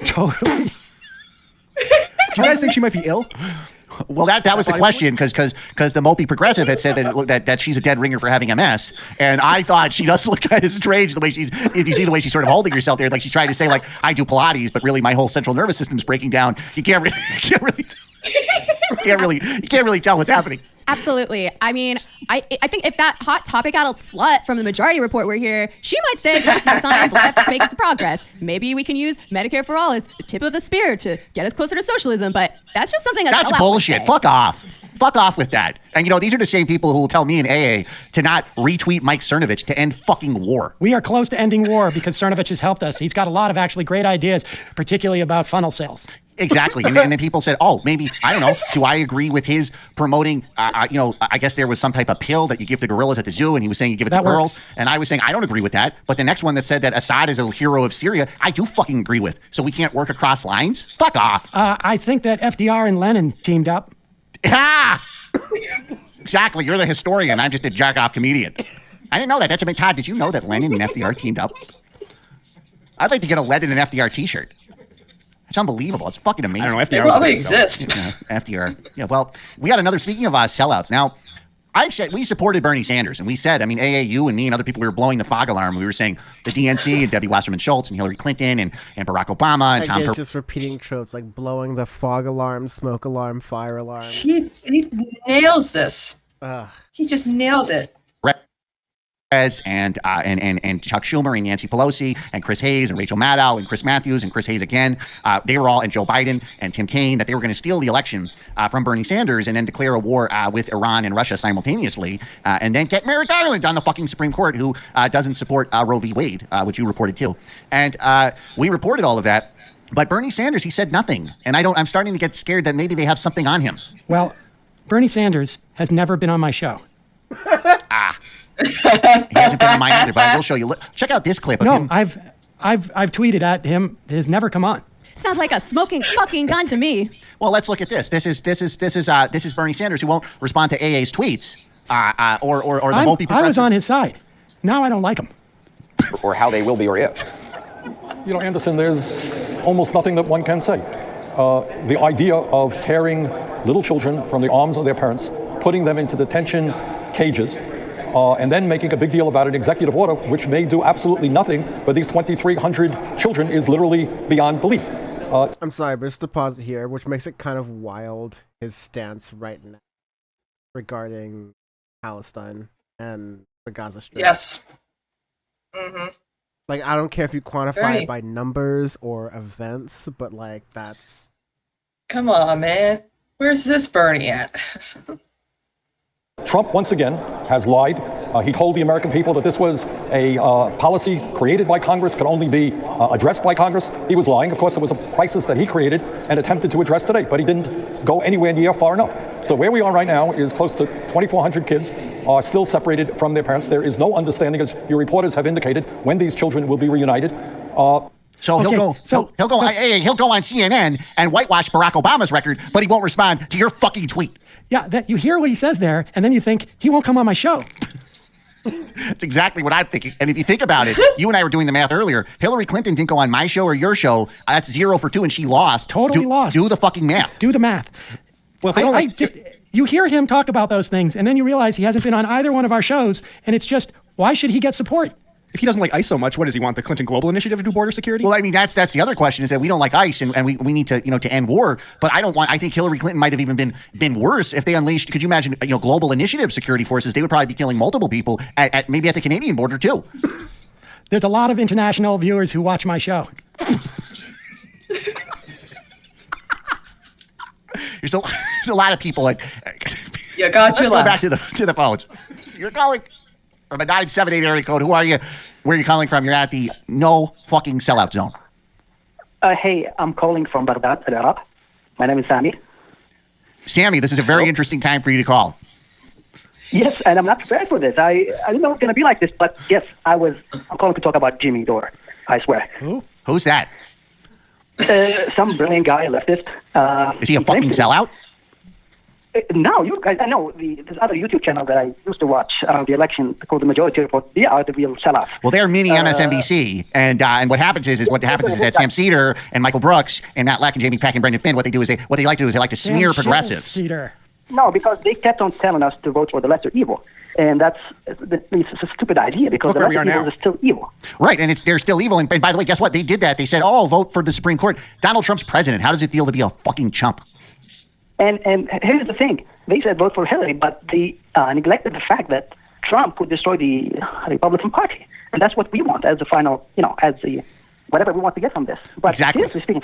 totally. Do you guys think she might be ill? Well, that was the question because the Mopey progressive had said that she's a dead ringer for having MS, and I thought she does look kind of strange the way if you see the way she's sort of holding herself there, like she's trying to say like I do Pilates, but really my whole central nervous system's breaking down. You can't really tell what's happening. Absolutely. I mean, I think if that hot topic adult slut from the Majority Report were here, she might say that's a sign Black is making some progress. Maybe we can use Medicare for all as the tip of the spear to get us closer to socialism, but that's just something that's bullshit. Fuck off. Fuck off with that. And, you know, these are the same people who will tell me in AA to not retweet Mike Cernovich to end fucking war. We are close to ending war because Cernovich has helped us. He's got a lot of actually great ideas, particularly about funnel sales. Exactly. And then people said, oh, maybe, I don't know, do I agree with his promoting, you know, I guess there was some type of pill that you give the gorillas at the zoo, and he was saying you give it to girls. And I was saying, I don't agree with that. But the next one that said that Assad is a hero of Syria, I do fucking agree with. So we can't work across lines? Fuck off. I think that FDR and Lenin teamed up. Ah! Exactly. You're the historian. I'm just a jack-off comedian. I didn't know that. That's a big Todd. Did you know that Lenin and FDR teamed up? I'd like to get a Lenin and FDR t-shirt. It's unbelievable. It's fucking amazing. I don't know. They probably exist. FDR. Yeah, well, we got another, speaking of sellouts. Now, I've said we supported Bernie Sanders, and we said, I mean, AAU and me and other people, we were blowing the fog alarm. We were saying the DNC and Debbie Wasserman Schultz and Hillary Clinton and Barack Obama and Tom. Just repeating tropes like blowing the fog alarm, smoke alarm, fire alarm. He nails this. He just nailed it. And Chuck Schumer and Nancy Pelosi and Chris Hayes and Rachel Maddow and Chris Matthews and Chris Hayes again, they were all, and Joe Biden and Tim Kaine, that they were going to steal the election from Bernie Sanders and then declare a war with Iran and Russia simultaneously, and then get Merrick Garland on the fucking Supreme Court, who doesn't support Roe v. Wade, which you reported too. And we reported all of that, but Bernie Sanders, he said nothing. And I'm starting to get scared that maybe they have something on him. Well, Bernie Sanders has never been on my show. He hasn't been on mine either, but I will show you. Check out this clip of him. I've tweeted at him. It has never come on. Sounds like a smoking fucking gun to me. Well, let's look at this. This is Bernie Sanders, who won't respond to AA's tweets or the Mopey. I was on his side. Now I don't like him. Or how they will be, or if. You know, Anderson, there's almost nothing that one can say. The idea of tearing little children from the arms of their parents, putting them into detention cages, and then making a big deal about an executive order which may do absolutely nothing for these 2,300 children is literally beyond belief. I'm sorry, but just to pause it here, which makes it kind of wild, his stance right now regarding Palestine and the Gaza Strip. Yes. Mm-hmm. Like, I don't care if you quantify it by numbers or events, but like, that's... Come on, man. Where's this Bernie at? Trump, once again, has lied. He told the American people that this was a policy created by Congress, could only be addressed by Congress. He was lying. Of course, it was a crisis that he created and attempted to address today, but he didn't go anywhere near far enough. So where we are right now is close to 2,400 kids are still separated from their parents. There is no understanding, as your reporters have indicated, when these children will be reunited. So he'll go on CNN and whitewash Barack Obama's record, but he won't respond to your fucking tweet. Yeah, that you hear what he says there, and then you think he won't come on my show. That's exactly what I'm thinking. And if you think about it, you and I were doing the math earlier. Hillary Clinton didn't go on my show or your show. That's 0 for 2, and she lost. Totally lost. Do the fucking math. Do the math. Well, you hear him talk about those things, and then you realize he hasn't been on either one of our shows, and it's just, why should he get support? If he doesn't like ICE so much, what does he want? The Clinton Global Initiative to do border security? Well, I mean, that's the other question, is that we don't like ICE and we need to, to end war. But I think Hillary Clinton might have even been worse if they unleashed, could you imagine, global initiative security forces? They would probably be killing multiple people maybe at the Canadian border too. There's a lot of international viewers who watch my show. There's a lot of people. You got your Let's go back to the phones. You're calling from a 978 area code. Who are you? Where are you calling from? You're at the no fucking sellout zone. Hey, I'm calling from Baghdad, Iraq. My name is Sammy. Sammy, this is a very interesting time for you to call. Yes, and I'm not prepared for this. I didn't know it was going to be like this, but yes, I'm calling to talk about Jimmy Dore, I swear. Who's that? Some brilliant guy, leftist. Is he a fucking sellout? No, you guys, I know this other YouTube channel that I used to watch the election called The Majority Report. They are the real sellouts. Well, they're mini MSNBC, and what happens is that Sam Cedar and Michael Brooks and Matt Lack and Jamie Peck and Brendan Finn, what they like to do is they like to smear progressives. Cedar. No, because they kept on telling us to vote for the lesser evil. And it's a stupid idea because the lesser evil is still evil. Right, and they're still evil. And by the way, guess what? They did that. They said, vote for the Supreme Court. Donald Trump's president. How does it feel to be a fucking chump? And here's the thing. They said vote for Hillary, but they neglected the fact that Trump would destroy the Republican Party. And that's what we want as the final, as the whatever we want to get from this. But exactly. Seriously speaking,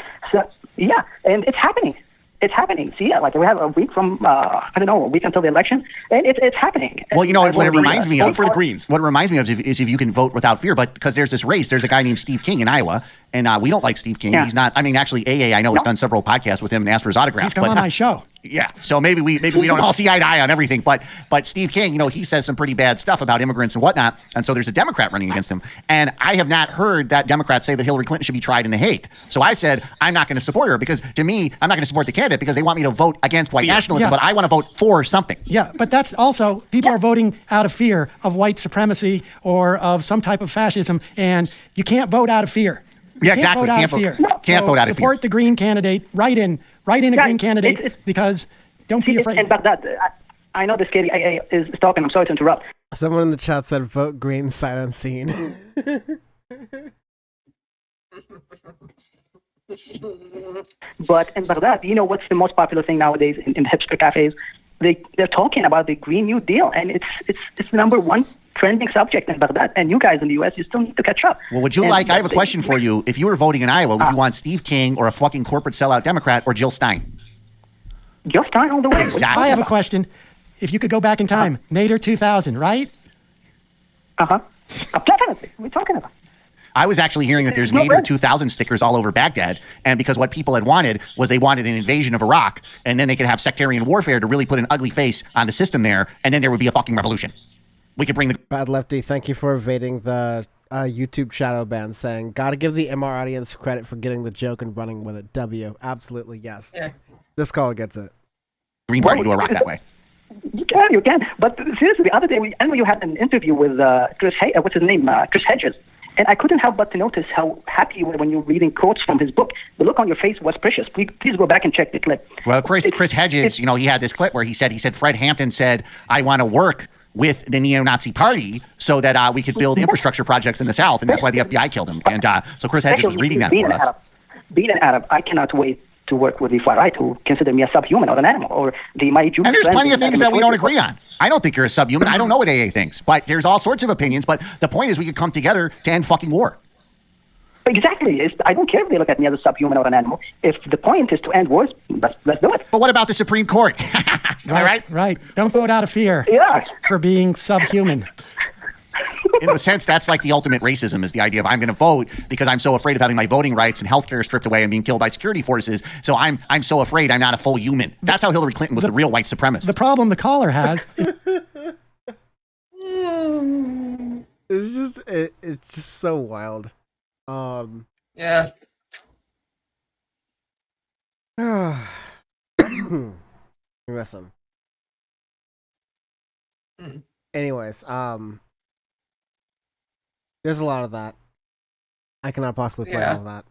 and it's happening. It's happening. See, we have a week from, a week until the election, and it's happening. Well, what it reminds me of, for the Greens. What it reminds me of is if you can vote without fear, but because there's this race, there's a guy named Steve King in Iowa, and we don't like Steve King. Yeah. He's not, actually, AA, I know, has done several podcasts with him and asked for his autograph. He's come on my show. Yeah, so maybe we don't all see eye to eye on everything, but Steve King, he says some pretty bad stuff about immigrants and whatnot, and so there's a Democrat running against him, and I have not heard that Democrat say that Hillary Clinton should be tried in The Hague. So I've said I'm not going to support her because, to me, I'm not going to support the candidate because they want me to vote against white nationalism, but I want to vote for something. Yeah, but that's also, people are voting out of fear of white supremacy or of some type of fascism, and you can't vote out of fear. Yeah, exactly. Can't vote out of fear. Support the Green candidate. Write in a Green candidate because don't be afraid. And Baghdad, I know this kid is talking. I'm sorry to interrupt. Someone in the chat said vote Green sight unseen. But in Baghdad, what's the most popular thing nowadays in hipster cafes? They're talking about the Green New Deal, and it's the number one trending subject in Baghdad. And you guys in the U.S., you still need to catch up. Well, I have a question for you. If you were voting in Iowa, would you want Steve King or a fucking corporate sellout Democrat or Jill Stein? Jill Stein all the way. Exactly. I have a question. If you could go back in time, Nader 2000, right? Definitely. What are we talking about? I was actually hearing that there's Nader 2000 stickers all over Baghdad, and because what people had wanted was they wanted an invasion of Iraq, and then they could have sectarian warfare to really put an ugly face on the system there, and then there would be a fucking revolution. We could bring the... Bad Lefty, thank you for evading the YouTube shadow ban, saying, gotta give the MR audience credit for getting the joke and running with it. W. Absolutely, yes. Yeah. This call gets it. Green Party to Iraq that way. You can. But seriously, the other day, I know you had an interview with Chris Hedges. And I couldn't help but to notice how happy you were when you were reading quotes from his book. The look on your face was precious. Please go back and check the clip. Well, Chris Hedges, he had this clip where he said Fred Hampton said, I want to work with the neo-Nazi party so that we could build infrastructure projects in the South, and that's why the FBI killed him. And so Chris Hedges was reading that for us. Being an Arab, I cannot wait to work with the far right who consider me a subhuman or an animal, or my Jewish. And there's plenty of things that we don't agree on. I don't think you're a subhuman. I don't know what AA thinks, but there's all sorts of opinions. But the point is we could come together to end fucking war. Exactly. I don't care if they look at me as a subhuman or an animal. If the point is to end wars, let's do it. But what about the Supreme Court? Am I right? Right. Don't vote out of fear. Yeah. For being subhuman. In a sense, that's like the ultimate racism, is the idea of I'm going to vote because I'm so afraid of having my voting rights and healthcare stripped away and being killed by security forces. So I'm so afraid I'm not a full human. That's how Hillary Clinton was the real white supremacist. The problem the caller has. It's just so wild. Yeah. Listen. Anyways, there's a lot of that. I cannot possibly play all of that.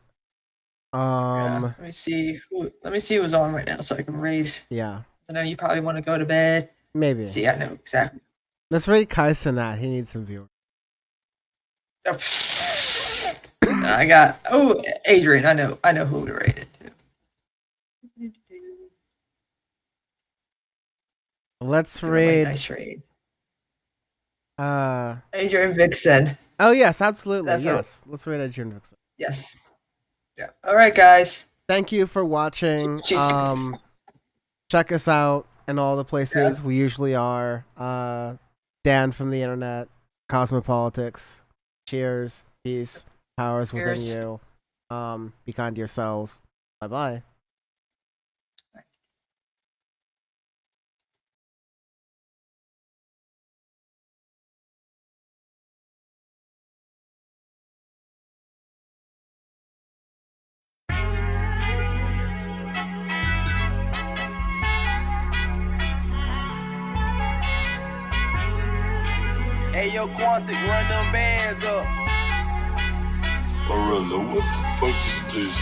Let me see who's on right now so I can read. Yeah. I know you probably want to go to bed. Maybe. See, I know exactly. Let's rate Kai Cenat. He needs some viewers. I got Adrian. I know who to rate it to. Let's raid. Nice raid. Adrian Vixen. Oh yes, absolutely. That's yes. Let's raid Adrian Vixen. Yes. Yeah. All right, guys. Thank you for watching. Check us out in all the places we usually are. Dan from the internet, Cosmepolitics. Cheers, peace, powers within you. Be kind to yourselves. Bye-bye. Hey, yo, Quantic, run them bands up. Barilla, what the fuck is this?